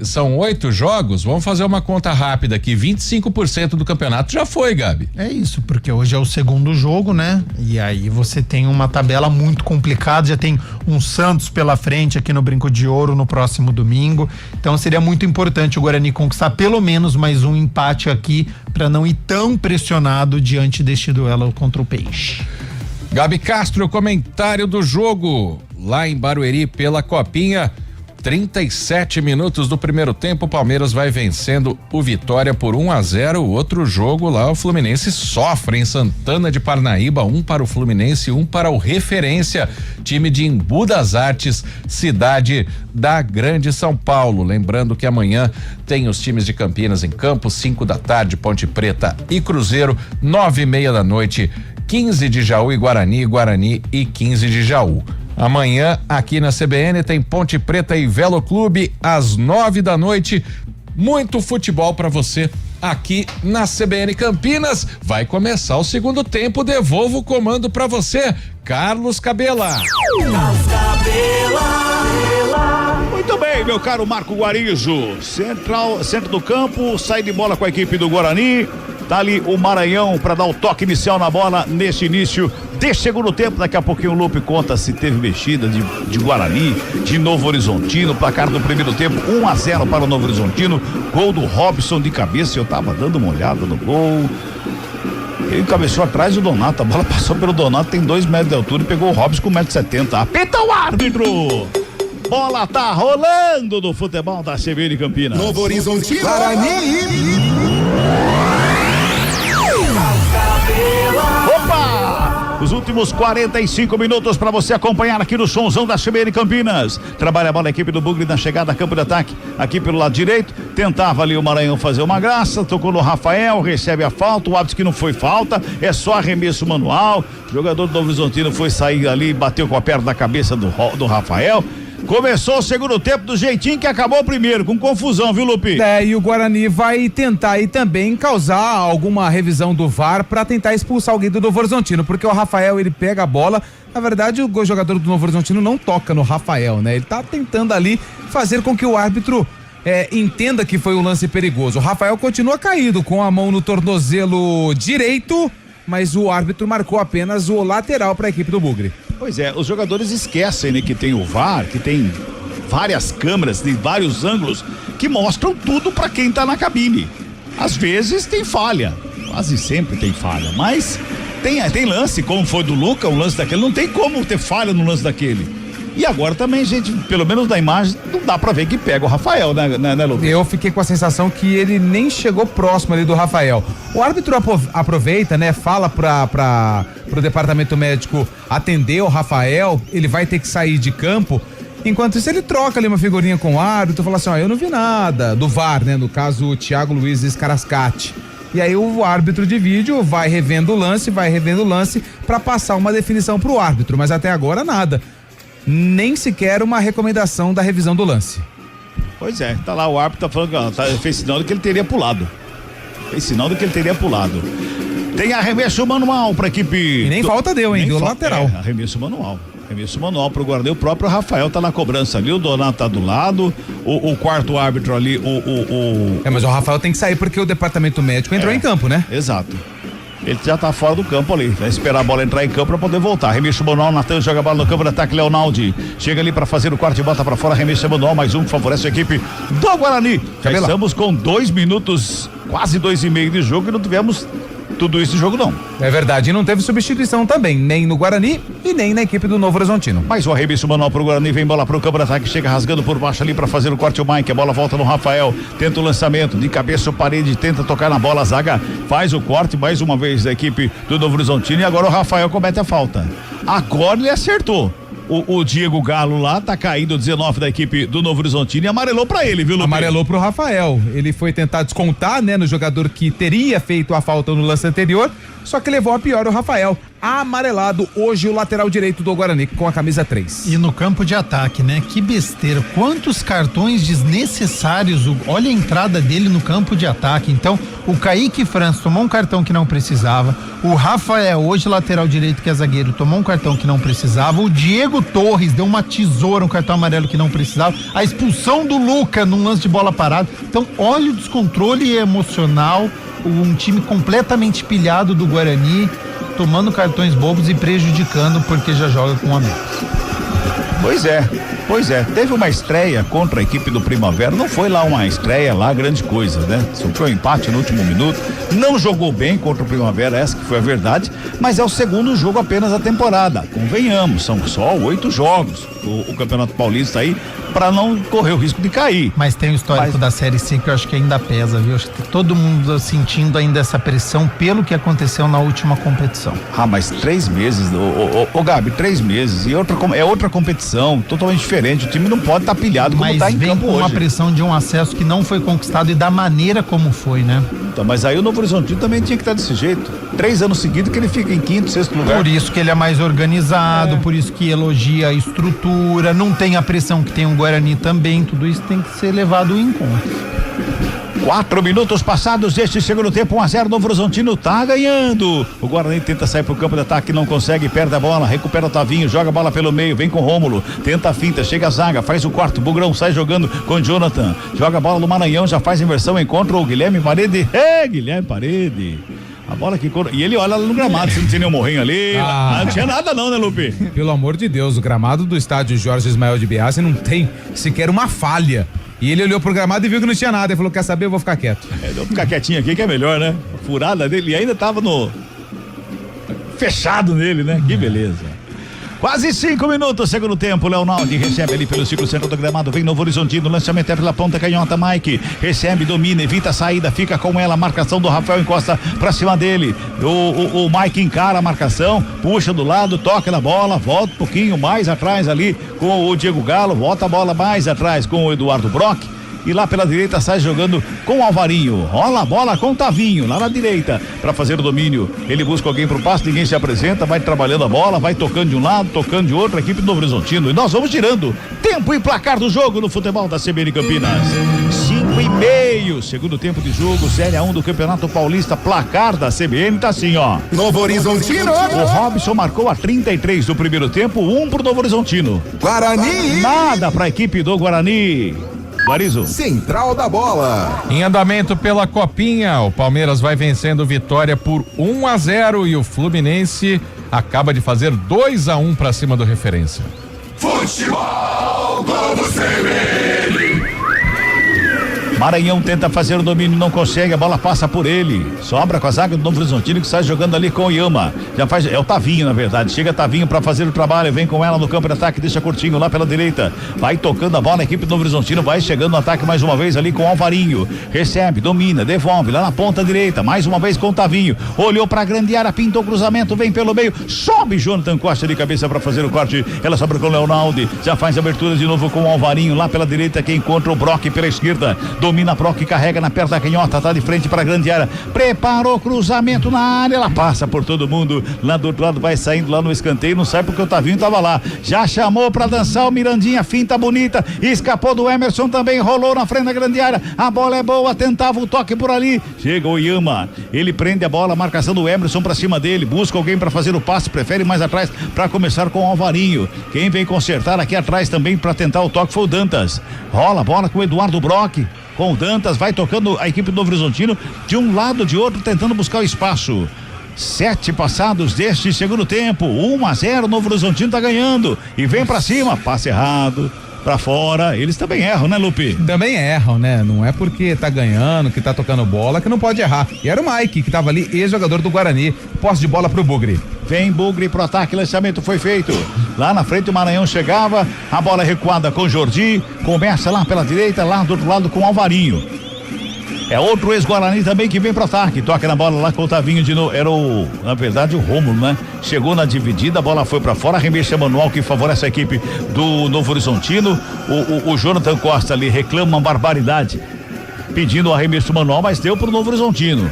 D: São 8 jogos, vamos fazer uma conta rápida aqui, 25% do campeonato já foi, Gabi.
F: É isso, porque hoje é o segundo jogo, né? E aí você tem uma tabela muito complicada, já tem um Santos pela frente aqui no Brinco de Ouro no próximo domingo, então seria muito importante o Guarani conquistar pelo menos mais um empate aqui para não ir tão pressionado diante deste duelo contra o Peixe.
D: Gabi Castro, comentário do jogo lá em Barueri pela Copinha. 37 minutos do primeiro tempo, o Palmeiras vai vencendo o Vitória por 1-0. O outro jogo lá, o Fluminense sofre em Santana de Parnaíba, 1 para o Fluminense, 1 para o Referência, time de Embu das Artes, cidade da Grande São Paulo. Lembrando que amanhã tem os times de Campinas em campo, 5 da tarde, Ponte Preta e Cruzeiro, 9:30 da noite, 15 de Jaú e Guarani, Guarani e 15 de Jaú. Amanhã, aqui na CBN, tem Ponte Preta e Velo Clube, às 9 da noite. Muito futebol para você aqui na CBN Campinas. Vai começar o segundo tempo. Devolvo o comando para você, Carlos Cabela.
G: Muito bem, meu caro Marco Guarizo. Centro do campo, sai de bola com a equipe do Guarani. Tá ali o Maranhão para dar o toque inicial na bola nesse início de segundo tempo. Daqui a pouquinho o Lupe conta se teve mexida de Guarani, de Novo Horizontino. Placar do primeiro tempo, 1-0 para o Novo Horizontino. Gol do Robson de cabeça. Eu tava dando uma olhada no gol. Ele cabeceou atrás do Donato. A bola passou pelo Donato, tem 2 metros de altura e pegou o Robson com 1,70 m. Apita o árbitro! Bola tá rolando no futebol da CBN Campinas.
C: Novo Horizontino.
G: Guarani. Opa! Os últimos 45 minutos para você acompanhar aqui no Sonzão da CBN Campinas. Trabalha a bola a equipe do Bugre na chegada a campo de ataque, aqui pelo lado direito. Tentava ali o Maranhão fazer uma graça, tocou no Rafael, recebe a falta. O árbitro que não foi falta, é só arremesso manual. O jogador do Novo Horizontino foi sair ali, bateu com a perna na cabeça do Rafael. Começou o segundo tempo do jeitinho que acabou o primeiro, com confusão, viu, Lupi?
E: E o Guarani vai tentar aí também causar alguma revisão do VAR para tentar expulsar alguém do Novo Horizontino, porque o Rafael, ele pega a bola, na verdade o jogador do Novo Horizontino não toca no Rafael, né? Ele tá tentando ali fazer com que o árbitro entenda que foi um lance perigoso. O Rafael continua caído com a mão no tornozelo direito, mas o árbitro marcou apenas o lateral para a equipe do Bugre.
G: Pois é, os jogadores esquecem, né, que tem o VAR, que tem várias câmeras, tem vários ângulos que mostram tudo para quem tá na cabine. Às vezes tem falha, quase sempre tem falha, mas tem lance, como foi do Luca, um lance daquele, não tem como ter falha no lance daquele. E agora também, gente, pelo menos da imagem, não dá pra ver que pega o Rafael, né, Lucas?
E: Eu fiquei com a sensação que ele nem chegou próximo ali do Rafael. O árbitro aproveita, né, fala pro departamento médico atender o Rafael, ele vai ter que sair de campo. Enquanto isso, ele troca ali uma figurinha com o árbitro, fala assim, eu não vi nada, do VAR, né, no caso o Thiago Luiz Escarascate. E aí o árbitro de vídeo vai revendo o lance pra passar uma definição pro árbitro, mas até agora nada. Nem sequer uma recomendação da revisão do lance.
G: Pois é, tá lá o árbitro, tá falando que fez sinal de que ele teria pulado. Tem arremesso manual pra equipe.
E: E nem falta deu, hein? Deu lateral.
G: Arremesso manual pro Guarani. O próprio Rafael tá na cobrança ali, o Donato tá do lado, o quarto árbitro ali,
E: mas o Rafael tem que sair porque o departamento médico entrou em campo, né?
G: Exato. Ele já tá fora do campo ali, vai esperar a bola entrar em campo pra poder voltar. Arremesso manual, Natan joga a bola no campo de ataque, Leonaldi chega ali pra fazer o corte e bota pra fora, arremesso manual, mais um que favorece a equipe do Guarani. Já estamos com 2 minutos, quase 2,5 de jogo e não tivemos tudo isso de jogo não.
E: É verdade, e não teve substituição também, nem no Guarani e nem na equipe do Novo Horizontino.
G: Mais um arremesso manual pro Guarani, vem bola pro campo de ataque, chega rasgando por baixo ali pra fazer o corte o Mike, a bola volta no Rafael, tenta o lançamento, de cabeça o Parede, tenta tocar na bola, a zaga faz o corte, mais uma vez da equipe do Novo Horizontino e agora o Rafael comete a falta. Agora ele acertou. O Diego Galo lá tá caindo 19 da equipe do Novo Horizontino e amarelou pra ele, viu, Lupe?
E: Amarelou pro Rafael. Ele foi tentar descontar, né, no jogador que teria feito a falta no lance anterior, só que levou a pior o Rafael. amarelado hoje o lateral direito do Guarani com a camisa 3.
F: E no campo de ataque, né? Que besteira. Quantos cartões desnecessários. Olha a entrada dele no campo de ataque. Então, o Kaique França tomou um cartão que não precisava. O Rafael, hoje lateral direito que é zagueiro, tomou um cartão que não precisava. O Diego Torres deu uma tesoura, um cartão amarelo que não precisava. A expulsão do Luca num lance de bola parada. Então, olha o descontrole emocional. Um time completamente pilhado do Guarani, tomando cartões bobos e prejudicando porque já joga com amigos.
G: Pois é, teve uma estreia contra a equipe do Primavera, não foi lá uma estreia lá grande coisa, né? Sofreu um empate no último minuto, não jogou bem contra o Primavera, essa que foi a verdade, mas é o segundo jogo apenas da temporada, convenhamos, são só 8 jogos, o Campeonato Paulista aí, para não correr o risco de cair.
F: Mas tem o histórico da Série C que eu acho que ainda pesa, viu? Acho que todo mundo sentindo ainda essa pressão pelo que aconteceu na última competição.
G: Mas 3 meses, Gabi, 3 meses, e outra competição, totalmente diferente, o time não pode estar pilhado como está em campo hoje.
F: Uma pressão de um acesso que não foi conquistado e da maneira como foi, né?
G: Então, mas aí o Novo Horizontino também tinha que estar desse jeito, 3 anos seguidos que ele fica em 5º, 6º lugar.
F: Por isso que ele é mais organizado, por isso que elogia a estrutura, não tem a pressão que tem o Guarani também, tudo isso tem que ser levado em conta.
G: 4 minutos passados deste segundo tempo, 1-0, Novo Horizontino tá ganhando. O Guarani tenta sair pro campo de ataque, não consegue, perde a bola, recupera o Tavinho, joga a bola pelo meio, vem com o Rômulo, tenta a finta, chega a zaga, faz o quarto, Bugrão sai jogando com o Jonathan, joga a bola no Maranhão, já faz inversão, encontra o Guilherme Parede, Guilherme Parede. A bola que... E ele olha lá no gramado, se não tinha nenhum morrinho ali. Não tinha nada não, né, Lupe?
E: Pelo amor de Deus, o gramado do estádio Jorge Ismael de Biasi não tem sequer uma falha. E ele olhou pro gramado e viu que não tinha nada. Ele falou, quer saber, eu vou ficar quieto.
G: Vou ficar quietinho aqui que é melhor, né? A furada dele, e ainda tava fechado nele, né? Que beleza. Quase 5 minutos, segundo tempo, Leonaldi recebe ali pelo ciclo centro do gramado, vem Novo Horizontino, lançamento é pela ponta canhota, Mike, recebe, domina, evita a saída, fica com ela, marcação do Rafael, encosta pra cima dele, o Mike encara a marcação, puxa do lado, toca na bola, volta um pouquinho mais atrás ali com o Diego Galo, volta a bola mais atrás com o Eduardo Brock. E lá pela direita sai jogando com o Alvarinho, rola a bola com o Tavinho, lá na direita, para fazer o domínio, ele busca alguém pro passe, ninguém se apresenta, vai trabalhando a bola, vai tocando de um lado, tocando de outro, a equipe do Novo Horizontino, e nós vamos tirando tempo e placar do jogo no futebol da CBN Campinas, 5:30, segundo tempo de jogo, Série A1 do Campeonato Paulista, placar da CBN tá assim, ó.
C: Novo Horizontino.
G: O Robson marcou a 33 do primeiro tempo, 1 pro Novo Horizontino.
C: Guarani.
G: Nada pra equipe do Guarani. Guarizo.
C: Central da bola.
D: Em andamento pela Copinha, o Palmeiras vai vencendo Vitória por 1-0 e o Fluminense acaba de fazer 2-1 para cima do Referência.
C: Futebol Globo CBN.
G: Maranhão tenta fazer o domínio, não consegue, a bola passa por ele, sobra com a zaga do Novo Horizontino que sai jogando ali com o Yama, já faz, é o Tavinho na verdade, chega Tavinho pra fazer o trabalho, vem com ela no campo de ataque, deixa curtinho lá pela direita, vai tocando a bola, a equipe do Novo Horizontino vai chegando no ataque mais uma vez ali com o Alvarinho, recebe, domina, devolve lá na ponta direita, mais uma vez com o Tavinho, olhou pra grande área, pintou o cruzamento, vem pelo meio, sobe Jonathan Costa de cabeça pra fazer o corte, ela sobra com o Leonaldi, já faz abertura de novo com o Alvarinho, lá pela direita que encontra o Brock pela esquerda, domina Brock, carrega na perna da canhota, tá de frente para a grande área, preparou cruzamento na área, ela passa por todo mundo, lá do outro lado vai saindo lá no escanteio, não sai porque o Tavinho tava lá, já chamou para dançar o Mirandinha, finta bonita, escapou do Emerson também, rolou na frente da grande área, a bola é boa, tentava o toque por ali, chega o Yama, ele prende a bola, marcação do Emerson para cima dele, busca alguém para fazer o passe, prefere mais atrás para começar com o Alvarinho, quem vem consertar aqui atrás também para tentar o toque foi o Dantas, rola a bola com o Eduardo Brock, com o Dantas, vai tocando a equipe do Novo Horizontino de um lado de outro, tentando buscar o espaço. 7 passados deste segundo tempo, 1-0, Novo Horizontino tá ganhando e vem pra cima, passe errado, pra fora, eles também erram, né, Lupe?
E: Também erram, né? Não é porque tá ganhando, que tá tocando bola, que não pode errar. E era o Mike, que tava ali, ex-jogador do Guarani, posse de bola pro Bugre.
G: Vem Bugre pro ataque, lançamento foi feito. Lá na frente o Maranhão chegava, a bola recuada com o Jordi, começa lá pela direita, lá do outro lado com o Alvarinho. É outro ex-Guarani também que vem pro ataque, toca na bola lá com o Tavinho de novo, era na verdade o Rômulo, né? Chegou na dividida, a bola foi pra fora, arremesso manual que favorece a equipe do Novo Horizontino, o Jonathan Costa ali reclama uma barbaridade, pedindo o arremesso manual, mas deu pro Novo Horizontino.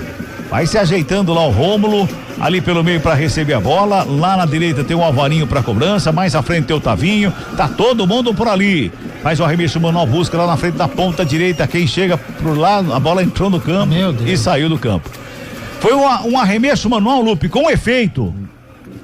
G: Vai se ajeitando lá o Rômulo, ali pelo meio para receber a bola. Lá na direita tem o Alvarinho para cobrança, mais à frente tem o Tavinho. Tá todo mundo por ali. Faz o arremesso manual, busca lá na frente da ponta direita. Quem chega por lá, a bola entrou no campo e saiu do campo. Foi um arremesso manual, Lupe, com efeito.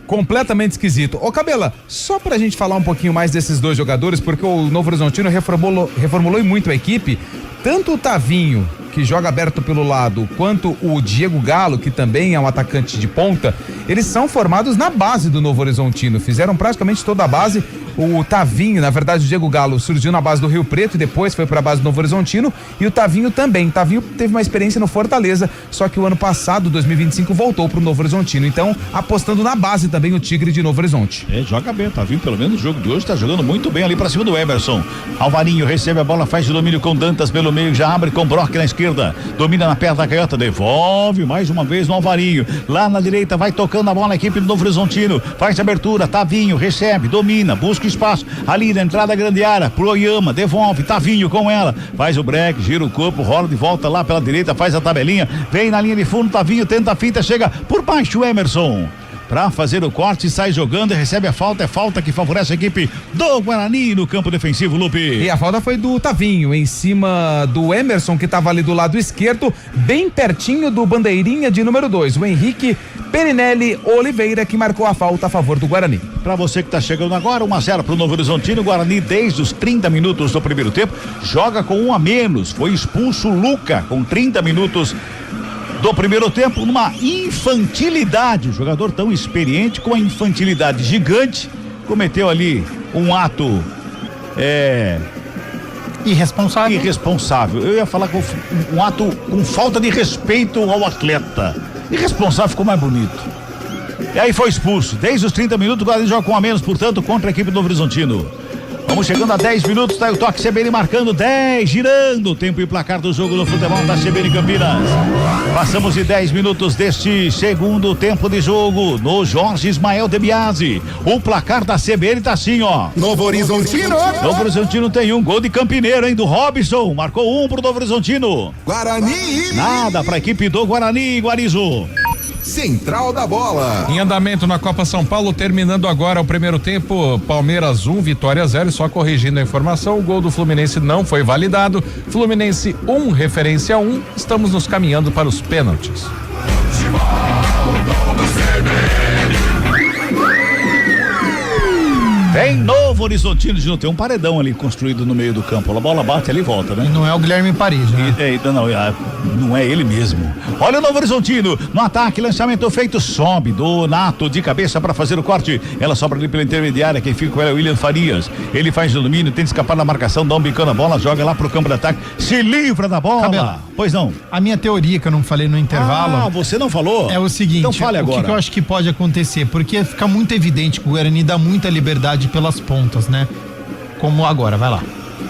E: Completamente esquisito. Ô Cabela, só pra gente falar um pouquinho mais desses dois jogadores, porque o Novo Horizontino reformulou muito a equipe. Tanto o Tavinho, que joga aberto pelo lado, quanto o Diego Galo, que também é um atacante de ponta, eles são formados na base do Novo Horizontino, fizeram praticamente toda a base. O Tavinho, na verdade o Diego Galo surgiu na base do Rio Preto e depois foi para a base do Novo Horizontino, e o Tavinho também. Tavinho teve uma experiência no Fortaleza, só que o ano passado, 2025, voltou pro Novo Horizontino, então apostando na base também o Tigre de Novo Horizonte.
G: Joga bem, Tavinho, pelo menos no jogo de hoje tá jogando muito bem ali para cima do Emerson. Alvarinho recebe a bola, faz o domínio com Dantas pelo meio, já abre com Brock na esquerda, domina na perna da canhota, devolve mais uma vez no Alvarinho, lá na direita vai tocando a bola a equipe do Novo Horizontino, faz a abertura, Tavinho recebe, domina, busca espaço, ali na entrada grande área, pro Oyama, devolve, Tavinho com ela, faz o break, gira o corpo, rola de volta lá pela direita, faz a tabelinha, vem na linha de fundo, Tavinho tenta a finta, chega por baixo o Emerson pra fazer o corte, sai jogando e recebe a falta, é falta que favorece a equipe do Guarani no campo defensivo, Lupe.
E: E a falta foi do Tavinho, em cima do Emerson, que estava ali do lado esquerdo, bem pertinho do bandeirinha de número 2, o Henrique Perinelli Oliveira, que marcou a falta a favor do Guarani.
G: Pra você que tá chegando agora, 1-0 pro Novo Horizontino. O Guarani, desde os 30 minutos do primeiro tempo, joga com 1 a menos. Foi expulso o Luca com 30 minutos do primeiro tempo, numa infantilidade. O jogador tão experiente, com a infantilidade gigante, cometeu ali um ato irresponsável. Eu ia falar com um ato com falta de respeito ao atleta. Irresponsável ficou mais bonito. E aí foi expulso. Desde os 30 minutos o Guarani joga com 1 a menos, portanto, contra a equipe do Novo Horizontino. Vamos chegando a 10 minutos, tá aí o toque CBN marcando 10, girando o tempo e placar do jogo no futebol da CBN Campinas. Passamos de 10 minutos deste segundo tempo de jogo no Jorge Ismael de Biasi. O placar da CBN tá assim, ó.
C: Novo Horizontino.
G: Novo Horizontino tem um gol de Campineiro, hein, do Robson. Marcou 1 pro Novo Horizontino.
C: Guarani.
G: Nada pra equipe do Guarani, Guarizo.
C: Central da Bola.
D: Em andamento na Copa São Paulo, terminando agora o primeiro tempo, Palmeiras 1, Vitória 0, só corrigindo a informação, o gol do Fluminense não foi validado, Fluminense 1, referência 1, estamos nos caminhando para os pênaltis.
G: Tem Novo Horizontino, de não tem um paredão ali construído no meio do campo. A bola bate ali e volta, né?
F: E não é o Guilherme Paris, né?
G: Não é ele mesmo. Olha o Novo Horizontino no ataque, lançamento feito, sobe Donato de cabeça para fazer o corte. Ela sobra ali pela intermediária, quem fica com ela é o William Farias. Ele faz o domínio, tenta escapar da marcação, dá um bicão na bola, joga lá pro campo de ataque, se livra da bola.
F: Cabela,
G: pois não.
F: A minha teoria que eu não falei no intervalo.
G: Ah, você não falou?
F: É o seguinte,
G: então fale agora.
F: O que eu acho que pode acontecer? Porque fica muito evidente que o Guarani dá muita liberdade pelas pontas, né? Como agora, vai lá.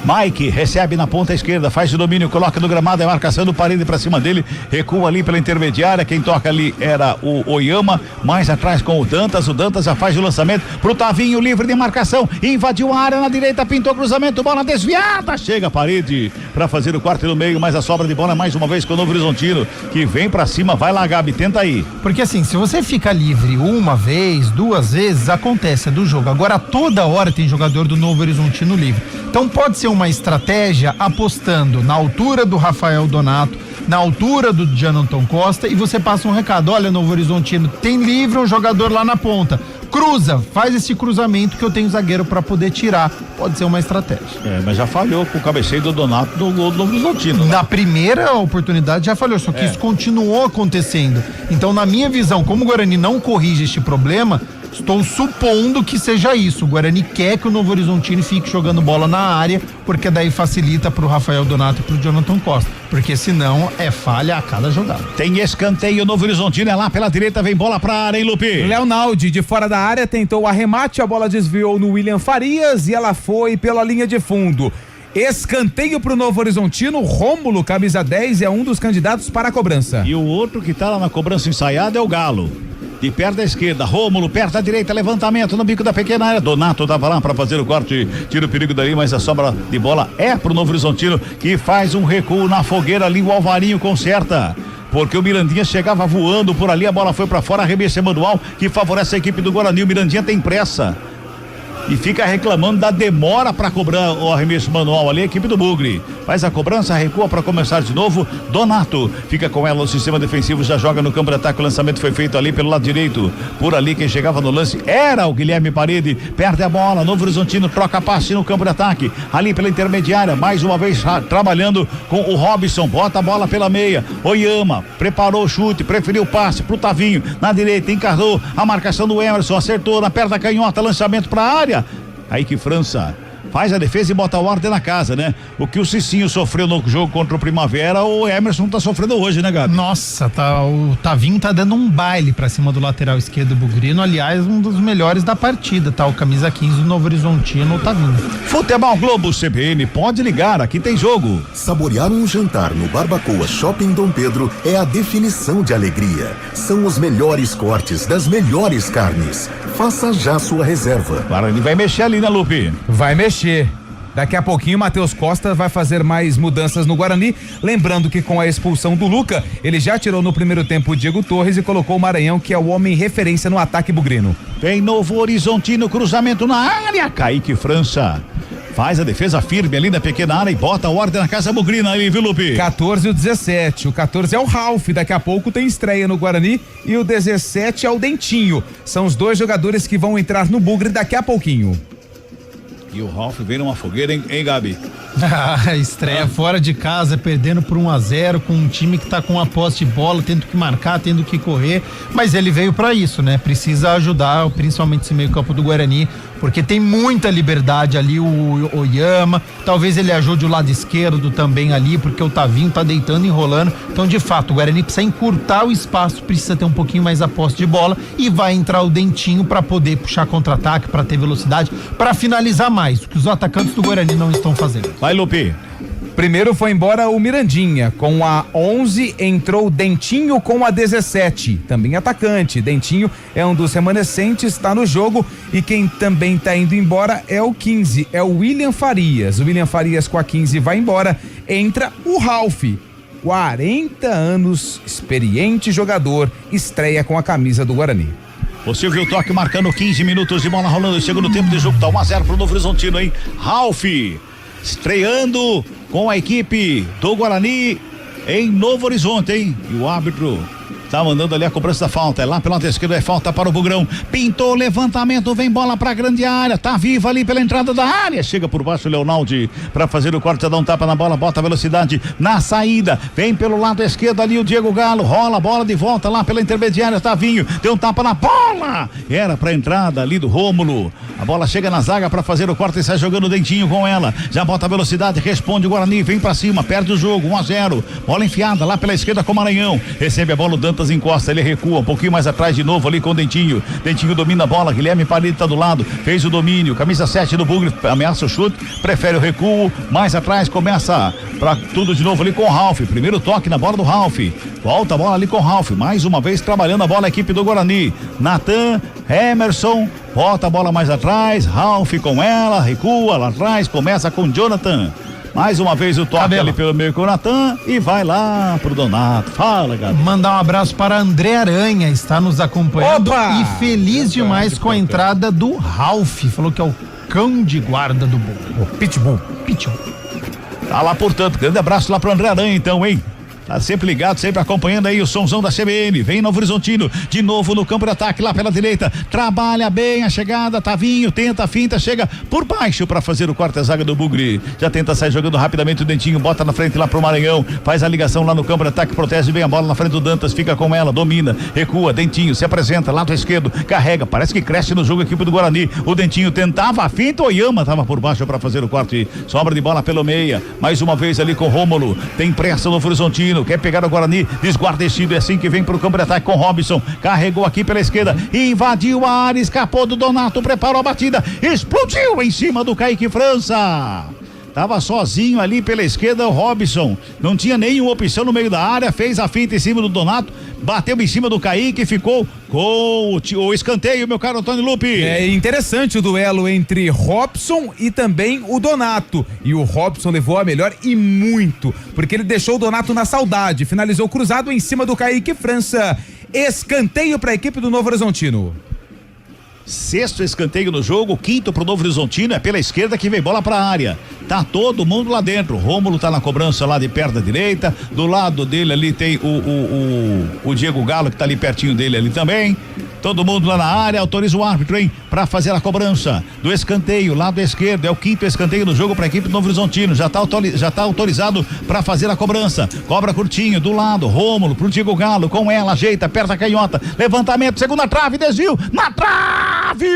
G: Mike recebe na ponta esquerda, faz o domínio, coloca no gramado, é marcação do Parede pra cima dele, recua ali pela intermediária, quem toca ali era o Oyama, mais atrás com o Dantas já faz o lançamento pro Tavinho, livre de marcação, invadiu a área na direita, pintou cruzamento, bola desviada, chega a Parede pra fazer o quarto no meio, mas a sobra de bola mais uma vez com o Novo Horizontino, que vem pra cima, vai lá, Gabi, tenta aí.
F: Porque assim, se você fica livre uma vez, 2 vezes, acontece, é do jogo. Agora toda hora tem jogador do Novo Horizontino livre. Então pode ser uma estratégia apostando na altura do Rafael Donato, na altura do Jonathan Costa, e você passa um recado: olha, Novo Horizontino, tem livre um jogador lá na ponta, cruza, faz esse cruzamento que eu tenho zagueiro para poder tirar. Pode ser uma estratégia.
G: Mas já falhou com o cabeceio do Donato do gol do Novo Horizontino.
F: Na primeira oportunidade já falhou, só que isso continuou acontecendo. Então, na minha visão, como o Guarani não corrige este problema, estou supondo que seja isso. O Guarani quer que o Novo Horizontino fique jogando bola na área, porque daí facilita pro Rafael Donato e pro Jonathan Costa, porque senão é falha a cada jogada.
G: Tem escanteio, Novo Horizontino é lá pela direita, vem bola pra área, hein, Lupe?
E: Leonaldi, de fora da área, tentou o arremate, a bola desviou no William Farias e ela foi pela linha de fundo. Escanteio pro Novo Horizontino, Rômulo, camisa 10, é um dos candidatos para a cobrança.
G: E o outro que tá lá na cobrança ensaiada é o Galo. De perto da esquerda, Rômulo, perto da direita, levantamento no bico da pequena área. Donato tava lá para fazer o corte, tira o perigo daí, mas a sobra de bola é pro Novo Horizontino, que faz um recuo na fogueira ali, o Alvarinho conserta. porque o Mirandinha chegava voando por ali, a bola foi para fora, arremesso manual que favorece a equipe do Guarani. O Mirandinha tem pressa e fica reclamando da demora para cobrar o arremesso manual ali, a equipe do Bugre. Faz a cobrança, recua para começar de novo. Donato fica com ela no sistema defensivo, já joga no campo de ataque. O lançamento foi feito ali pelo lado direito. Por ali quem chegava no lance era o Guilherme Parede. Perde a bola, Novo Horizontino troca passe no campo de ataque. Ali pela intermediária, mais uma vez trabalhando com o Robson. Bota a bola pela meia. Oyama preparou o chute, preferiu o passe pro Tavinho. Na direita encarnou a marcação do Emerson, acertou na perna canhota, lançamento para a área. Aí que França faz a defesa e bota a ordem na casa, né? O que o Cicinho sofreu no jogo contra o Primavera, o Emerson tá sofrendo hoje, né, Gabi?
F: Nossa, o Tavinho tá dando um baile pra cima do lateral esquerdo bugrino, aliás, um dos melhores da partida, tá? O camisa 15 do Novo Horizontino, o Tavinho.
G: Futebol Globo CBN, pode ligar, aqui tem jogo.
O: Saborear um jantar no Barbacoa Shopping Dom Pedro é a definição de alegria. São os melhores cortes das melhores carnes. Faça já sua reserva.
G: Agora ele vai mexer ali, né, Lupe?
E: Vai mexer. Daqui a pouquinho, Matheus Costa vai fazer mais mudanças no Guarani. Lembrando que com a expulsão do Luca, ele já tirou no primeiro tempo o Diego Torres e colocou o Maranhão, que é o homem referência no ataque bugrino.
G: Tem Novo Horizontino, cruzamento na área. Kaique França faz a defesa firme ali na pequena área e bota a ordem na casa bugrina ali, viu, Lupe?
E: 14 e o 17. O 14 é o Ralf. Daqui a pouco tem estreia no Guarani. E o 17 é o Dentinho. São os dois jogadores que vão entrar no Bugre daqui a pouquinho.
G: E o Ralf veio numa fogueira, hein, Gabi?
F: Estreia fora de casa, perdendo por 1-0, com um time que tá com a posse de bola, tendo que marcar, tendo que correr, mas ele veio pra isso, né? Precisa ajudar, principalmente esse meio campo do Guarani, porque tem muita liberdade ali, o Oyama, talvez ele ajude o lado esquerdo também ali, porque o Tavinho tá deitando, enrolando, então de fato o Guarani precisa encurtar o espaço, precisa ter um pouquinho mais a posse de bola e vai entrar o Dentinho pra poder puxar contra-ataque, pra ter velocidade, pra finalizar mais, o que os atacantes do Guarani não estão fazendo.
G: Vai, Lupe.
E: Primeiro foi embora o Mirandinha, com a 11 entrou o Dentinho com a 17, também atacante. Dentinho é um dos remanescentes, está no jogo, e quem também está indo embora é o 15, é o William Farias. O William Farias com a 15 vai embora, entra o Ralf, 40 anos, experiente jogador, estreia com a camisa do Guarani.
G: O Silvio Toque marcando 15 minutos de bola rolando, segundo tempo de jogo, tá 1-0 pro Novo Horizontino, hein? Ralf estreando com a equipe do Guarani em Novo Horizonte, hein? E o árbitro tá mandando ali a cobrança da falta, é lá pela lado esquerdo, é falta para o Bugrão, pintou, levantamento, vem bola pra grande área, tá viva ali pela entrada da área, chega por baixo o Leonaldi pra fazer o corte, dá um tapa na bola, bota a velocidade na saída, vem pelo lado esquerdo ali o Diego Galo, rola a bola de volta lá pela intermediária, Tavinho, deu um tapa na bola, era pra entrada ali do Rômulo, a bola chega na zaga pra fazer o corte e sai jogando o Dentinho com ela, já bota a velocidade, responde o Guarani, vem pra cima, perde o jogo, 1-0, bola enfiada lá pela esquerda com o Maranhão, recebe a bola o Dantas, encosta, ele recua um pouquinho mais atrás de novo ali com o Dentinho domina a bola, Guilherme Parede tá do lado, fez o domínio, camisa 7 do Bugre, ameaça o chute, prefere o recuo, mais atrás, começa pra tudo de novo ali com o Ralf, primeiro toque na bola do Ralf, volta a bola ali com o Ralf, mais uma vez trabalhando a bola a equipe do Guarani, Natan, Emerson, volta a bola mais atrás, Ralf com ela, recua lá atrás, começa com Jonathan. Mais uma vez o toque ali pelo meio com o Natan e vai lá pro Donato. Fala, Gabi.
F: Mandar um abraço para André Aranha, está nos acompanhando.
E: Opa!
F: E feliz demais com a entrada do Ralf. Falou que é o cão de guarda do Bull. O Pitbull.
G: Tá lá, portanto, grande abraço lá pro André Aranha, então, hein? Tá sempre ligado, sempre acompanhando aí o somzão da CBN. Vem Novo Horizontino, de novo no campo de ataque lá pela direita. Trabalha bem a chegada, Tavinho, tenta a finta, chega por baixo pra fazer o corte, a zaga do Bugre. Já tenta sair jogando rapidamente o Dentinho, bota na frente lá pro Maranhão, faz a ligação lá no campo de ataque, protege bem a bola na frente do Dantas, fica com ela, domina, recua, Dentinho se apresenta, lado esquerdo, carrega, parece que cresce no jogo a equipe do Guarani. O Dentinho tentava a finta, o Oyama tava por baixo pra fazer o corte, sobra de bola pelo meia, mais uma vez ali com o Rômulo, tem pressa no Novo Horizontino, quer pegar o Guarani, desguardecido, é assim que vem pro campo de ataque com Robson, carregou aqui pela esquerda, invadiu a área, escapou do Donato, preparou a batida, explodiu em cima do Kaique França. Tava sozinho ali pela esquerda o Robson. Não tinha nenhuma opção no meio da área, fez a finta em cima do Donato, bateu em cima do Kaique e ficou com o escanteio, meu caro Antônio Lupe.
E: É interessante o duelo entre Robson e também o Donato. E o Robson levou a melhor e muito, porque ele deixou o Donato na saudade. Finalizou cruzado em cima do Kaique França. Escanteio para a equipe do Novo Horizontino.
G: Sexto escanteio no jogo, quinto pro Novo Horizontino, é pela esquerda que vem bola pra área. Tá todo mundo lá dentro. Rômulo tá na cobrança lá de perto da direita. Do lado dele ali tem o Diego Galo, que tá ali pertinho dele ali também. Todo mundo lá na área, autoriza o árbitro, hein? Pra fazer a cobrança do escanteio, lado esquerdo. É o quinto escanteio no jogo pra equipe do Novo Horizontino. Já tá autorizado pra fazer a cobrança. Cobra curtinho, do lado, Rômulo pro Diego Galo, com ela, ajeita, aperta a canhota. Levantamento, segunda trave, desvio, na trave!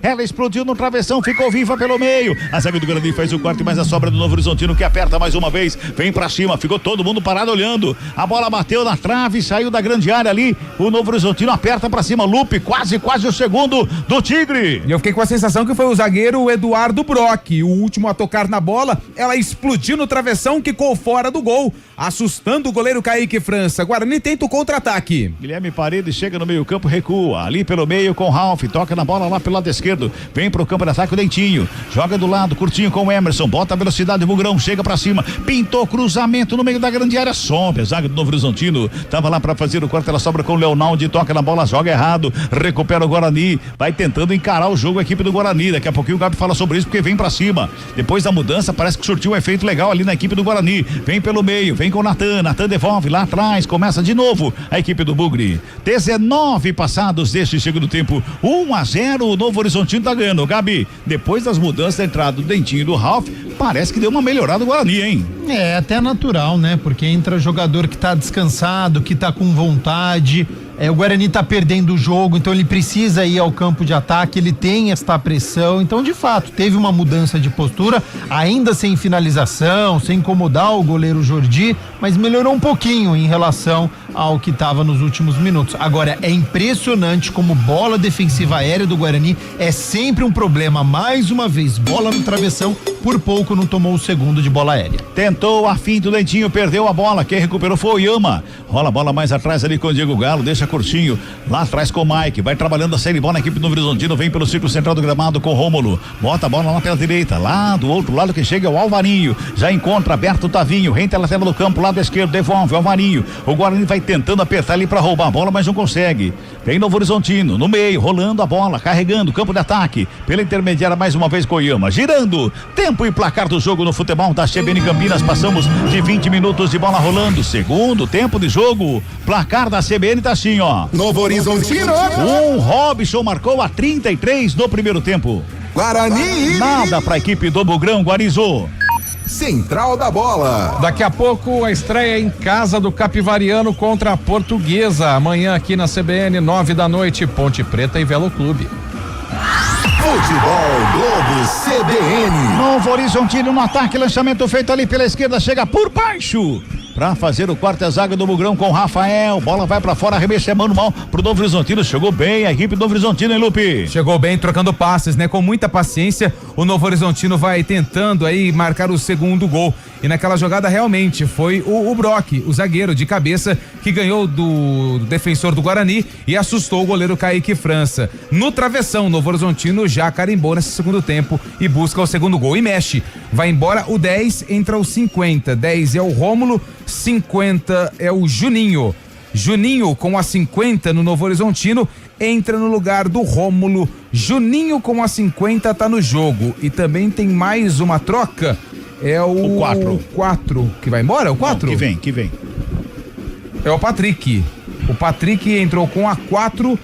G: Ela explodiu no travessão, ficou viva pelo meio. A zaga do Guarani faz o corte, mas a sobra do Novo Horizontino que aperta mais uma vez, vem pra cima, ficou todo mundo parado olhando. A bola bateu na trave, saiu da grande área ali. O Novo Horizontino aperta pra cima, Lupe, quase o segundo do Tigre.
E: E eu fiquei com a sensação que foi o zagueiro Eduardo Brock, o último a tocar na bola. Ela explodiu no travessão, quicou fora do gol, assustando o goleiro Kaique França. Guarani tenta o contra-ataque.
G: Guilherme Paredes chega no meio campo, recua, ali pelo meio com Ralf, toca na bola lá pelo lado esquerdo, vem pro campo de ataque o Dentinho, joga do lado, curtinho com o Emerson, bota a velocidade, o Bugrão chega pra cima, pintou cruzamento no meio da grande área, sobe a zaga do Novo Horizontino, tava lá pra fazer o corte, ela sobra com o Leonaldi, toca na bola, joga errado, recupera o Guarani, vai tentando encarar o jogo a equipe do Guarani, daqui a pouquinho o Gabi fala sobre isso porque vem pra cima, depois da mudança parece que surtiu um efeito legal ali na equipe do Guarani, vem pelo meio, vem com o Natan devolve lá atrás, começa de novo a equipe do Bugre. 19 passados deste segundo tempo, 1-0, o Novo Horizontino tá ganhando. Gabi, depois das mudanças da entrada do Dentinho e do Ralf, parece que deu uma melhorada no Guarani, hein?
F: É até natural, né? Porque entra jogador que tá descansado, que tá com vontade. O Guarani tá perdendo o jogo, então ele precisa ir ao campo de ataque, ele tem esta pressão, então de fato teve uma mudança de postura, ainda sem finalização, sem incomodar o goleiro Jordi, mas melhorou um pouquinho em relação ao que estava nos últimos minutos. Agora, é impressionante como bola defensiva aérea do Guarani é sempre um problema. Mais uma vez, bola no travessão, por pouco não tomou o segundo de bola aérea.
G: Tentou a fim do Lentinho, perdeu a bola, quem recuperou foi o Yama. Rola a bola mais atrás ali com o Diego Galo, deixa curtinho, lá atrás com o Mike, vai trabalhando a série bola na equipe do Novo Horizontino, vem pelo círculo central do gramado com o Rômulo, bota a bola lá pela direita, lá do outro lado que chega é o Alvarinho, já encontra aberto o Tavinho, renta a lateral do campo, lado esquerdo, devolve o Alvarinho, o Guarani vai tentando apertar ali pra roubar a bola, mas não consegue, vem Novo Horizontino, no meio, rolando a bola, carregando, campo de ataque, pela intermediária mais uma vez com o Yama, girando, tempo e placar do jogo no futebol da CBN Campinas, passamos de 20 minutos de bola rolando, segundo tempo de jogo, placar da CBN tá assim, ó.
C: Novo Horizontino.
G: Robson marcou a 33 do primeiro tempo.
C: Guarani.
G: Nada pra equipe do Bugrão, Guarizô.
C: Central da bola.
D: Daqui a pouco a estreia em casa do Capivariano contra a Portuguesa. Amanhã aqui na CBN, 9h, Ponte Preta e Velo Clube.
C: Futebol Globo CBN.
G: Novo Horizontino no ataque, lançamento feito ali pela esquerda, chega por baixo. Pra fazer o quarto a zaga do Bugrão com Rafael, bola vai pra fora, arremesso é mano mal pro Novo Horizontino, chegou bem a equipe do Novo Horizontino, hein, Lupe?
E: Chegou bem, trocando passes, né? Com muita paciência, o Novo Horizontino vai tentando aí marcar o segundo gol. E naquela jogada realmente foi o Brock, o zagueiro de cabeça, que ganhou do defensor do Guarani e assustou o goleiro Kaique França. No travessão, o Novo Horizontino já carimbou nesse segundo tempo e busca o segundo gol e mexe. Vai embora o 10, entra o 50. 10 é o Rômulo, 50 é o Juninho. Juninho com a 50 no Novo Horizontino entra no lugar do Rômulo. Juninho com a 50 tá no jogo. E também tem mais uma troca. É o 4 que vai embora? É o 4?
G: Não, que vem.
E: É o Patrick. O Patrick entrou com a 4.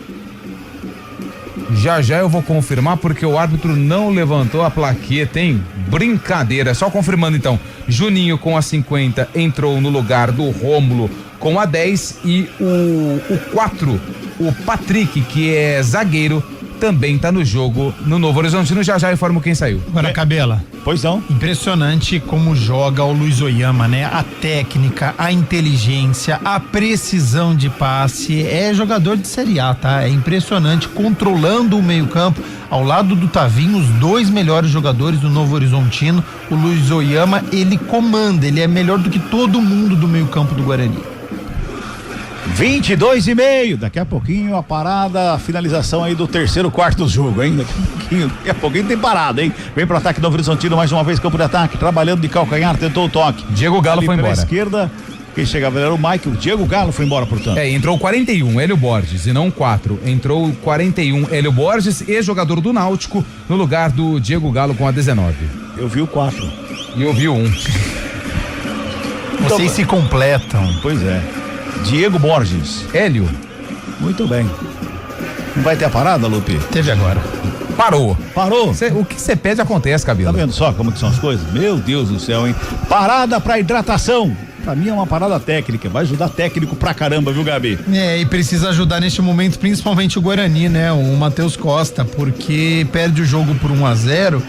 E: Já eu vou confirmar porque o árbitro não levantou a plaqueta, hein? Brincadeira, só confirmando então. Juninho com a 50 entrou no lugar do Rômulo com a 10 e o 4, o Patrick, que é zagueiro, também tá no jogo no Novo Horizontino. Já informo quem saiu.
F: Agora, Cabela.
G: Pois não.
F: Impressionante como joga o Luiz Oyama, né? A técnica, a inteligência, a precisão de passe. É jogador de Série A, tá? É impressionante, controlando o meio-campo. Ao lado do Tavinho, os dois melhores jogadores do Novo Horizontino. O Luiz Oyama, ele comanda, ele é melhor do que todo mundo do meio-campo do Guarani.
G: 22:30, daqui a pouquinho a parada, a finalização aí do terceiro quarto do jogo, hein? Daqui a pouquinho tem parada, hein? Vem pro ataque do Novo Horizontino, mais uma vez campo de ataque, trabalhando de calcanhar, tentou o toque.
E: Diego Galo
G: ali
E: foi
G: pela
E: embora.
G: Esquerda, quem chegava era o Mike, o Diego Galo foi embora, portanto.
E: Entrou 41, Hélio Borges, e não 4. Entrou 41, Hélio Borges, ex-jogador do Náutico, no lugar do Diego Galo com a 19.
G: Eu vi o 4.
E: E eu vi o 1.
F: Vocês se completam.
G: Pois é. Diego Borges.
E: Hélio.
G: Muito bem. Não vai ter a parada, Lupe?
F: Teve agora.
E: Parou.
G: O
E: que você pede acontece, Cabelo.
G: Tá vendo só como que são as coisas? Meu Deus do céu, hein? Parada pra hidratação. Pra mim é uma parada técnica, vai ajudar técnico pra caramba, viu, Gabi?
F: E precisa ajudar neste momento, principalmente o Guarani, né? O Matheus Costa, porque perde o jogo por 1-0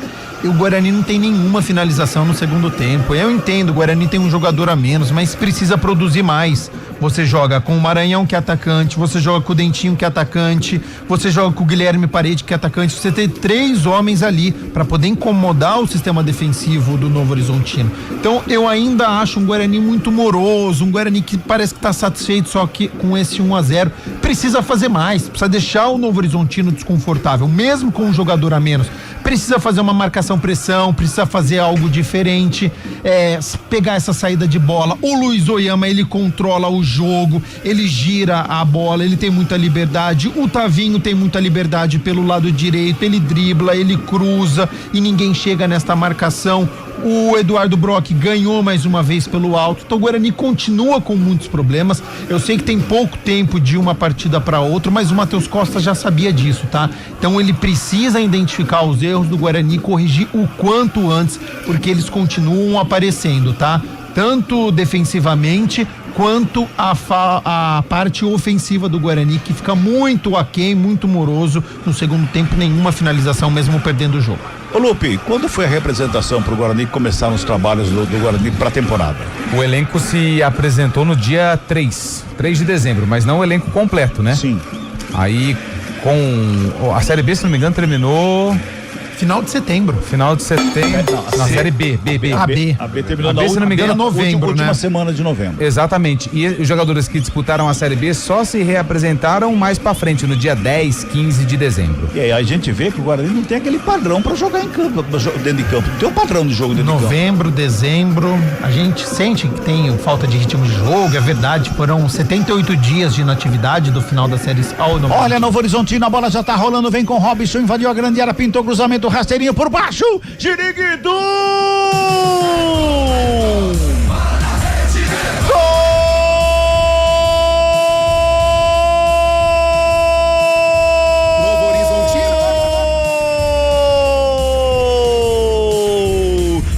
F: e o Guarani não tem nenhuma finalização no segundo tempo. Eu entendo, o Guarani tem um jogador a menos, mas precisa produzir mais. Você joga com o Maranhão, que é atacante, você joga com o Dentinho, que é atacante, você joga com o Guilherme Parede, que é atacante. Você tem 3 homens ali para poder incomodar o sistema defensivo do Novo Horizontino. Então eu ainda acho um Guarani muito moroso, um Guarani que parece que está satisfeito só que com esse 1-0. Precisa fazer mais, precisa deixar o Novo Horizontino desconfortável, mesmo com um jogador a menos. Precisa fazer uma marcação-pressão, precisa fazer algo diferente, pegar essa saída de bola. O Luiz Oyama, ele controla o jogo, ele gira a bola, ele tem muita liberdade. O Tavinho tem muita liberdade pelo lado direito, ele dribla, ele cruza e ninguém chega nesta marcação. O Eduardo Brock ganhou mais uma vez pelo alto. Então o Guarani continua com muitos problemas. Eu sei que tem pouco tempo de uma partida para outra, mas o Matheus Costa já sabia disso, tá? Então ele precisa identificar os erros do Guarani e corrigir o quanto antes, porque eles continuam aparecendo, tá? Tanto defensivamente quanto a parte ofensiva do Guarani, que fica muito aquém, muito moroso. No segundo tempo, nenhuma finalização, mesmo perdendo o jogo.
G: Ô Lupe, quando foi a representação pro Guarani que começaram os trabalhos do Guarani pra temporada?
E: O elenco se apresentou no dia 3 de dezembro, mas não o elenco completo, né?
G: Sim.
E: Aí com a Série B, se não me engano, terminou...
F: Final de setembro.
E: Na Série B.
G: A B terminou na
E: se não me engano,
F: novembro,
G: última
F: né?
G: semana de novembro.
E: Exatamente. E os jogadores que disputaram a Série B só se reapresentaram mais pra frente, no dia 10, 15 de dezembro.
G: E aí a gente vê que o Guarani não tem aquele padrão pra jogar em campo, dentro de campo. Não tem um padrão de jogo dentro de campo.
F: Novembro, dezembro, a gente sente que tem falta de ritmo de jogo, é verdade. Foram 78 dias de inatividade do final da Série A.
G: Olha, Novo Horizontino, a bola já tá rolando, vem com Robson, invadiu a grande área, pintou o cruzamento, rasteirinho por baixo, Giriguidu! Gol! Novo Horizontino!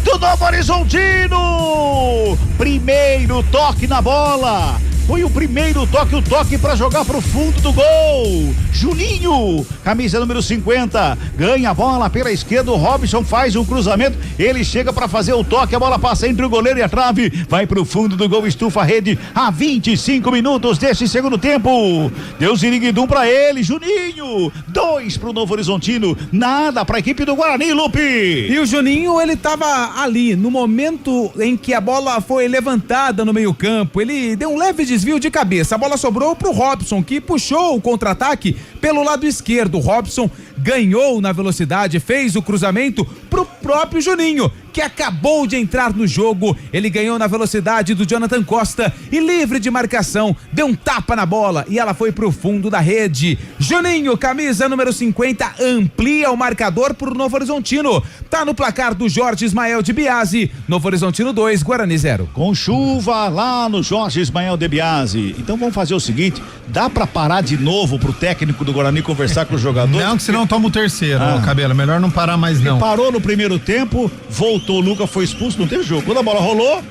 G: Do Novo Horizontino! Primeiro toque na bola! Foi o primeiro toque, o toque para jogar pro fundo do gol. Juninho, camisa número 50, ganha a bola pela esquerda, o Robson faz um cruzamento, ele chega para fazer o toque, a bola passa entre o goleiro e a trave, vai pro fundo do gol, estufa a rede a 25 minutos desse segundo tempo. Deu Ziriguidum para ele, Juninho, 2 pro Novo Horizontino, nada pra equipe do Guarani, Lupe.
E: E o Juninho, ele tava ali, no momento em que a bola foi levantada no meio campo, ele deu um leve desvio de cabeça, a bola sobrou pro Robson, que puxou o contra-ataque pelo lado esquerdo. O Robson ganhou na velocidade, fez o cruzamento pro próprio Juninho, que acabou de entrar no jogo. Ele ganhou na velocidade do Jonathan Costa e, livre de marcação, deu um tapa na bola e ela foi pro fundo da rede. Juninho, camisa número 50, amplia o marcador pro Novo Horizontino. Tá no placar do Jorge Ismael de Biasi. Novo Horizontino 2, Guarani 0.
G: Com chuva lá no Jorge Ismael de Biasi. Então vamos fazer o seguinte, dá pra parar de novo pro técnico do Guarani conversar com o jogador?
F: Não, que senão toma o terceiro, Cabelo. Melhor não parar mais não.
G: Parou no primeiro tempo, voltou, o Lucas foi expulso, não teve jogo. Quando a bola rolou,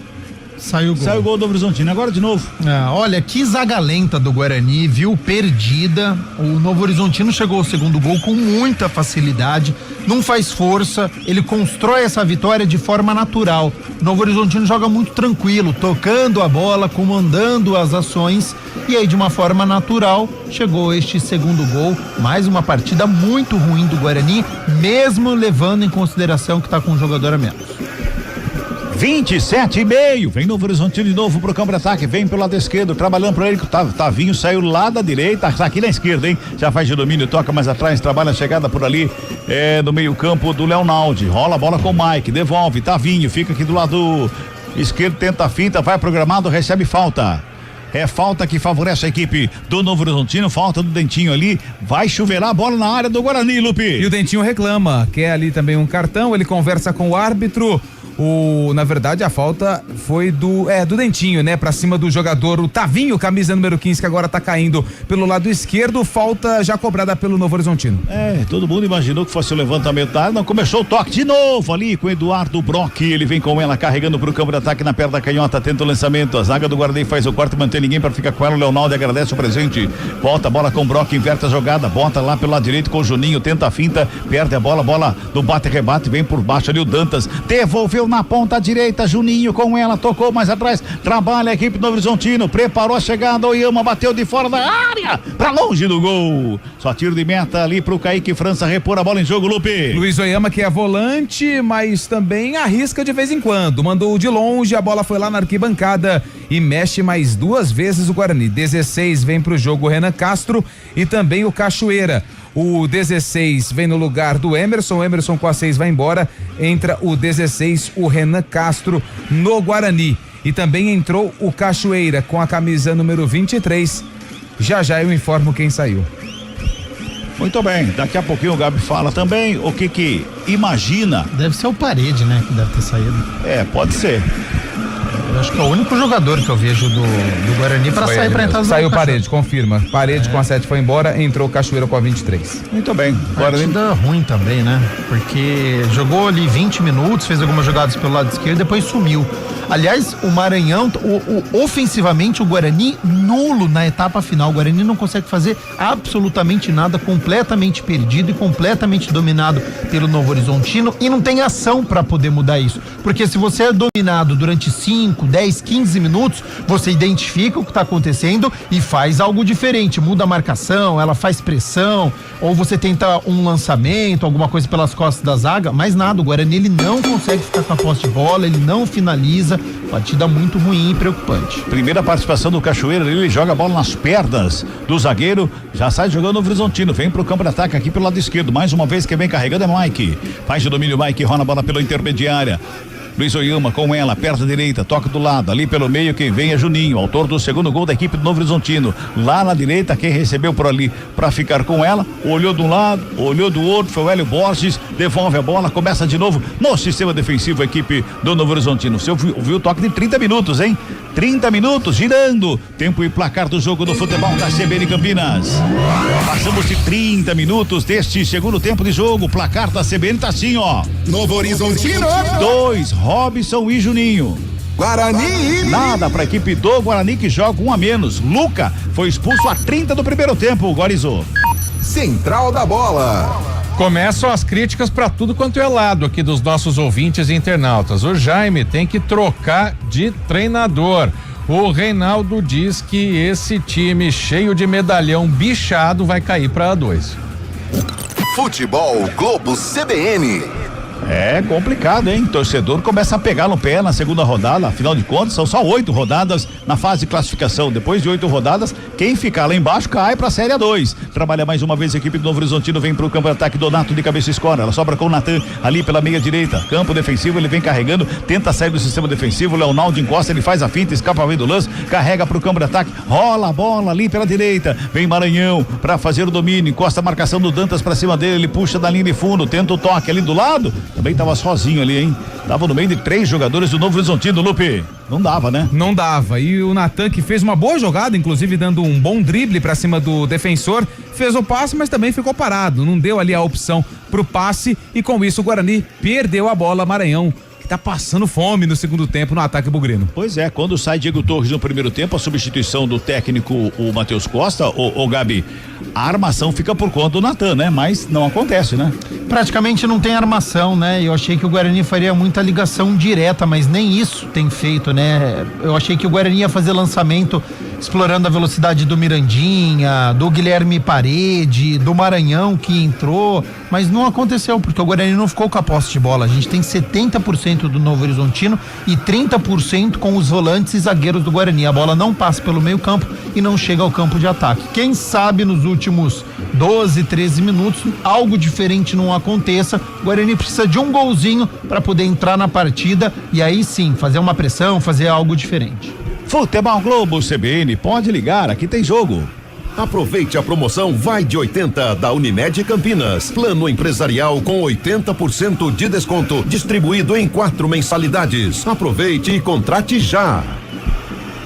F: Saiu o gol.
G: Saiu o gol do Novo Horizontino, agora de novo.
F: Olha, que zaga lenta do Guarani, viu? Perdida. O Novo Horizontino chegou ao segundo gol com muita facilidade, não faz força, ele constrói essa vitória de forma natural. O Novo Horizontino joga muito tranquilo, tocando a bola, comandando as ações, e aí de uma forma natural chegou este segundo gol. Mais uma partida muito ruim do Guarani, mesmo levando em consideração que está com um jogador a menos.
G: 27,5. Vem Novo Horizontino de novo pro campo de ataque. Vem pelo lado esquerdo, trabalhando por ele. Tavinho saiu lá da direita, tá aqui na esquerda, hein? Já faz de domínio, toca mais atrás, trabalha a chegada por ali. No meio-campo do Leonaldi. Rola a bola com o Mike, devolve. Tavinho fica aqui do lado esquerdo, tenta a finta, vai programado, recebe falta. É falta que favorece a equipe do Novo Horizontino, falta do Dentinho ali, vai chuveirar a bola na área do Guarani, Lupe.
E: E o Dentinho reclama, quer ali também um cartão, ele conversa com o árbitro. Na verdade, a falta foi do Dentinho, né? Pra cima do jogador, o Tavinho, camisa número 15, que agora tá caindo pelo lado esquerdo, falta já cobrada pelo Novo Horizontino.
G: Todo mundo imaginou que fosse o levantamento da área, não começou o toque de novo ali com o Eduardo Brock, ele vem com ela carregando pro campo de ataque na perna da canhota, tenta o lançamento, a zaga do Guarani faz o corte, mantém ninguém pra ficar com ela, o Leonardo agradece o presente, volta a bola com o Brock, inverte a jogada, bota lá pelo lado direito com o Juninho, tenta a finta, perde a bola do bate-rebate, vem por baixo ali o Dantas, devolveu na ponta direita, Juninho com ela, tocou mais atrás, trabalha a equipe do Novo Horizontino, preparou a chegada, Oyama bateu de fora da área, pra longe do gol, só tiro de meta ali pro Kaique França repor a bola em jogo, Lupe.
E: Luiz Oyama, que é volante, mas também arrisca de vez em quando, mandou de longe, a bola foi lá na arquibancada e mexe mais duas vezes o Guarani. 16 vem pro jogo o Renan Castro e também o Cachoeira. O 16 vem no lugar do Emerson, o Emerson com a 6 vai embora, entra o 16, o Renan Castro no Guarani. E também entrou o Cachoeira com a camisa número 23. Já eu informo quem saiu.
G: Muito bem, daqui a pouquinho o Gabi fala também o que imagina.
F: Deve ser o Parede, né, que deve ter saído.
G: Pode ser.
F: Eu acho que é o único jogador que eu vejo do Guarani para sair para entrar no
E: Saiu Parede, confirma. Parede com a 7 foi embora, entrou o Cachoeira com a 23.
G: Muito bem.
F: Partida ruim também, né? Porque jogou ali 20 minutos, fez algumas jogadas pelo lado esquerdo, depois sumiu. Aliás, o Maranhão, ofensivamente, o Guarani nulo na etapa final. O Guarani não consegue fazer absolutamente nada, completamente perdido e completamente dominado pelo Novo Horizontino, e não tem ação para poder mudar isso. Porque se você é dominado durante 5, 10, 15 minutos, você identifica o que está acontecendo e faz algo diferente. Muda a marcação, ela faz pressão, ou você tenta um lançamento, alguma coisa pelas costas da zaga, mas nada. O Guarani, ele não consegue ficar com a posse de bola, ele não finaliza. Partida muito ruim e preocupante.
G: Primeira participação do Cachoeira, ele joga a bola nas pernas do zagueiro, já sai jogando no Horizontino, vem pro campo de ataque aqui pelo lado esquerdo, mais uma vez quem vem carregando é Mike, faz de domínio Mike, rola a bola pela intermediária. Luiz Oyama com ela, perna direita, toca do lado, ali pelo meio quem vem é Juninho, autor do segundo gol da equipe do Novo Horizontino. Lá na direita, quem recebeu por ali para ficar com ela, olhou de um lado, olhou do outro, foi o Hélio Borges, devolve a bola, começa de novo no sistema defensivo a equipe do Novo Horizontino. Você ouviu o toque de 30 minutos, hein? 30 minutos girando, tempo e placar do jogo do futebol da CBN Campinas. Passamos de 30 minutos deste segundo tempo de jogo, placar da CBN tá assim, ó.
C: Novo Horizontino
G: 2, Robson e Juninho.
C: Guarani.
G: Nada pra equipe do Guarani, que joga um a menos. Luca foi expulso a 30 do primeiro tempo, Guarizô.
C: Central da bola.
D: Começam as críticas para tudo quanto é lado aqui dos nossos ouvintes e internautas. O Jaime tem que trocar de treinador. O Reinaldo diz que esse time cheio de medalhão bichado vai cair para A2.
C: Futebol Globo CBN.
G: É complicado, hein? Torcedor começa a pegar no pé na segunda rodada, afinal de contas são só 8 rodadas na fase de classificação. Depois de 8 rodadas, quem ficar lá embaixo cai pra Série A2. Trabalha mais uma vez a equipe do Novo Horizontino, vem pro campo de ataque, Donato de cabeça escora, ela sobra com o Natan ali pela meia direita, campo defensivo, ele vem carregando, tenta sair do sistema defensivo, o Leonardo encosta, ele faz a finta, escapa ao meio do lance, carrega pro campo de ataque, rola a bola ali pela direita, vem Maranhão pra fazer o domínio, encosta a marcação do Dantas pra cima dele, ele puxa da linha de fundo, tenta o toque ali do lado, também tava sozinho ali, hein? Tava no meio de 3 jogadores do Novo Horizontino, Lupe. Não dava, né?
E: Não dava. E o Natan, que fez uma boa jogada, inclusive dando um bom drible pra cima do defensor, fez o passe, mas também ficou parado. Não deu ali a opção pro passe e com isso o Guarani perdeu a bola. Maranhão que tá passando fome no segundo tempo no ataque bugrino.
G: Pois é, quando sai Diego Torres no primeiro tempo, a substituição do técnico, o Matheus Costa, o Gabi, a armação fica por conta do Natan, né? Mas não acontece, né?
F: Praticamente não tem armação, né? Eu achei que o Guarani faria muita ligação direta, mas nem isso tem feito, né? Eu achei que o Guarani ia fazer lançamento explorando a velocidade do Mirandinha, do Guilherme Parede, do Maranhão que entrou, mas não aconteceu, porque o Guarani não ficou com a posse de bola. A gente tem 70% do Novo Horizontino e 30% com os volantes e zagueiros do Guarani. A bola não passa pelo meio campo e não chega ao campo de ataque. Quem sabe nos últimos 12, 13 minutos algo diferente não aconteça. O Guarani precisa de um golzinho para poder entrar na partida e aí sim fazer uma pressão, fazer algo diferente.
G: Futebol Globo CBN, pode ligar, aqui tem jogo.
L: Aproveite a promoção Vai de 80 da Unimed Campinas. Plano empresarial com 80% de desconto, distribuído em 4 mensalidades. Aproveite e contrate já.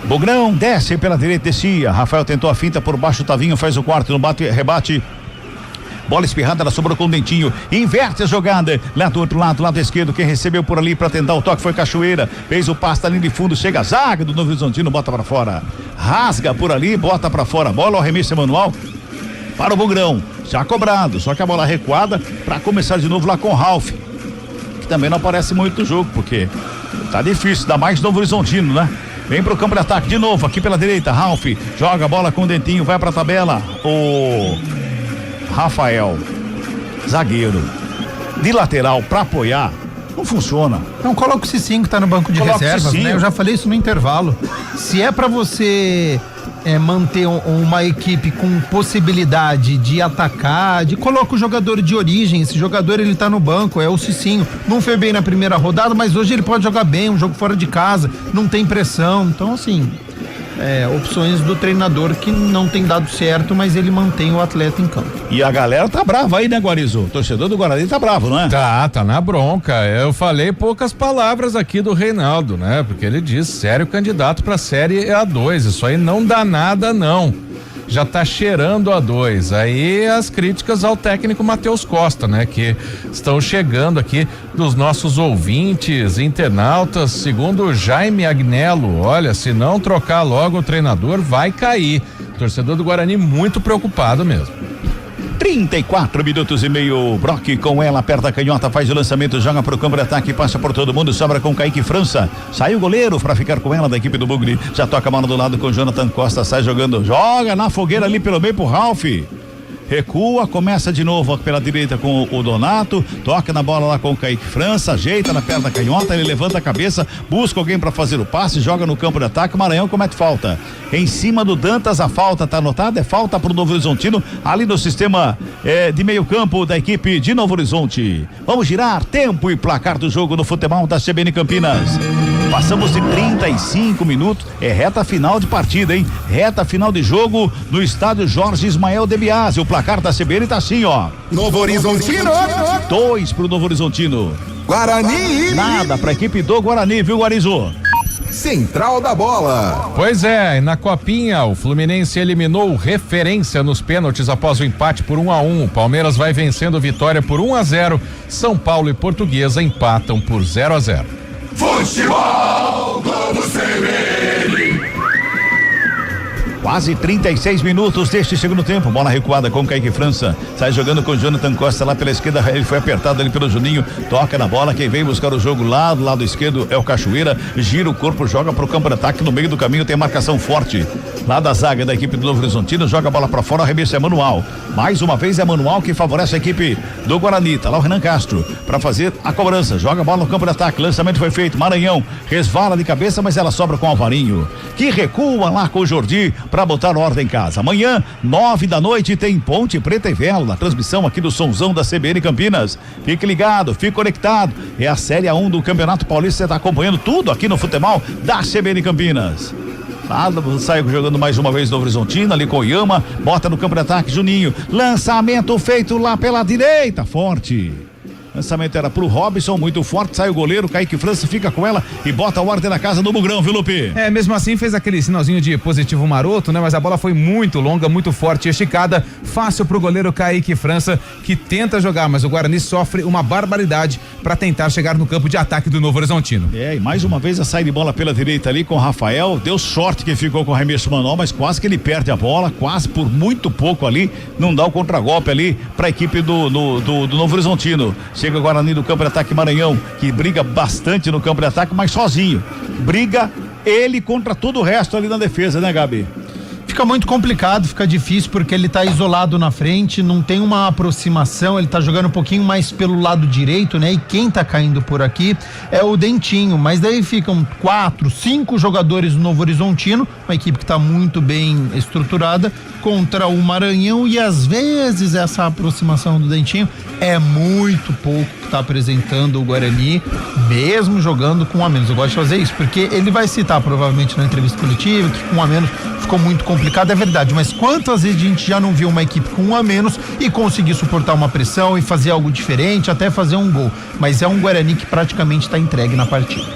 G: Bugrão desce pela direita, descia. Rafael tentou a finta por baixo, Tavinho faz o quarto no rebate. Bola espirrada, ela sobrou com o Dentinho, inverte a jogada, lá do outro lado, lado esquerdo, quem recebeu por ali para tentar o toque foi Cachoeira, fez o passe, tá ali de fundo, chega a zaga do Novo Horizontino, bota para fora, rasga por ali, bota para fora, bola ao arremesso manual para o Bugrão, já cobrado, só que a bola recuada para começar de novo lá com o Ralf, que também não aparece muito no jogo, porque tá difícil, dá mais Novo Horizontino, né? Vem pro campo de ataque de novo, aqui pela direita, Ralf, joga a bola com o Dentinho, vai pra tabela, o Rafael, zagueiro, de lateral pra apoiar, não funciona.
F: Não, coloca o Cicinho que tá no banco de reservas, né? Eu já falei isso no intervalo. Se é pra você manter uma equipe com possibilidade de atacar, coloca o jogador de origem. Esse jogador, ele tá no banco, é o Cicinho. Não foi bem na primeira rodada, mas hoje ele pode jogar bem, um jogo fora de casa, não tem pressão. Então, assim, opções do treinador que não tem dado certo, mas ele mantém o atleta em campo.
G: E a galera tá brava aí, né, Guarizo? O torcedor do Guarani tá bravo, não é?
D: Tá na bronca. Eu falei poucas palavras aqui do Reinaldo, né? Porque ele diz, sério candidato pra Série A2, isso aí não dá nada, não. Já tá cheirando a 2. Aí as críticas ao técnico Matheus Costa, né? Que estão chegando aqui dos nossos ouvintes, internautas, segundo o Jaime Agnello. Olha, se não trocar logo o treinador, vai cair. Torcedor do Guarani muito preocupado mesmo.
G: 34 minutos e meio, Brock com ela, aperta a canhota, faz o lançamento, joga pro campo de ataque, passa por todo mundo, sobra com Kaique França, sai o goleiro pra ficar com ela da equipe do Bugre, já toca a mão do lado com Jonathan Costa, sai jogando, joga na fogueira ali pelo meio pro Ralf, recua, começa de novo pela direita com o Donato, toca na bola lá com o Kaique França, ajeita na perna canhota, ele levanta a cabeça, busca alguém para fazer o passe, joga no campo de ataque, o Maranhão comete falta, em cima do Dantas, a falta tá anotada, é falta pro Novo Horizontino, ali no sistema de meio campo da equipe de Novo Horizonte. Vamos girar, tempo e placar do jogo no futebol da CBN Campinas. Passamos de 35 minutos, é reta final de partida, hein? Reta final de jogo no estádio Jorge Ismael de Biasi. O placar da CBN tá assim, ó.
C: Novo Horizontino.
G: 2 pro Novo Horizontino.
C: Guarani.
G: Nada pra equipe do Guarani, viu, Guarizo?
C: Central da bola.
D: Pois é, na Copinha, o Fluminense eliminou Referência nos pênaltis após o empate por 1-1. Palmeiras vai vencendo Vitória por 1-0. São Paulo e Portuguesa empatam por 0-0.
C: Futebol Globo CBN.
G: Quase 36 minutos deste segundo tempo, bola recuada com Kaique França, sai jogando com Jonathan Costa lá pela esquerda, ele foi apertado ali pelo Juninho, toca na bola, quem vem buscar o jogo lá do lado esquerdo é o Cachoeira, gira o corpo, joga pro campo de ataque, no meio do caminho tem marcação forte, lá da zaga da equipe do Novo Horizontino, joga a bola pra fora, o arremesso é manual, mais uma vez é manual que favorece a equipe do Guarani, tá lá o Renan Castro, pra fazer a cobrança, joga a bola no campo de ataque, lançamento foi feito, Maranhão, resvala de cabeça, mas ela sobra com o Alvarinho, que recua lá com o Jordi, pra botar ordem em casa. Amanhã, 9 da noite, tem Ponte Preta e Vela, transmissão aqui do Sonzão da CBN Campinas. Fique ligado, fique conectado. É a Série A1 do Campeonato Paulista, você está acompanhando tudo aqui no futebol da CBN Campinas. Sai jogando mais uma vez no Horizontino, ali com o Yama, bota no campo de ataque, Juninho, lançamento feito lá pela direita, forte. Lançamento era pro Robson, muito forte, sai o goleiro, Kaique França fica com ela e bota a ordem na casa do Bugrão, viu, Lupe?
E: Mesmo assim fez aquele sinalzinho de positivo maroto, né? Mas a bola foi muito longa, muito forte e esticada, fácil pro goleiro Kaique França, que tenta jogar, mas o Guarani sofre uma barbaridade para tentar chegar no campo de ataque do Novo Horizontino.
G: E mais uma vez a saída de bola pela direita ali com o Rafael, deu sorte que ficou com o arremesso manual, mas quase que ele perde a bola, quase por muito pouco ali, não dá o contragolpe ali para a equipe do Novo Horizontino. Chega o Guarani do campo de ataque Maranhão, que briga bastante no campo de ataque, mas sozinho. Briga ele contra todo o resto ali na defesa, né, Gabi?
F: Fica muito complicado, fica difícil porque ele tá isolado na frente, não tem uma aproximação, ele tá jogando um pouquinho mais pelo lado direito, né? E quem tá caindo por aqui é o Dentinho, mas daí ficam 4, 5 jogadores do Novo Horizontino, uma equipe que tá muito bem estruturada, contra o Maranhão, e às vezes essa aproximação do Dentinho é muito pouco que tá apresentando o Guarani, mesmo jogando com um a menos. Eu gosto de fazer isso, porque ele vai citar provavelmente na entrevista coletiva que com um a menos ficou muito complicado, é verdade, mas quantas vezes a gente já não viu uma equipe com um a menos e conseguir suportar uma pressão e fazer algo diferente, até fazer um gol, mas é um Guarani que praticamente está entregue na partida.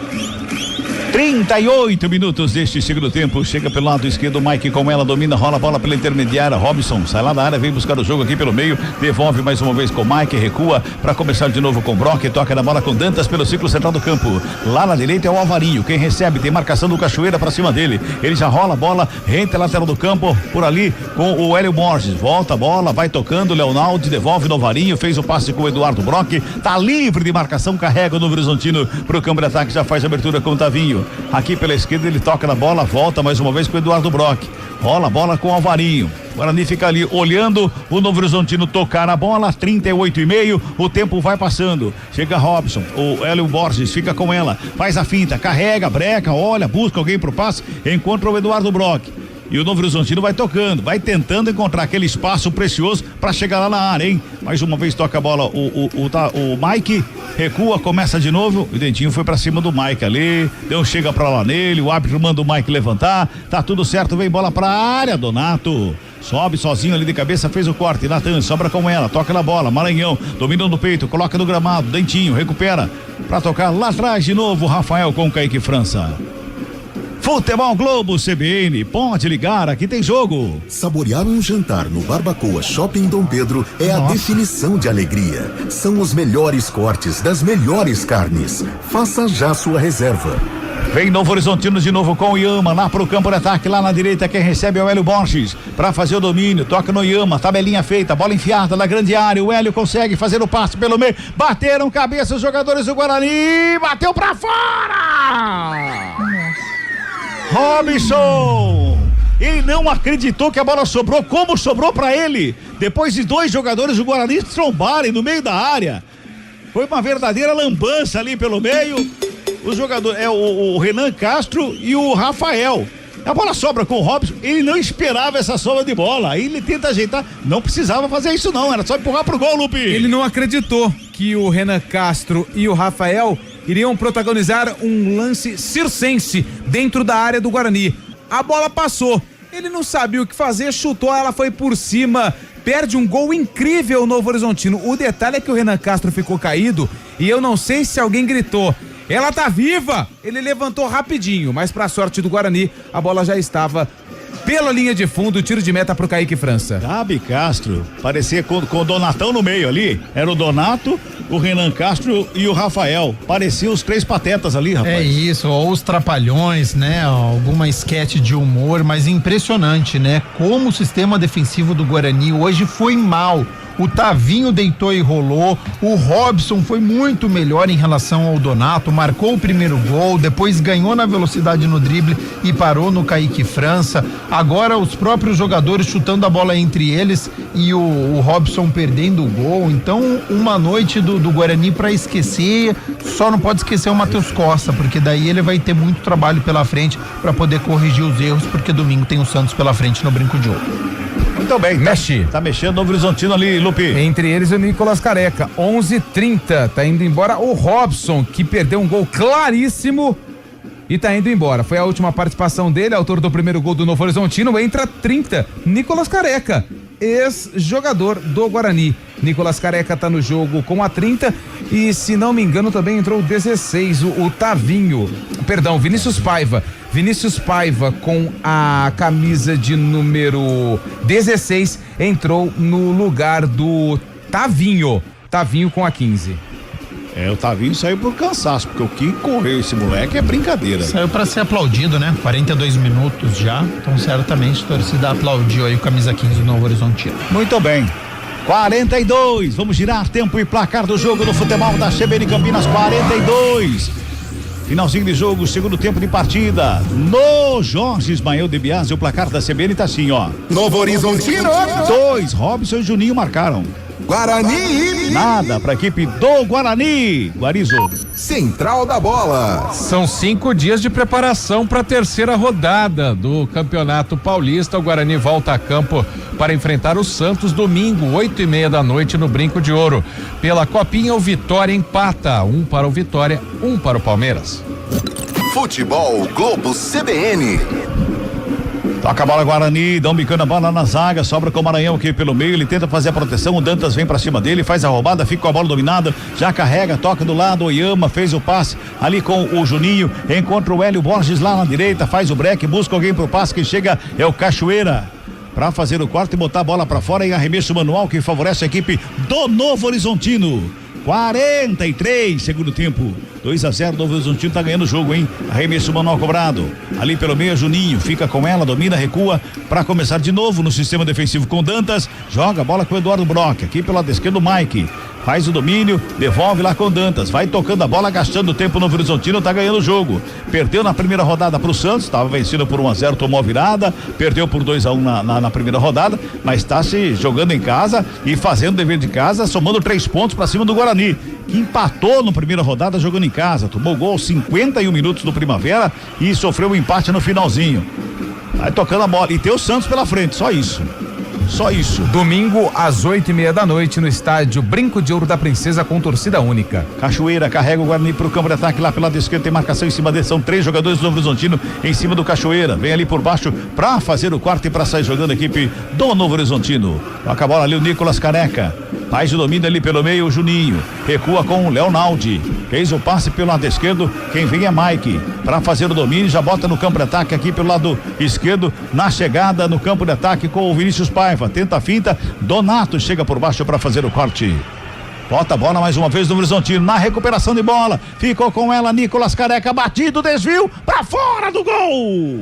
G: 38 minutos deste segundo tempo, chega pelo lado esquerdo, Mike com ela, domina, rola a bola pela intermediária, Robson sai lá da área, vem buscar o jogo aqui pelo meio, devolve mais uma vez com o Mike, recua para começar de novo com o Brock, toca na bola com Dantas pelo círculo central do campo, lá na direita é o Alvarinho, quem recebe, tem marcação do Cachoeira para cima dele, ele já rola a bola, renta a lateral do campo, por ali com o Hélio Borges, volta a bola, vai tocando, Leonardo devolve no Alvarinho, fez o passe com o Eduardo Brock, tá livre de marcação, carrega o Novo Horizontino pro campo de ataque, já faz a abertura com o Tavinho. Aqui pela esquerda ele toca na bola, volta mais uma vez com o Eduardo Brock, rola a bola com o Alvarinho, o Guarani fica ali olhando o Novo Horizontino tocar a bola, 38,5, o tempo vai passando, chega Robson, o Hélio Borges fica com ela, faz a finta, carrega, breca, olha, busca alguém pro passe, encontra o Eduardo Brock. E o Novo Horizontino vai tocando, vai tentando encontrar aquele espaço precioso para chegar lá na área, hein? Mais uma vez toca a bola o Mike, recua, começa de novo, o Dentinho foi para cima do Mike ali, deu um chega pra lá nele, o árbitro manda o Mike levantar, tá tudo certo, vem bola pra área, Donato. Sobe sozinho ali de cabeça, fez o corte, Natan sobra com ela, toca na bola, Maranhão, dominando no peito, coloca no gramado, Dentinho, recupera, pra tocar lá atrás de novo, Rafael com o Kaique França. Futebol Globo CBN, pode ligar, aqui tem jogo.
O: Saborear um jantar no Barbacoa Shopping Dom Pedro é a definição de alegria. São os melhores cortes das melhores carnes. Faça já sua reserva.
G: Vem Novo Horizontino de novo com o Iama, lá pro campo de ataque, lá na direita quem recebe é o Hélio Borges, pra fazer o domínio, toca no Iama, tabelinha feita, bola enfiada na grande área, o Hélio consegue fazer o passe pelo meio, bateram cabeça os jogadores do Guarani, bateu pra fora! Robson! Ele não acreditou que a bola sobrou, como sobrou pra ele, depois de 2 jogadores do Guarani trombarem no meio da área, foi uma verdadeira lambança ali pelo meio. Os jogadores, o Renan Castro e o Rafael. A bola sobra com o Robson, ele não esperava essa sobra de bola, aí ele tenta ajeitar, não precisava fazer isso não, era só empurrar pro gol, Lupe.
E: Ele não acreditou que o Renan Castro e o Rafael iriam protagonizar um lance circense dentro da área do Guarani. A bola passou, ele não sabia o que fazer, chutou, ela foi por cima, perde um gol incrível o Novo Horizontino. O detalhe é que o Renan Castro ficou caído e eu não sei se alguém gritou: ela tá viva! Ele levantou rapidinho, mas pra sorte do Guarani, a bola já estava pela linha de fundo, tiro de meta pro Kaique França.
G: Gabi Castro, parecia com o Donatão no meio ali, era o Donato, o Renan Castro e o Rafael, pareciam os 3 patetas ali, rapaz.
F: É isso, ou os trapalhões, né, alguma esquete de humor, mas impressionante, né, como o sistema defensivo do Guarani hoje foi mal. O Tavinho deitou e rolou, o Robson foi muito melhor em relação ao Donato, marcou o primeiro gol, depois ganhou na velocidade no drible e parou no Kaique França. Agora os próprios jogadores chutando a bola entre eles e o Robson perdendo o gol. Então uma noite do Guarani para esquecer, só não pode esquecer o Matheus Costa, porque daí ele vai ter muito trabalho pela frente para poder corrigir os erros, porque domingo tem o Santos pela frente no Brinco de Ouro.
G: Muito bem,
E: mexe.
G: Tá mexendo o Novo Horizontino ali, Lupe.
E: Entre eles o Nicolas Careca, 11:30, tá indo embora o Robson, que perdeu um gol claríssimo e tá indo embora. Foi a última participação dele, autor do primeiro gol do Novo Horizontino. Entra 30, Nicolas Careca. ex-jogador do Guarani. Nicolas Careca tá no jogo com a 30 e, se não me engano, também entrou o 16, o Tavinho. Perdão, Vinícius Paiva. Vinícius Paiva, com a camisa de número 16, entrou no lugar do Tavinho. Tavinho com a 15.
G: O Tavinho saiu por cansaço, porque o que correu esse moleque é brincadeira.
F: Saiu pra ser aplaudido, né? 42 minutos já, então certamente a torcida aplaudiu aí o camisa 15 do Novo Horizontino.
G: Muito bem. 42, vamos girar tempo e placar do jogo do futebol da CBN Campinas, 42. Finalzinho de jogo, segundo tempo de partida. No Jorge Ismael de Biasi, o placar da CBN tá assim, ó.
C: Novo Horizontino.
G: 2, Robson e Juninho marcaram.
C: Guarani.
G: Nada para a equipe do Guarani. Guarizo.
C: Central da Bola.
D: São 5 dias de preparação para a terceira rodada do Campeonato Paulista. O Guarani volta a campo para enfrentar o Santos domingo, 8:30 da noite, no Brinco de Ouro. Pela Copinha, o Vitória empata. 1 para o Vitória, 1 para o Palmeiras.
C: Futebol Globo CBN.
G: Toca a bola Guarani, dão bicando a bola na zaga, sobra com o Maranhão aqui pelo meio, ele tenta fazer a proteção, o Dantas vem pra cima dele, faz a roubada, fica com a bola dominada, já carrega, toca do lado, o Oyama fez o passe ali com o Juninho, encontra o Hélio Borges lá na direita, faz o break, busca alguém pro passe, quem chega é o Cachoeira pra fazer o quarto e botar a bola pra fora em arremesso manual que favorece a equipe do Novo Horizontino. 43, segundo tempo. 2-0, Novo Horizontino tá ganhando o jogo, hein? Arremesso manual cobrado. Ali pelo meio, Juninho fica com ela, domina, recua para começar de novo no sistema defensivo com Dantas. Joga a bola com o Eduardo Brock. Aqui pelo lado esquerdo, Mike. Faz o domínio, devolve lá com Dantas. Vai tocando a bola, gastando tempo. Novo Horizontino tá ganhando o jogo. Perdeu na primeira rodada pro Santos, estava vencendo por 1-0, tomou a virada. Perdeu por 2-1 na primeira rodada, mas está se jogando em casa e fazendo o dever de casa, somando 3 pontos para cima do Guarani, que empatou na primeira rodada jogando em casa. Tomou gol aos 51 minutos do Primavera e sofreu um empate no finalzinho. Vai tocando a bola. E tem o Santos pela frente, só isso. Só isso.
E: Domingo às 8:30 da noite no estádio Brinco de Ouro da Princesa com torcida única.
G: Cachoeira carrega o Guarani pro campo de ataque lá pelo lado esquerdo, tem marcação em cima dele, são 3 jogadores do Novo Horizontino em cima do Cachoeira, vem ali por baixo pra fazer o quarto e pra sair jogando a equipe do Novo Horizontino. Toca a bola ali o Nicolas Careca, faz o domínio ali pelo meio o Juninho, recua com o Leonaldi, fez o passe pelo lado esquerdo, quem vem é Mike, pra fazer o domínio, já bota no campo de ataque aqui pelo lado esquerdo, na chegada no campo de ataque com o Vinícius Paiva. Tenta a finta, Donato chega por baixo para fazer o corte. Bota a bola mais uma vez no Horizontino, na recuperação de bola, ficou com ela Nicolas Careca, batido, desvio, para fora do gol.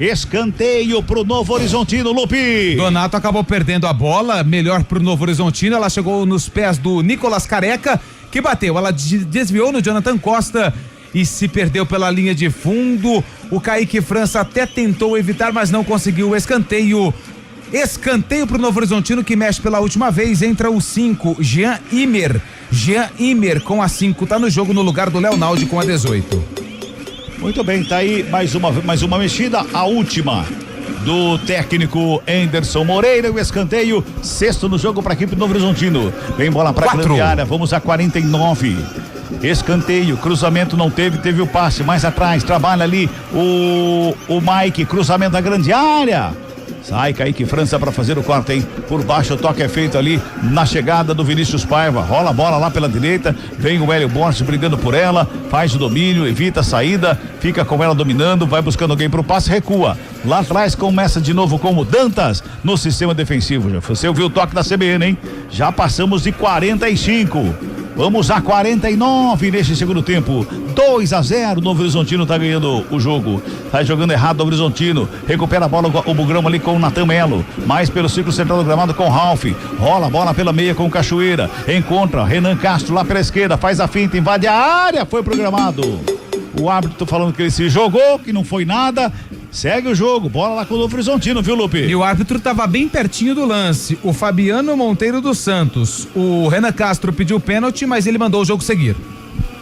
G: Escanteio pro Novo Horizontino, Lupi.
E: Donato acabou perdendo a bola, melhor pro Novo Horizontino, ela chegou nos pés do Nicolas Careca, que bateu, ela desviou no Jonathan Costa e se perdeu pela linha de fundo. O Kaique França até tentou evitar, mas não conseguiu o escanteio. Escanteio pro Novo Horizontino, que mexe pela última vez, entra o 5, Jean Imer. Jean Imer com a 5, tá no jogo no lugar do Leonaldi com a 18.
G: Muito bem, tá aí mais uma mexida, a última do técnico Anderson Moreira, o escanteio, 6º no jogo pra equipe do Novo Horizontino. Vem bola pra grande área, vamos a 49. Escanteio, cruzamento não teve o passe, mais atrás, trabalha ali o Mike, cruzamento da grande área. Sai Kaique França para fazer o corte, hein? Por baixo o toque é feito ali na chegada do Vinícius Paiva. Rola a bola lá pela direita. Vem o Hélio Borges brigando por ela. Faz o domínio, evita a saída. Fica com ela dominando. Vai buscando alguém pro passe, recua. Lá atrás começa de novo com o Dantas no sistema defensivo. Você ouviu o toque da CBN, hein? Já passamos de 45. Vamos a 49 neste segundo tempo. 2-0, Novo Horizontino tá ganhando o jogo. Tá jogando errado o Horizontino. Recupera a bola o Bugrão ali com o Natan Melo. Mais pelo círculo central do gramado com o Ralf. Rola a bola pela meia com o Cachoeira. Encontra Renan Castro lá pela esquerda. Faz a finta, invade a área. Foi programado. O árbitro falando que ele se jogou, que não foi nada. Segue o jogo, bola lá com o Novo Horizontino, viu, Lupe?
E: E o árbitro estava bem pertinho do lance, o Fabiano Monteiro dos Santos. O Renan Castro pediu pênalti, mas ele mandou o jogo seguir.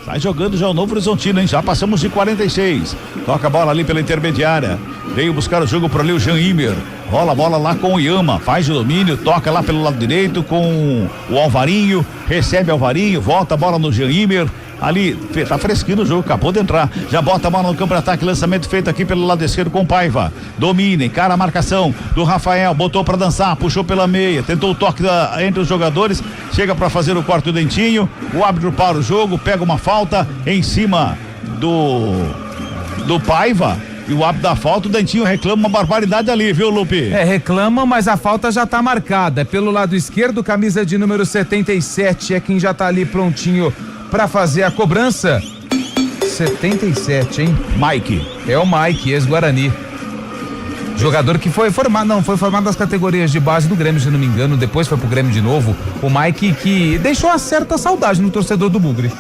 G: Sai jogando já o Novo Horizontino, hein? Já passamos de 46. Toca a bola ali pela intermediária. Veio buscar o jogo por ali o Jean Imer. Rola a bola lá com o Yama. Faz o domínio, toca lá pelo lado direito com o Alvarinho. Recebe Alvarinho, volta a bola no Jean Imer. Ali, tá fresquinho o jogo, acabou de entrar. Já bota a bola no campo de ataque, lançamento feito aqui pelo lado esquerdo com Paiva. Domina, encara a marcação do Rafael, botou pra dançar, puxou pela meia, tentou o toque entre os jogadores, chega pra fazer o quarto dentinho, o árbitro para o jogo, pega uma falta em cima do Paiva. E o árbitro da falta, o Dentinho reclama uma barbaridade ali, viu, Lupe?
E: Reclama, mas a falta já tá marcada. É pelo lado esquerdo, camisa de número 77 é quem já tá ali prontinho pra fazer a cobrança. 77, hein?
G: Mike.
E: É o Mike, ex-Guarani. Jogador que foi formado nas categorias de base do Grêmio, se não me engano, depois foi pro Grêmio de novo. O Mike que deixou uma certa saudade no torcedor do Bugre.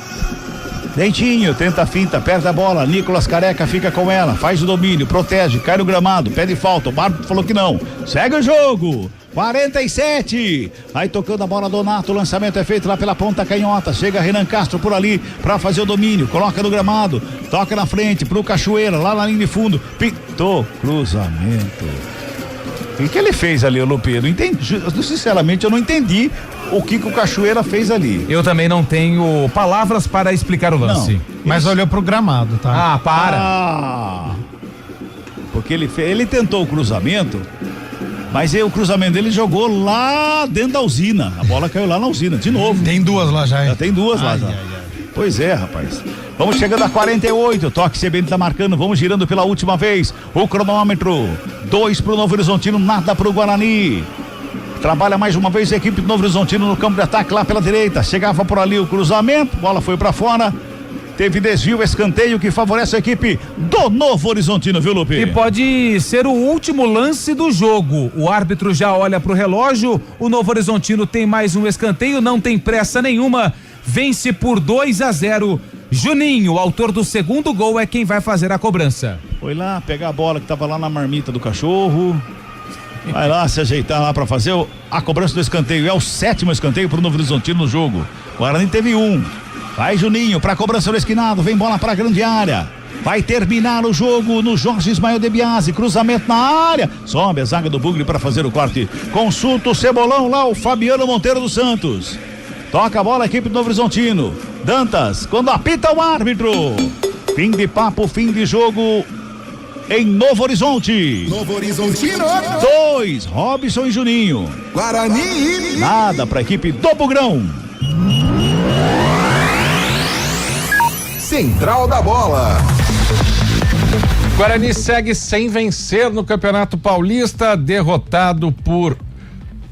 G: Dentinho, tenta a finta, perde a bola, Nicolas Careca fica com ela, faz o domínio, protege, cai no gramado, pede falta, o árbitro falou que não, segue o jogo, 47, aí tocando a bola Donato, o lançamento é feito lá pela ponta canhota, chega Renan Castro por ali pra fazer o domínio, coloca no gramado, toca na frente pro Cachoeira, lá na linha de fundo, pitou, cruzamento. O que ele fez ali, Lupe? Eu não entendi, sinceramente eu não entendi o que o Cachoeira fez ali.
E: Eu também não tenho palavras para explicar o lance.
F: Não, mas olhou pro gramado, tá?
E: Ah, para!
G: Porque ele tentou o cruzamento, mas o cruzamento dele jogou lá dentro da usina. A bola caiu lá na usina, de novo.
F: Tem duas lá já, hein?
G: Já tem duas lá já. Pois é, rapaz. Vamos chegando a 48, toque CBN tá marcando, vamos girando pela última vez. O cronômetro, 2 pro Novo Horizontino, nada pro Guarani. Trabalha mais uma vez a equipe do Novo Horizontino no campo de ataque lá pela direita. Chegava por ali o cruzamento, bola foi pra fora. Teve desvio, escanteio que favorece a equipe do Novo Horizontino, viu, Lupe?
E: E pode ser o último lance do jogo. O árbitro já olha pro relógio. O Novo Horizontino tem mais um escanteio, não tem pressa nenhuma. Vence por 2-0. Juninho, autor do segundo gol, é quem vai fazer a cobrança.
G: Foi lá pegar a bola que tava lá na marmita do cachorro. Vai lá se ajeitar lá pra fazer a cobrança do escanteio. É o 7º escanteio pro Novo Horizontino no jogo. O Guarani teve um. Vai Juninho pra cobrança do esquinado. Vem bola pra grande área. Vai terminar o jogo no Jorge Ismael de Biasi. Cruzamento na área. Sobe a zaga do Bugre pra fazer o corte. Consulta o Cebolão lá, o Fabiano Monteiro dos Santos. Toca a bola a equipe do Novo Horizontino. Dantas, quando apita o árbitro. Fim de papo, fim de jogo em Novo Horizonte.
C: Novo Horizontino.
G: 2, Robson e Juninho.
C: Guarani.
G: Nada para a equipe do Bugrão.
C: Central da Bola.
D: Guarani segue sem vencer no Campeonato Paulista, derrotado por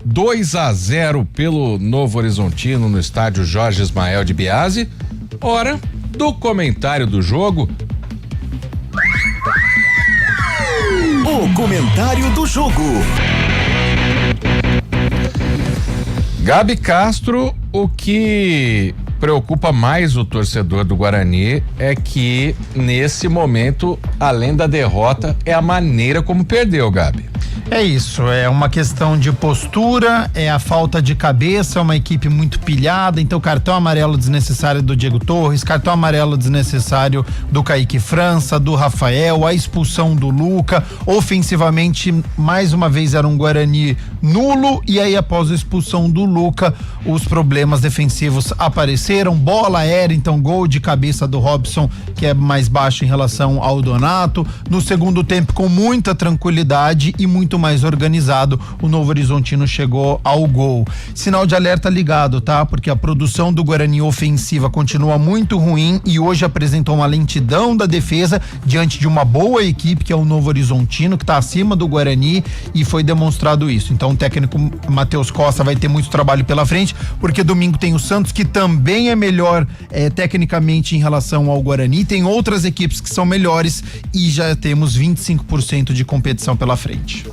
D: 2-0 pelo Novo Horizontino no estádio Jorge Ismael de Biasi. Hora do comentário do jogo.
C: O comentário do jogo.
D: Gabi Castro, o que preocupa mais o torcedor do Guarani é que nesse momento, além da derrota, é a maneira como perdeu, Gabi.
F: É isso, é uma questão de postura, é a falta de cabeça, é uma equipe muito pilhada, então cartão amarelo desnecessário do Diego Torres, cartão amarelo desnecessário do Kaique França, do Rafael, a expulsão do Luca, ofensivamente mais uma vez era um Guarani nulo e aí após a expulsão do Luca, os problemas defensivos apareceram, bola aérea, então gol de cabeça do Robson, que é mais baixo em relação ao Donato, no segundo tempo com muita tranquilidade e muito mais organizado, o Novo Horizontino chegou ao gol. Sinal de alerta ligado, tá? Porque a produção do Guarani ofensiva continua muito ruim e hoje apresentou uma lentidão da defesa diante de uma boa equipe que é o Novo Horizontino, que está acima do Guarani e foi demonstrado isso. Então o técnico Matheus Costa vai ter muito trabalho pela frente, porque domingo tem o Santos, que também é melhor tecnicamente em relação ao Guarani, tem outras equipes que são melhores e já temos 25% de competição pela frente.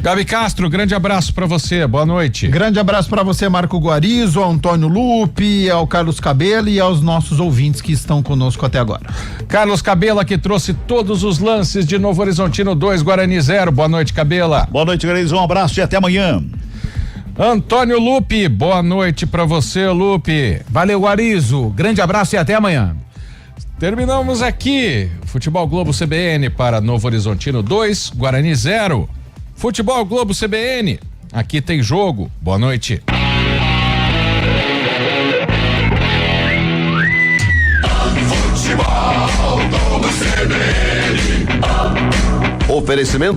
D: Gabi Castro, grande abraço pra você, boa noite.
F: Grande abraço pra você, Marco Guarizo, ao Antônio Lupe, ao Carlos Cabela e aos nossos ouvintes que estão conosco até agora.
D: Carlos Cabela, que trouxe todos os lances de Novo Horizontino 2, Guarani 0. Boa noite, Cabela.
G: Boa noite, Guarizo, um abraço e até amanhã.
D: Antônio Lupe, boa noite pra você, Lupe.
E: Valeu, Guarizo, grande abraço e até amanhã.
D: Terminamos aqui, Futebol Globo CBN para Novo Horizontino 2, Guarani 0. Futebol Globo CBN, aqui tem jogo. Boa noite.
L: Oferecimento